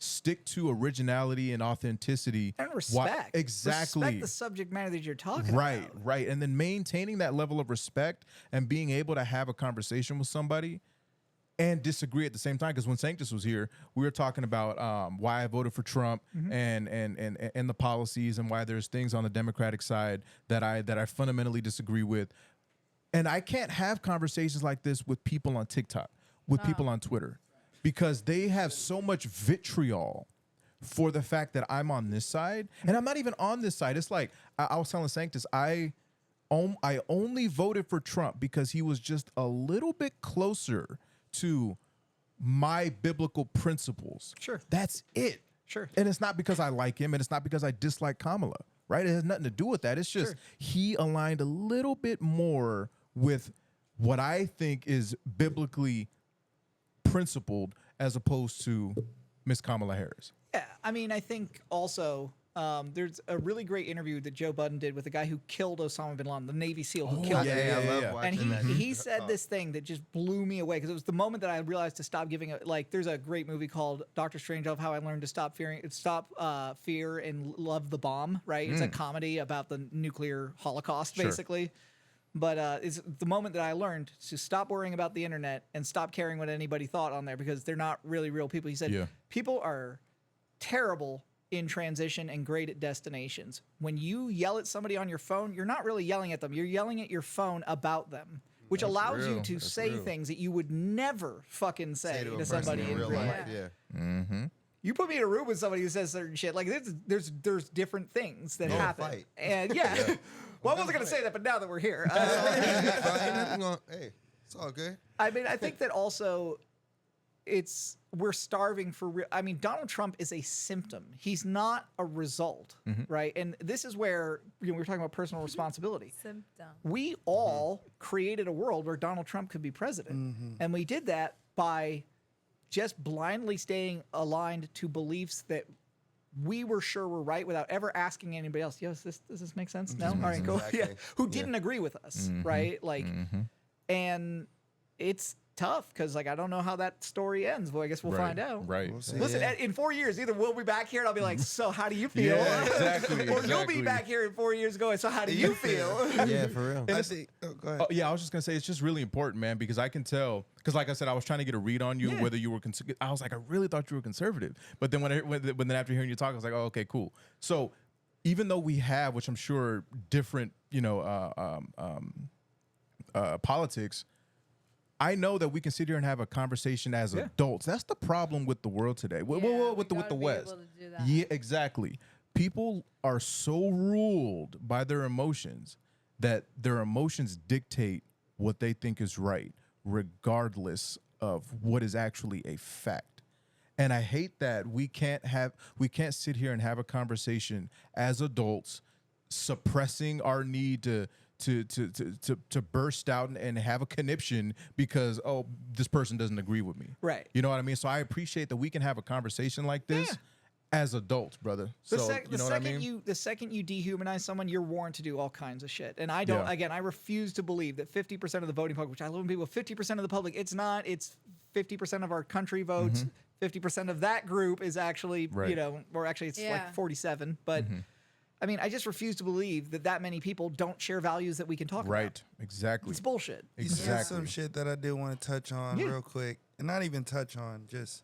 stick to originality and authenticity And respect. Exactly. Respect the subject matter that you're talking about. Right. And then maintaining that level of respect and being able to have a conversation with somebody and disagree at the same time. Because when Sanctus was here, we were talking about why I voted for Trump and the policies and why there's things on the Democratic side that I fundamentally disagree with. And I can't have conversations like this with people on TikTok, with people on Twitter, because they have so much vitriol for the fact that I'm on this side, and I'm not even on this side. It's like I was telling Sanctus, I only voted for Trump because he was just a little bit closer to my biblical principles. Sure. That's it. Sure. And it's not because I like him, and it's not because I dislike Kamala, right? It has nothing to do with that. It's just he aligned a little bit more with what I think is biblically principled as opposed to Miss Kamala Harris. Yeah, I mean, I think also there's a really great interview that Joe Budden did with the guy who killed Osama bin Laden, the Navy SEAL who killed him. I love yeah. watching And that. he said this thing that just blew me away because it was the moment that I realized to stop giving it. Like, there's a great movie called Doctor Strangelove: How I Learned to Stop Fear and Love the Bomb. Right? It's a comedy about the nuclear holocaust, basically. But it's the moment that I learned to stop worrying about the internet and stop caring what anybody thought on there because they're not really real people. He said, people are terrible in transition and great at destinations. When you yell at somebody on your phone, you're not really yelling at them. You're yelling at your phone about them, which allows you real. to That's say real. things that you would never fucking say to a to person somebody in real real life. life. Yeah. Mm-hmm. You put me in a room with somebody who says certain shit. Like there's different things that Don't happen. fight. And yeah. Well, I wasn't gonna say that, but now that we're here, Hey, it's all good. I mean, I think that also we're starving for real. I mean, Donald Trump is a symptom. He's not a result, right? And this is where we were talking about personal responsibility. Symptom. We all created a world where Donald Trump could be president, and we did that by just blindly staying aligned to beliefs that we were sure were right without ever asking anybody else. Yes, does this make sense? No, all right, cool. Exactly. Yeah, who didn't agree with us, right? Like, and it's tough because like I don't know how that story ends. Well, I guess we'll find out. Right. We'll see. Listen, Yeah. in 4 years, either we'll be back here and I'll be like, so how do you feel? Yeah, exactly. Or you'll be exactly. back here in 4 years going, so how do you feel? Yeah, for real. I think. Oh, go ahead. Oh, yeah, I was just gonna say it's just really important, man, because I can tell. Because, like I said, I was trying to get a read on you Yeah. whether you were. I was like, I really thought you were conservative, but then when then after hearing you talk, I was like, oh, okay, cool. So, even though we have, which I'm sure, different, politics, I know that we can sit here and have a conversation as adults. That's the problem with the world today. With the gotta be West. able to do that. Yeah, exactly. People are so ruled by their emotions that their emotions dictate what they think is right, regardless of what is actually a fact. And I hate that we can't sit here and have a conversation as adults, suppressing our need to burst out and have a conniption because this person doesn't agree with me. Right. You know what I mean? So I appreciate that we can have a conversation like this as adults, brother. The So you know what I mean? The second you dehumanize someone, you're warned to do all kinds of shit. And I don't. Yeah. Again, I refuse to believe that 50% of the voting public, which I love when people 50% of the public. It's not. It's 50% of our country votes. 50% of that group is actually, Right. or actually it's Yeah. like 47. But I mean, I just refuse to believe that many people don't share values that we can talk about. Right. Exactly. It's bullshit. You said Exactly. some shit that I did want to touch on Yeah. real quick, and not even touch on, just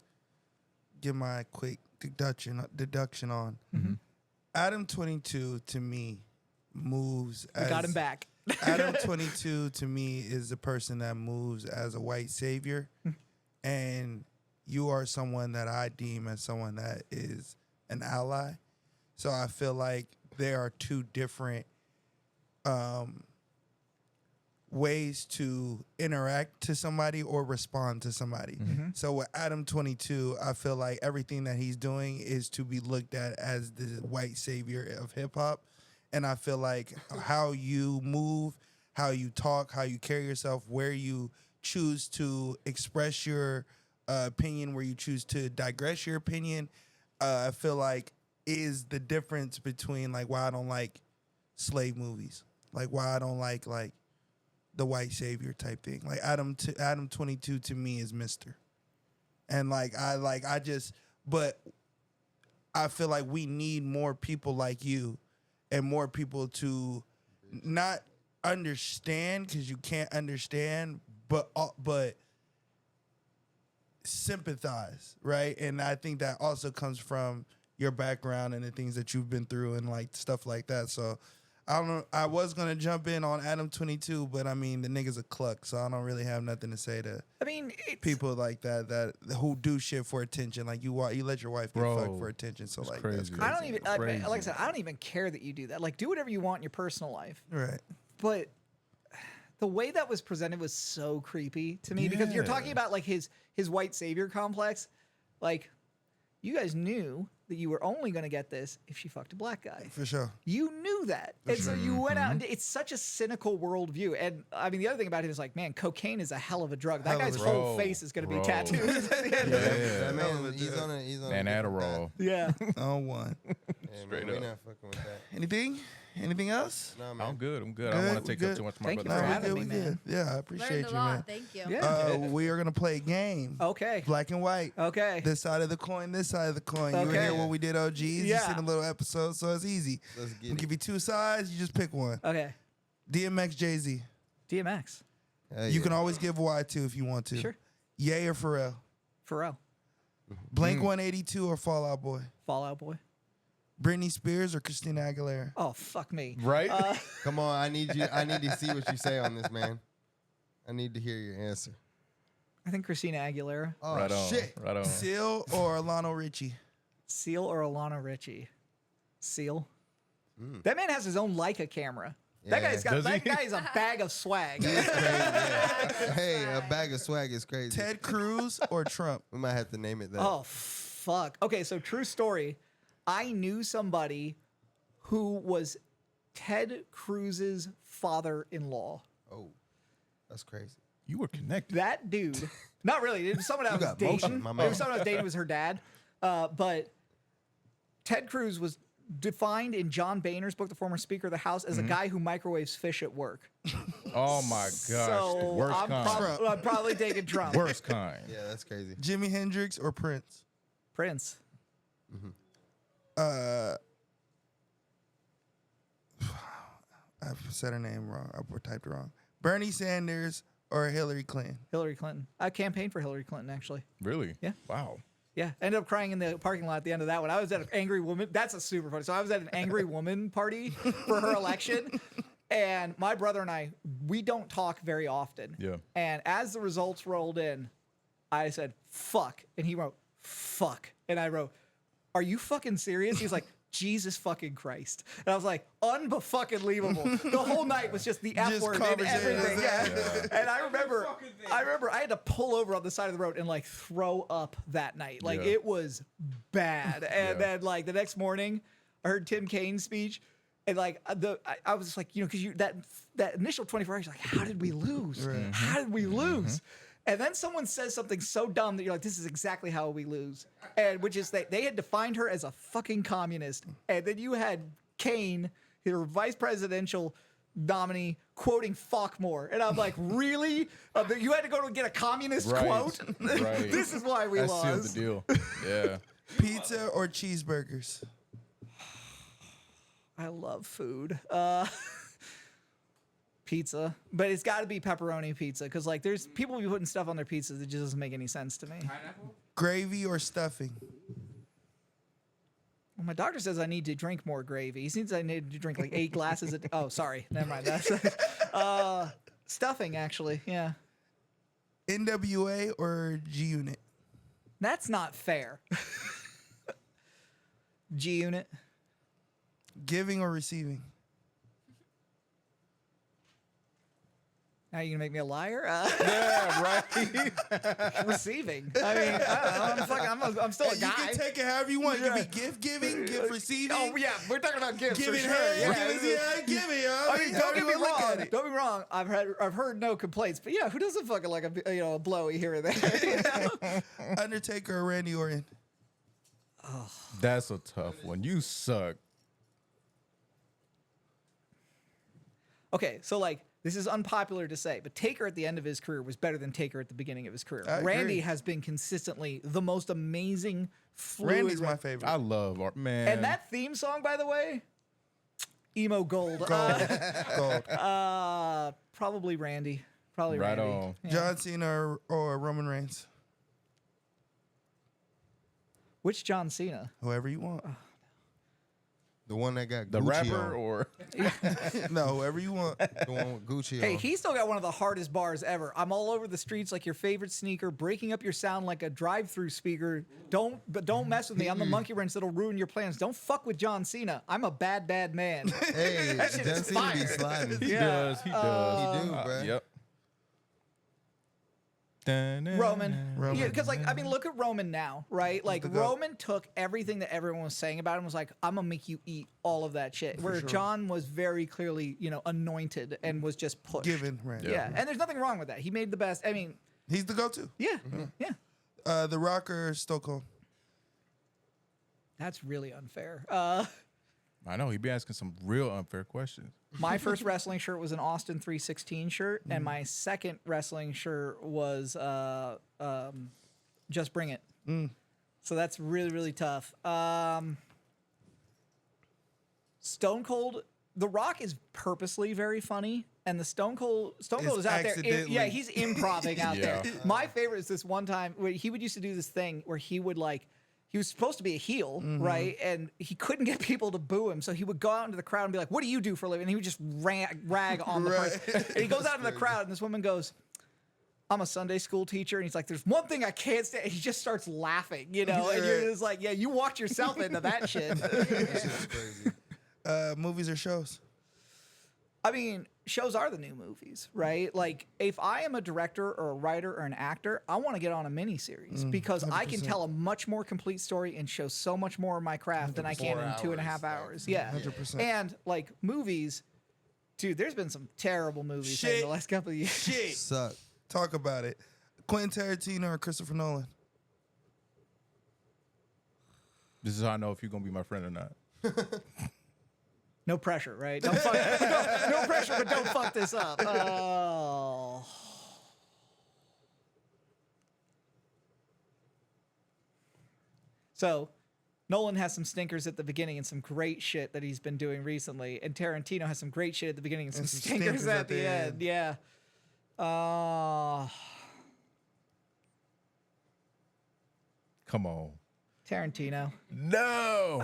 give my quick deduction on. Adam 22 to me moves. We got him back. Adam 22 to me is the person that moves as a white savior, and you are someone that I deem as someone that is an ally. So I feel like there are two different ways to interact to somebody or respond to somebody. So with Adam 22, I feel like everything that he's doing is to be looked at as the white savior of hip hop. And I feel like how you move, how you talk, how you carry yourself, where you choose to express your opinion, where you choose to digress your opinion, I feel like is the difference between like why I don't like slave movies, like why I don't like the white savior type thing. Like Adam 22 to me is Mr. And but I feel like we need more people like you and more people to not understand, because you can't understand, but sympathize, right? And I think that also comes from your background and the things that you've been through and like stuff like that. So I don't know. I was gonna jump in on Adam 22, but I mean the nigga's a cluck, so I don't really have nothing to say to I mean, it's, people like that who do shit for attention. Like you let your wife get Bro, fucked for attention. So that's like crazy. that's crazy. I don't even Crazy. like I said, I don't even care that you do that. Like, do whatever you want in your personal life. Right. But the way that was presented was so creepy to me because you're Yeah. talking about like his white savior complex. Like, you guys knew that you were only going to get this if she fucked a black guy. For sure. You knew that. And so you went out and it's such a cynical worldview. And I mean, the other thing about it is like, man, cocaine is a hell of a drug. That Hell of guy's a whole drug. face is going to be Bro. tattooed at the end of it. Yeah. That Hell of a man, he's dude. on a Man, different Adderall. Yeah. On one. path. Yeah, Straight man, up. we not fucking with that. Anything else? No, man. I'm good. I'm good. I Good, don't want to take good. up too much of my Thank you brother's for time. having we me, good. man. Yeah, I Learned appreciate a you, lot. man. Thank you. Yeah. We are gonna play a game. Okay. Black and white. Okay. This side of the coin, this side of the coin. You were Okay. here when we did OGs. You Yeah. seen a little episode, so it's easy. Let's I'll get it. give you two sides. You just pick one. Okay. DMX, Jay-Z. DMX. Hell You yeah. can always give Y too if you want to. Sure. Ye or Pharrell. Pharrell. Blink 182 or Fall Out Boy. Fallout Boy. Britney Spears or Christina Aguilera? Oh, fuck me. Right? Come on, I need to see what you say on this, man. I need to hear your answer. I think Christina Aguilera. Oh right on. shit! Right on. Seal or Lionel Richie? Seal or Alana Richie? Seal. That man has his own Leica camera. That Yeah. guy's got. Does That he? guy is a bag of swag. Crazy, yeah. Hey, a bag of swag is crazy. Ted Cruz or Trump? We might have to name it that. Oh fuck. Okay, so true story. I knew somebody who was Ted Cruz's father-in-law. Oh, that's crazy. You were connected. That dude, not really. It was someone I was got dating. motion, my It man. was someone I was dating. Was her dad. But Ted Cruz was defined in John Boehner's book, The Former Speaker of the House, as a guy who microwaves fish at work. Oh my gosh. the So worst I'm, kind. I'm probably taking Trump. Worst kind. Yeah, that's crazy. Jimi Hendrix or Prince? Prince. I've said her name wrong. I typed it wrong. Bernie Sanders or Hillary Clinton? Hillary Clinton. I campaigned for Hillary Clinton, actually. Really? Yeah. Wow. Yeah, ended up crying in the parking lot at the end of that one. I was at an angry woman. That's a super funny. So I was at an angry woman party for her election, and my brother and I, we don't talk very often. Yeah. And as the results rolled in, I said, fuck. And he wrote, fuck. And I wrote, are you fucking serious? He's like, Jesus fucking Christ. And I was like, unfucking-leavable. The whole night was just the F Just word and conversation. everything. Yeah. And I remember Fucking thing. I had to pull over on the side of the road and like throw up that night. Like Yeah. it was bad. And then like the next morning, I heard Tim Kaine's speech. And like I was just like, you know, because that initial 24 hours, like, how did we lose? How did we lose? And then someone says something so dumb that you're like, this is exactly how we lose. And which is they had defined her as a fucking communist. And then you had Kaine, her vice presidential nominee, quoting Falkmore. And I'm like, really? You had to go to get a communist Right. quote? Right. This is why we That lost. sealed the deal. Yeah. Pizza or cheeseburgers? I love food. Pizza, but it's got to be pepperoni pizza because like there's people be putting stuff on their pizzas that just doesn't make any sense to me. Pineapple? Gravy or stuffing? Well, my doctor says I need to drink more gravy. He seems I need to drink like 8 glasses a day. Oh, sorry, never mind. That's stuffing actually. Yeah, NWA or G Unit? that's not fair. G Unit. Giving or receiving? Now you gonna make me a liar? Yeah, right. Receiving. I mean, I don't know. I'm still a You guy. can take it however you want. You can be gift giving, gift receiving. Oh yeah, we're talking about gifts. Giving for head. sure. Giving, yeah. I mean, don't get me However you look at wrong. it. Don't get me wrong. I've heard no complaints, but yeah, who doesn't fucking like a blowy here or there? You know? Undertaker or Randy Orton? That's a tough one. You suck. Okay, so like this is unpopular to say, but Taker at the end of his career was better than Taker at the beginning of his career. I agree. Randy has been consistently the most amazing. Fluid Randy's my favorite. I love art, man. And that theme song, by the way, emo gold. Gold. Probably Randy. Probably Right Randy. on. Yeah. John Cena or Roman Reigns? Which John Cena? Whoever you want. The one that got the Gucci rapper on. or No, whoever you want. The one with Gucci Hey, on. he still got one of the hardest bars ever. I'm all over the streets like your favorite sneaker, breaking up your sound like a drive-through speaker. Don't mess with me. I'm the monkey wrench that'll ruin your plans. Don't fuck with John Cena. I'm a bad man. Hey, That shit John is Cena be fire. sliding. he Yeah. does. He does. He do, bruh. Yep. Roman. Roman. Yeah, because like I mean, look at Roman now, right? Like the GOAT. Roman took everything that everyone was saying about him, was like, I'm gonna make you eat all of that shit. Where John was very clearly, you know, anointed and was just pushed. Given Randy. Yeah, and there's nothing wrong with that. He made the best. I mean, He's the go-to. yeah, yeah. The Rock or Stone Cold? That's really unfair. I know he'd be asking some real unfair questions. My first wrestling shirt was an Austin 316 shirt, and my second wrestling shirt was Just Bring It. So that's really, really tough. Stone Cold, The Rock is purposely very funny, and the Stone Cold is out there. accidentally. Yeah, he's improving out Yeah. there. My favorite is this one time where he would used to do this thing where he would like he was supposed to be a heel, right? And he couldn't get people to boo him, so he would go out into the crowd and be like, "What do you do for a living?" And he would just rag on the person. And he goes out in the crowd, and this woman goes, "I'm a Sunday school teacher," and he's like, "There's one thing I can't stand." And he just starts laughing, you know, and you're just like, "Yeah, you walked yourself into that shit." That shit's crazy. Movies or shows? I mean, shows are the new movies, right? Like, if I am a director or a writer or an actor, I want to get on a miniseries because I can tell a much more complete story and show so much more of my craft than I can in 2.5 hours. Yeah. 100%. And, like, movies, dude, there's been some terrible movies in Shit. the last couple of years. Shit. Suck. Talk about it. Quentin Tarantino or Christopher Nolan? This is how I know if you're gonna be my friend or not. No pressure, right? Don't fuck, no pressure, but don't fuck this up. Oh. So, Nolan has some stinkers at the beginning and some great shit that he's been doing recently, and Tarantino has some great shit at the beginning and some stinkers at the end. Yeah. Come on. Tarantino. No.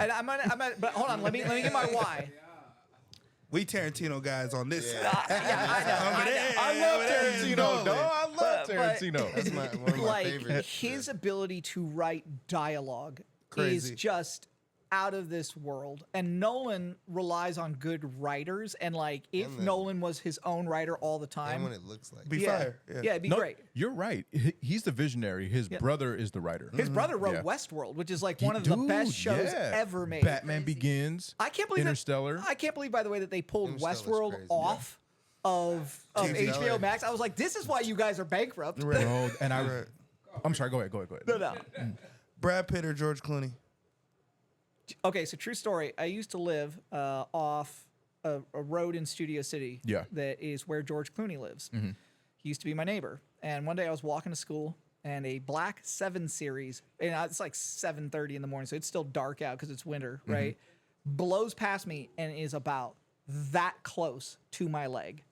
But hold on, let me get my why. We Tarantino guys on this side. I love Tarantino, dog. I love But- Tarantino. That's one of my Like favorites. his ability to write dialogue Crazy. is just out of this world. And Nolan relies on good writers. And like, if And the- Nolan was his own writer all the And time, when it looks like. Be yeah, fire. Yeah. it'd be No, great. you're right. He's the visionary. His brother is the writer. His brother wrote Yeah. Westworld, which is like one of the best shows ever made. Batman Begins. I can't believe Interstellar. I can't believe, by the way, that they pulled Interstellar's Westworld crazy. off of Interstellar. HBO Max. I was like, this is why you guys are bankrupt. Bro, and Right. I'm sorry. Go ahead. No. Brad Pitt or George Clooney? Okay, so true story. I used to live off a road in Studio City. Yeah. That is where George Clooney lives. He used to be my neighbor. And one day I was walking to school, and a black 7 Series, and it's like 7:30 in the morning, so it's still dark out because it's winter, right? Blows past me and is about that close to my leg.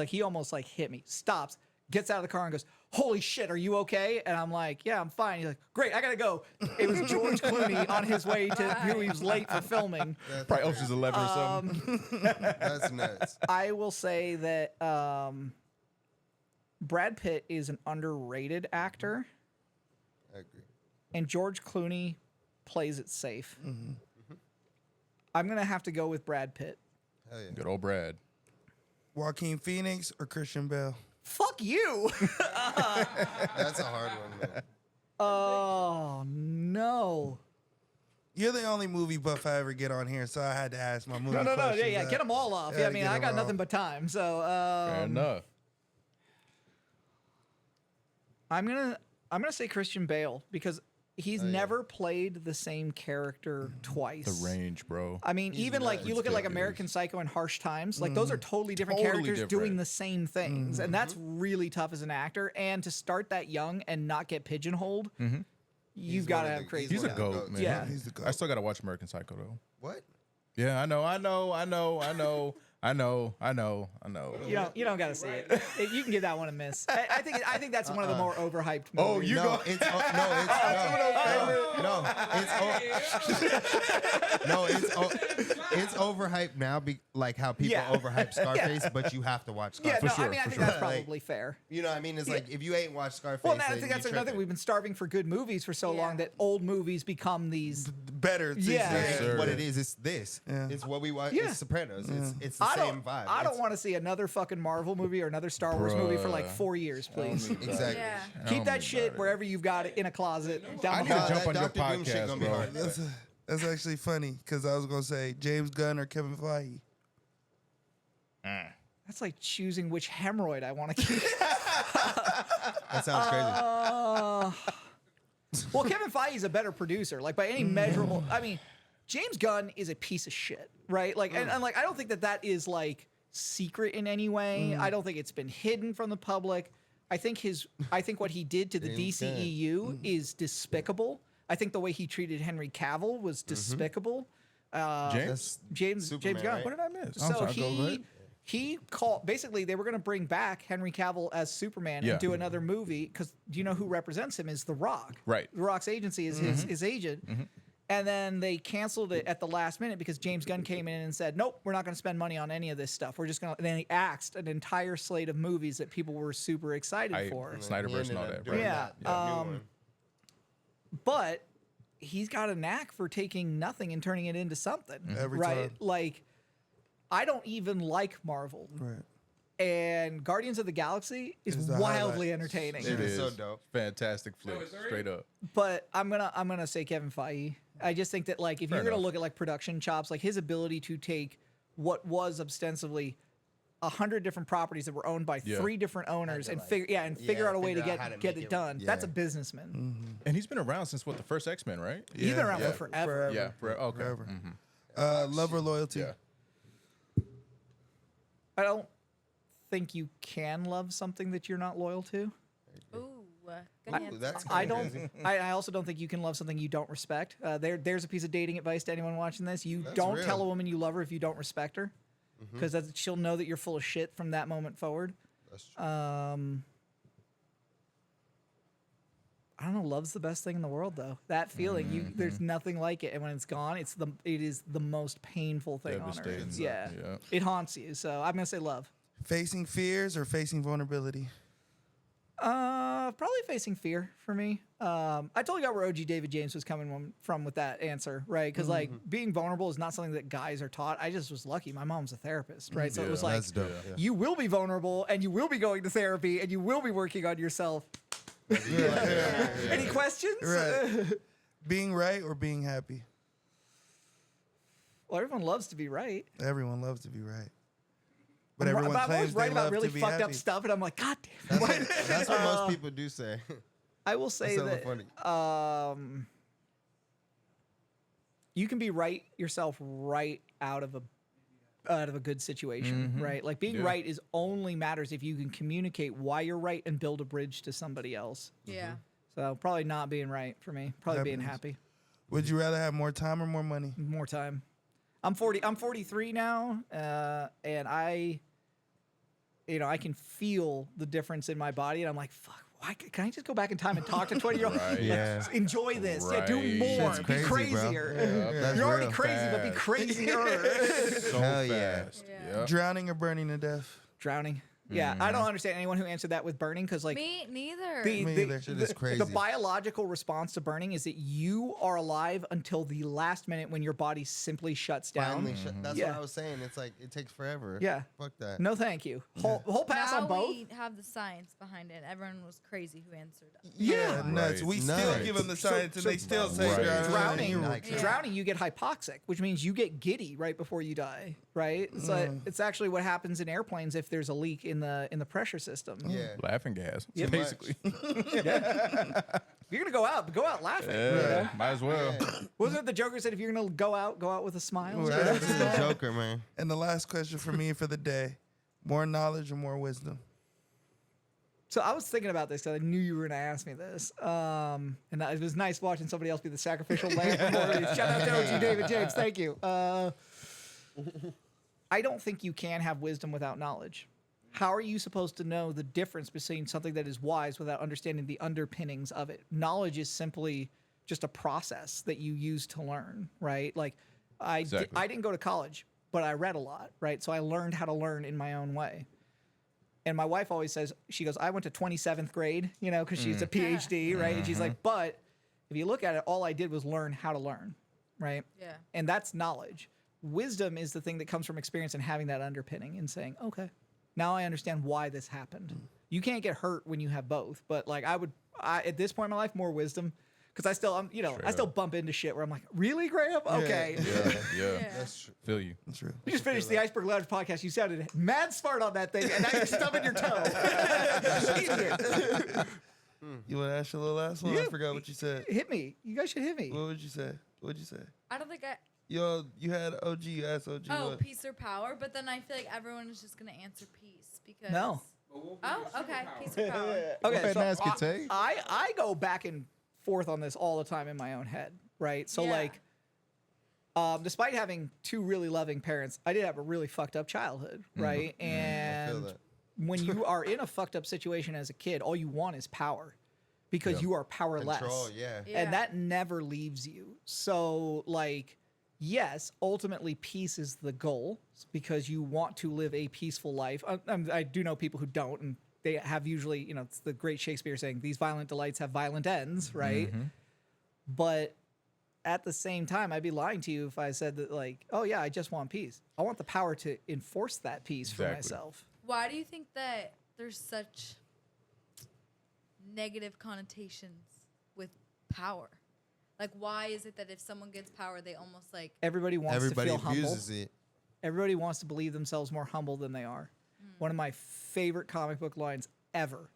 He almost like hit me. Stops, gets out of the car and goes, "Holy shit, are you okay?" And I'm like, "Yeah, I'm fine." He's like, "Great, I gotta go." It was George Clooney on his way to he was late for filming. Probably Ocean's 11 or something. That's nuts. I will say that Brad Pitt is an underrated actor, I agree. and George Clooney plays it safe. I'm gonna have to go with Brad Pitt. Hell yeah. Good old Brad. Joaquin Phoenix or Christian Bale? Fuck you! That's a hard one, man. Oh no! You're the only movie buff I ever get on here, so I had to ask my movie No, questions. yeah, get them all off. Yeah, I mean, get I 'em got all. nothing but time, so Fair enough. I'm gonna say Christian Bale because he's never played the same character twice. The range, bro. I mean, even like you nuts. look at like Ridiculous. American Psycho and Harsh Times, like those are totally different Totally characters different. doing the same things, and that's really tough as an actor. And to start that young and not get pigeonholed, you've got to have crazy. He's a one of the goat, goats. man. Yeah. He's the goat. I still got to watch American Psycho, though. What? Yeah, I know. You don't got to see it. You can give that one a miss. I think that's one of the more overhyped movies. Oh, you No, go. it's it's overhyped now, like how people Yeah. overhype Scarface, but you have to watch Yeah, Scarface. no, I mean, I think that's probably fair. You know what I mean? It's like if you ain't watched Scarface, Well, I then think that's you another thing. tripping. We've been starving for good movies for so Yeah. long that old movies become these. Better. Yeah. It's sir. what it is. It's this. Yeah. It's what we watch. Yeah. It's Sopranos. It's the I same don't. vibe. I don't It's- want to see another fucking Marvel movie or another Star Wars movie for like Bruh. 4 years, please. Exactly. Yeah. Keep that shit wherever you've got it in a closet. I Down need the to hall. jump that on your Dr. Doom shit podcast, gonna be bro. hard. That's actually funny because I was gonna say James Gunn or Kevin Feige. That's like choosing which hemorrhoid I want to keep. That sounds crazy. Well, Kevin Feige is a better producer, like by any measurable. I mean, James Gunn is a piece of shit, right? Like, and like, I don't think that is like secret in any way. I don't think it's been hidden from the public. I think what he did to the James Gunn. DCEU is despicable. I think the way he treated Henry Cavill was despicable. James? That's James Superman, Gunn. right? What did I miss? So Go ahead. he called. Basically, they were going to bring back Henry Cavill as Superman Yeah. and do another movie because do you know who represents him is The Rock. Right. The Rock's agency is his agent. And then they canceled it at the last minute because James Gunn came in and said, "Nope, we're not going to spend money on any of this stuff. We're just going to." And then he axed an entire slate of movies that people were super excited for. Snyderverse and all that. Right? Yeah. But he's got a knack for taking nothing and turning it into something. Every right? time. Like, I don't even like Marvel. Right. And Guardians of the Galaxy is Is the wildly highlight. entertaining. It is so dope. Fantastic flick, is there straight up. But I'm gonna say Kevin Feige. I just think that like if Fair you're gonna enough. look at like production chops, like his ability to take what was ostensibly 100 different properties that were owned by Yeah. 3 different owners to, and like, figure out a way to figure out how to get make it it- done. That's a yeah. businessman. And he's been around since what, the first X-Men, right? He's been around Yeah. for forever. Yeah. Okay. Forever. Mhm. Love or loyalty? Yeah. I don't think you can love something that you're not loyal to. Ooh, good Ooh, answer. that's I crazy. don't. I also don't think you can love something you don't respect. There's a piece of dating advice to anyone watching this. You That's don't real. tell a woman you love her if you don't respect her, because she'll know that you're full of shit from that moment forward. That's true. I don't know. Love's the best thing in the world, though. That feeling, there's nothing like it, and when it's gone, it is the most painful thing on earth. Devastating. Yeah, Yeah. it haunts you. So I'm gonna say love. Facing fears or facing vulnerability? Probably facing fear for me. I totally got where OG David James was coming from with that answer, right? Because like being vulnerable is not something that guys are taught. I just was lucky. My mom's a therapist, right? So it was like, That's dope. Yeah. you will be vulnerable, and you will be going to therapy, and you will be working on yourself. Any questions? Right. Being right or being happy? Well, everyone loves to be right. Everyone loves to be right. But I'm everyone always claims right they about love really to be fucked happy. up stuff, and I'm like, God damn. That's what most people do say. I will say That's hella that funny. You can be right yourself right out of a good situation, right? Like being Yeah. right is only matters if you can communicate why you're right and build a bridge to somebody else. Yeah. So probably not being right for me. Probably being Happiness. happy. Would you rather have more time or more money? More time. I'm 43 now, and I can feel the difference in my body, and I'm like, fuck. Why can I just go back in time and talk to 20-year-olds? Right. Yeah. Enjoy this. Yeah, do Right. more. Shit's Be crazy, bro. crazier. That's You're already real. crazy, but be Fast. crazier. So Hell yeah. fast. Yeah. Yep. Drowning or burning to death? Drowning. Yeah, I don't understand anyone who answered that with burning because like Me neither. the, Me the, either. Shit is the crazy. biological response to burning is that you are alive until the last minute when your body simply shuts down. Finally, that's Yeah. what I was saying. It's like it takes forever. Yeah. Fuck that. No, thank you. Whole pass now on both. we have the science behind it. Everyone was crazy who answered. Yeah. Nuts. Right. We still Nuts. give them the science and they still say Right. drowning. Drowning, Yeah. drowning, you get hypoxic, which means you get giddy right before you die. Right? So it's actually what happens in airplanes if there's a leak in the pressure system. Yeah. Laughing gas. Yep. Basically. If you're gonna go out laughing. you know? Yeah. Might as well. Wasn't it the Joker said if you're gonna go out with a smile? Shout out to the Joker, man. And the last question for me for the day: more knowledge or more wisdom? So I was thinking about this because I knew you were gonna ask me this, and it was nice watching somebody else be the sacrificial lamb. For Morbius. Shout out to OG David James. Thank you. I don't think you can have wisdom without knowledge. How are you supposed to know the difference between something that is wise without understanding the underpinnings of it? Knowledge is simply just a process that you use to learn, right? Like Exactly. I didn't go to college, but I read a lot, right? So I learned how to learn in my own way. And my wife always says, she goes, I went to 27th grade, because she's a PhD, right? And she's like, but if you look at it, all I did was learn how to learn, right? Yeah. And that's knowledge. Wisdom is the thing that comes from experience and having that underpinning and saying, okay, now I understand why this happened. You can't get hurt when you have both, but like I at this point in my life, more wisdom. Because I still bump into shit where I'm like, really, Graham? Okay. Yeah. That's true. Feel you. That's true. You just finished the Iceberg Lounge podcast. You sounded mad smart on that thing, and now you're stubbing your toe. Idiot. You want to ask your little last one? Yeah. I forgot what you said. Hit me. You guys should hit me. What would you say? What'd you say? I don't think I. Yo, you had OG. You asked OG. Oh, what? peace or power, but then I feel like everyone is just gonna answer peace because. No. Oh, okay. Peace or power. Okay, so ask it, Tay. I go back and forth on this all the time in my own head, right? So Yeah. like, despite having two really loving parents, I did have a really fucked up childhood, right? I feel And that. when you are in a fucked up situation as a kid, all you want is power because you are powerless. Control, yeah. Yeah. And that never leaves you. So, like, yes, ultimately peace is the goal because you want to live a peaceful life. I do know people who don't, and they have usually, it's the great Shakespeare saying, these violent delights have violent ends, right? But at the same time, I'd be lying to you if I said that, like, oh, yeah, I just want peace. I want the power to enforce that peace for Exactly. myself. Why do you think that there's such negative connotations with power? Like, why is it that if someone gets power, they almost like Everybody wants Everybody to feel humble. abuses it. Everybody wants to believe themselves more humble than they are. One of my favorite comic book lines ever.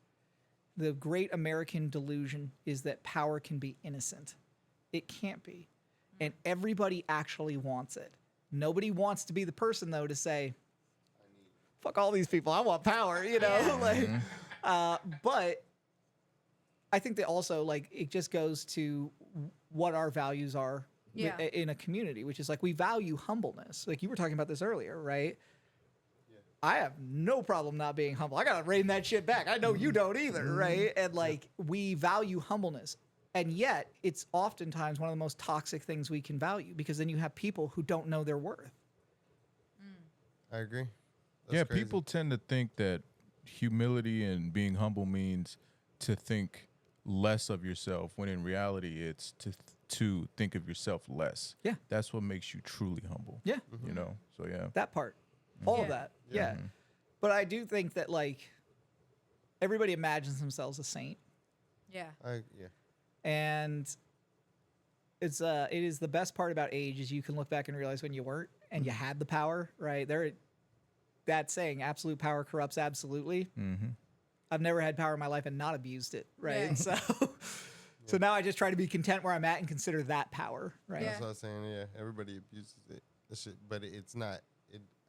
The great American delusion is that power can be innocent. It can't be. And everybody actually wants it. Nobody wants to be the person, though, to say, fuck all these people. I want power, Yeah. But I think that also, like, it just goes to what our values are Yeah. in a community, which is like we value humbleness. Like you were talking about this earlier, right? I have no problem not being humble. I gotta rein that shit back. I know you don't either, right? And like we value humbleness. And yet it's oftentimes one of the most toxic things we can value because then you have people who don't know their worth. I agree. That's Yeah, crazy. people tend to think that humility and being humble means to think less of yourself, when in reality it's to think of yourself less. Yeah. That's what makes you truly humble. Yeah. You know? So yeah. That part. All of Yeah. that. Yeah. But I do think that like everybody imagines themselves a saint. yeah. Yeah. And it is the best part about age is you can look back and realize when you weren't and you had the power, right? That saying, absolute power corrupts absolutely. I've never had power in my life and not abused it, right? Yeah. So now I just try to be content where I'm at and consider that power, right? Yeah. That's what I was saying. Yeah, everybody abuses it. That shit, but it's not.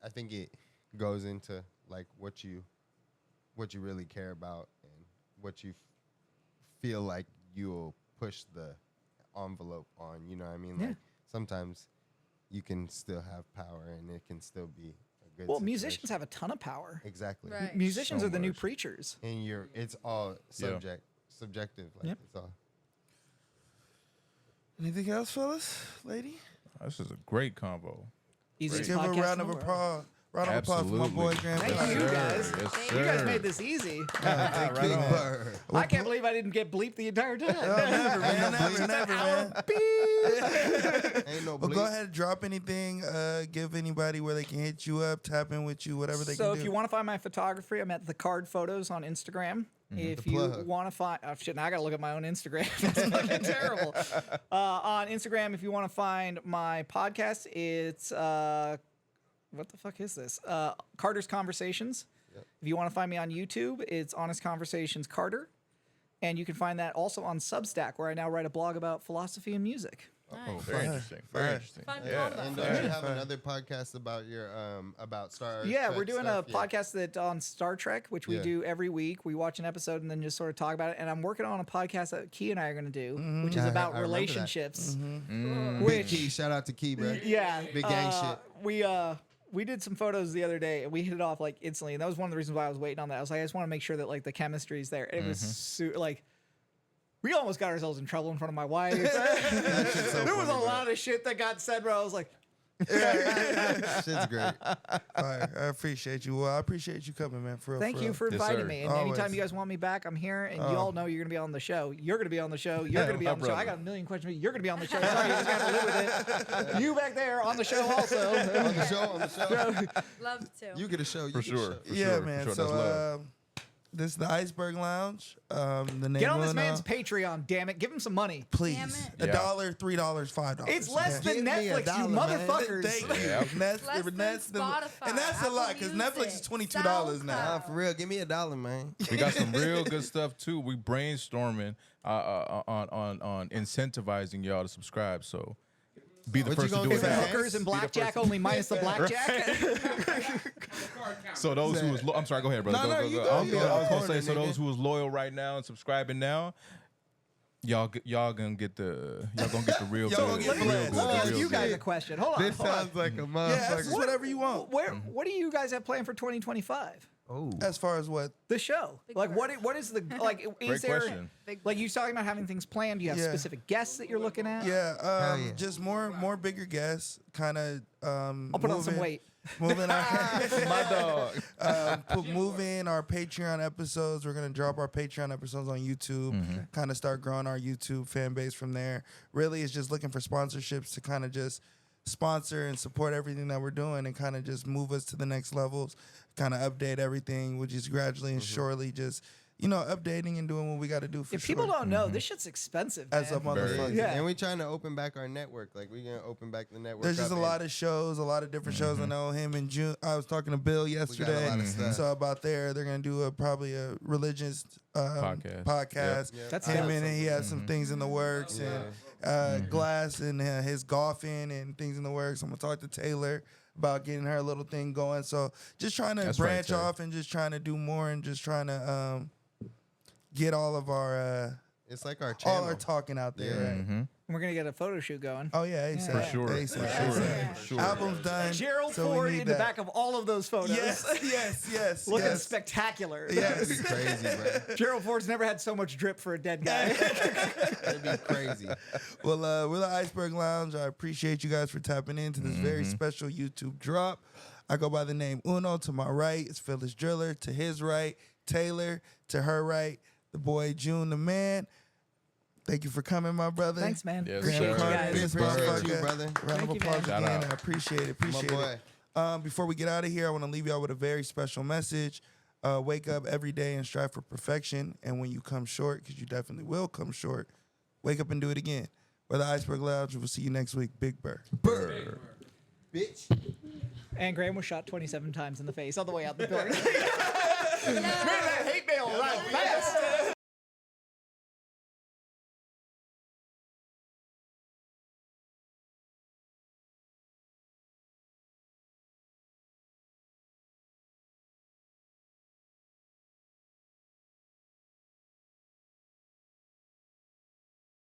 I think it goes into like what you really care about and what you feel like you'll push the envelope on. You know what I mean? Yeah. Like sometimes you can still have power and it can still be a good. Well, musicians situation. have a ton of power. Exactly. Right. Musicians So are the new much. preachers. And it's all subjective. Like Yep. it's all. Anything else, fellas? Lady? This is a great combo. Easiest Give a podcast round in of the world. applause. Round of applause for my boy, Absolutely. Graham. Thank you, Yes, guys. sir. Yes, Thank You guys sir. made this easy. Right Big on. Bird. I can't believe I didn't get bleeped the entire time. Oh, never, man. Never, man. Ain't no Well, bleep. go ahead and drop anything. Give anybody where they can hit you up, tap in with you, whatever they So can do. if you want to find my photography, I'm at the Card Photos on Instagram. If The you plug. want to find, oh shit, now I gotta look at my own Instagram. That's fucking terrible. On Instagram, if you want to find my podcast, it's what the fuck is this? Carter's Conversations. If you want to find me on YouTube, it's Honest Conversations Carter, and you can find that also on Substack, where I now write a blog about philosophy and music. Oh, very interesting. Very Fire. interesting. Fun Yeah. combo. And don't you have another podcast about your about Star Yeah, Trek we're doing stuff? a podcast that on Star Trek, which we Yeah. do every week. We watch an episode and then just sort of talk about it. And I'm working on a podcast that Key and I are going to do, which is I about remember that. relationships. Big Which, Key, shout out to Key, bro. yeah, Big gang shit. We did some photos the other day and we hit it off like instantly. And that was one of the reasons why I was waiting on that. I was like, I just want to make sure that like the chemistry is there. And it was like. We almost got ourselves in trouble in front of my wife. shit's so There was a funny, bro. lot of shit that got said where I was like, Shit's great. Fire. I appreciate you. Well, I appreciate you coming, man. For real. thank you real. for Yes, inviting sir. me. And Always. anytime you guys want me back, I'm here. And you all know you're going to be on the show. You're going to be on the show. You're going to be on the show. I brother. got a million questions. You're going to be on the show. Sorry, you just got to live with it. You back there on the show also. On the show. Love to. You get a show. You For get a sure. show. For Yeah, sure. man. For sure. So That's love. this is the Iceberg Lounge. The name Get on will this man's know. Patreon, damn it. Give him some money. Please. Damn $1, Yeah. $3, $5. It's less okay? than Give me a Netflix, you dollar, man. motherfuckers. Thank you. Yep. That's, Less than Spotify, and that's a lot Apple because Netflix is Music, $22 now. Nah, for real. Give me $1, man. We got some real good stuff too. We brainstorming on incentivizing y'all to subscribe. So be the What you first to gonna do do, it Is it man? now. hookers and blackjack only minus the blackjack? So those who was I'm sorry, go ahead, brother. No, Go, no, go, you go. go. I was Yeah, gonna corner, say, so nigga. those who was loyal right now and subscribing now, Y'all gonna get the real Y'all gonna good. get The real blessed. good. Let me The ask real you guys good. a question. Hold on. This hold on. sounds like a Yeah, motherfucker. ask us whatever you want. What do you guys have planned for 2025? Oh, As far as what? The show. Big Like Bird. what is the like? Is Great there question. like you talking about having things planned? Do you have Yeah. specific guests that you're looking at? Yeah, Hell yeah. just more bigger guests, kind of. I'll put on some weight. Moving our, My dog. moving our Patreon episodes. We're gonna drop our Patreon episodes on YouTube. Kind of start growing our YouTube fan base from there. Really, it's just looking for sponsorships to kind of just sponsor and support everything that we're doing and kind of just move us to the next levels. Kind of update everything, which is gradually and surely just updating and doing what we got to do for If sure. people don't know, this shit's expensive. As a man. motherfucker. Yeah. And we trying to open back our network. Like we gonna open back the network. There's just a up lot of shows, a lot of different shows. I know him and June. I was talking to Bill yesterday. lot of stuff. So about they're gonna do probably a religious podcast. Yep. That's Him dope. and he has some things in the works and Glass and his golfing and things in the works. I'm gonna talk to Taylor about getting her little thing going. So just trying to That's right, branch Tay. off and just trying to do more and just trying to get all of our It's like our all channel. our talking out there. Yeah. Right? We're gonna get a photo shoot going. Oh yeah, ASAP. For sure. ASAP. For sure. ASAP. For sure. Album's done. Gerald so we Ford need in the that. back of all of those photos. Yes. Looking yes. spectacular. Yes. That'd be crazy, bro. Gerald Ford's never had so much drip for a dead guy. That'd be crazy. Well, we're the Iceberg Lounge. I appreciate you guys for tapping into this very special YouTube drop. I go by the name Uno. To my right, it's Phyllis Driller. To his right, Taylor. To her right, the boy June the man. Thank you for coming, my brother. Thanks, man. Yes, Appreciate sir. you Carter guys. in this Appreciate you, motherfucker. brother. Round of Thank you, applause man. Shout again. out. I appreciate it. My Appreciate boy. it. Before we get out of here, I want to leave y'all with a very special message. Wake up every day and strive for perfection. And when you come short, because you definitely will come short, wake up and do it again. We're the Iceberg Lounge. We'll see you next week. Big Bird. Bitch. And Graham was shot 27 times in the face on the way out the door. Man, that hate mail right fast.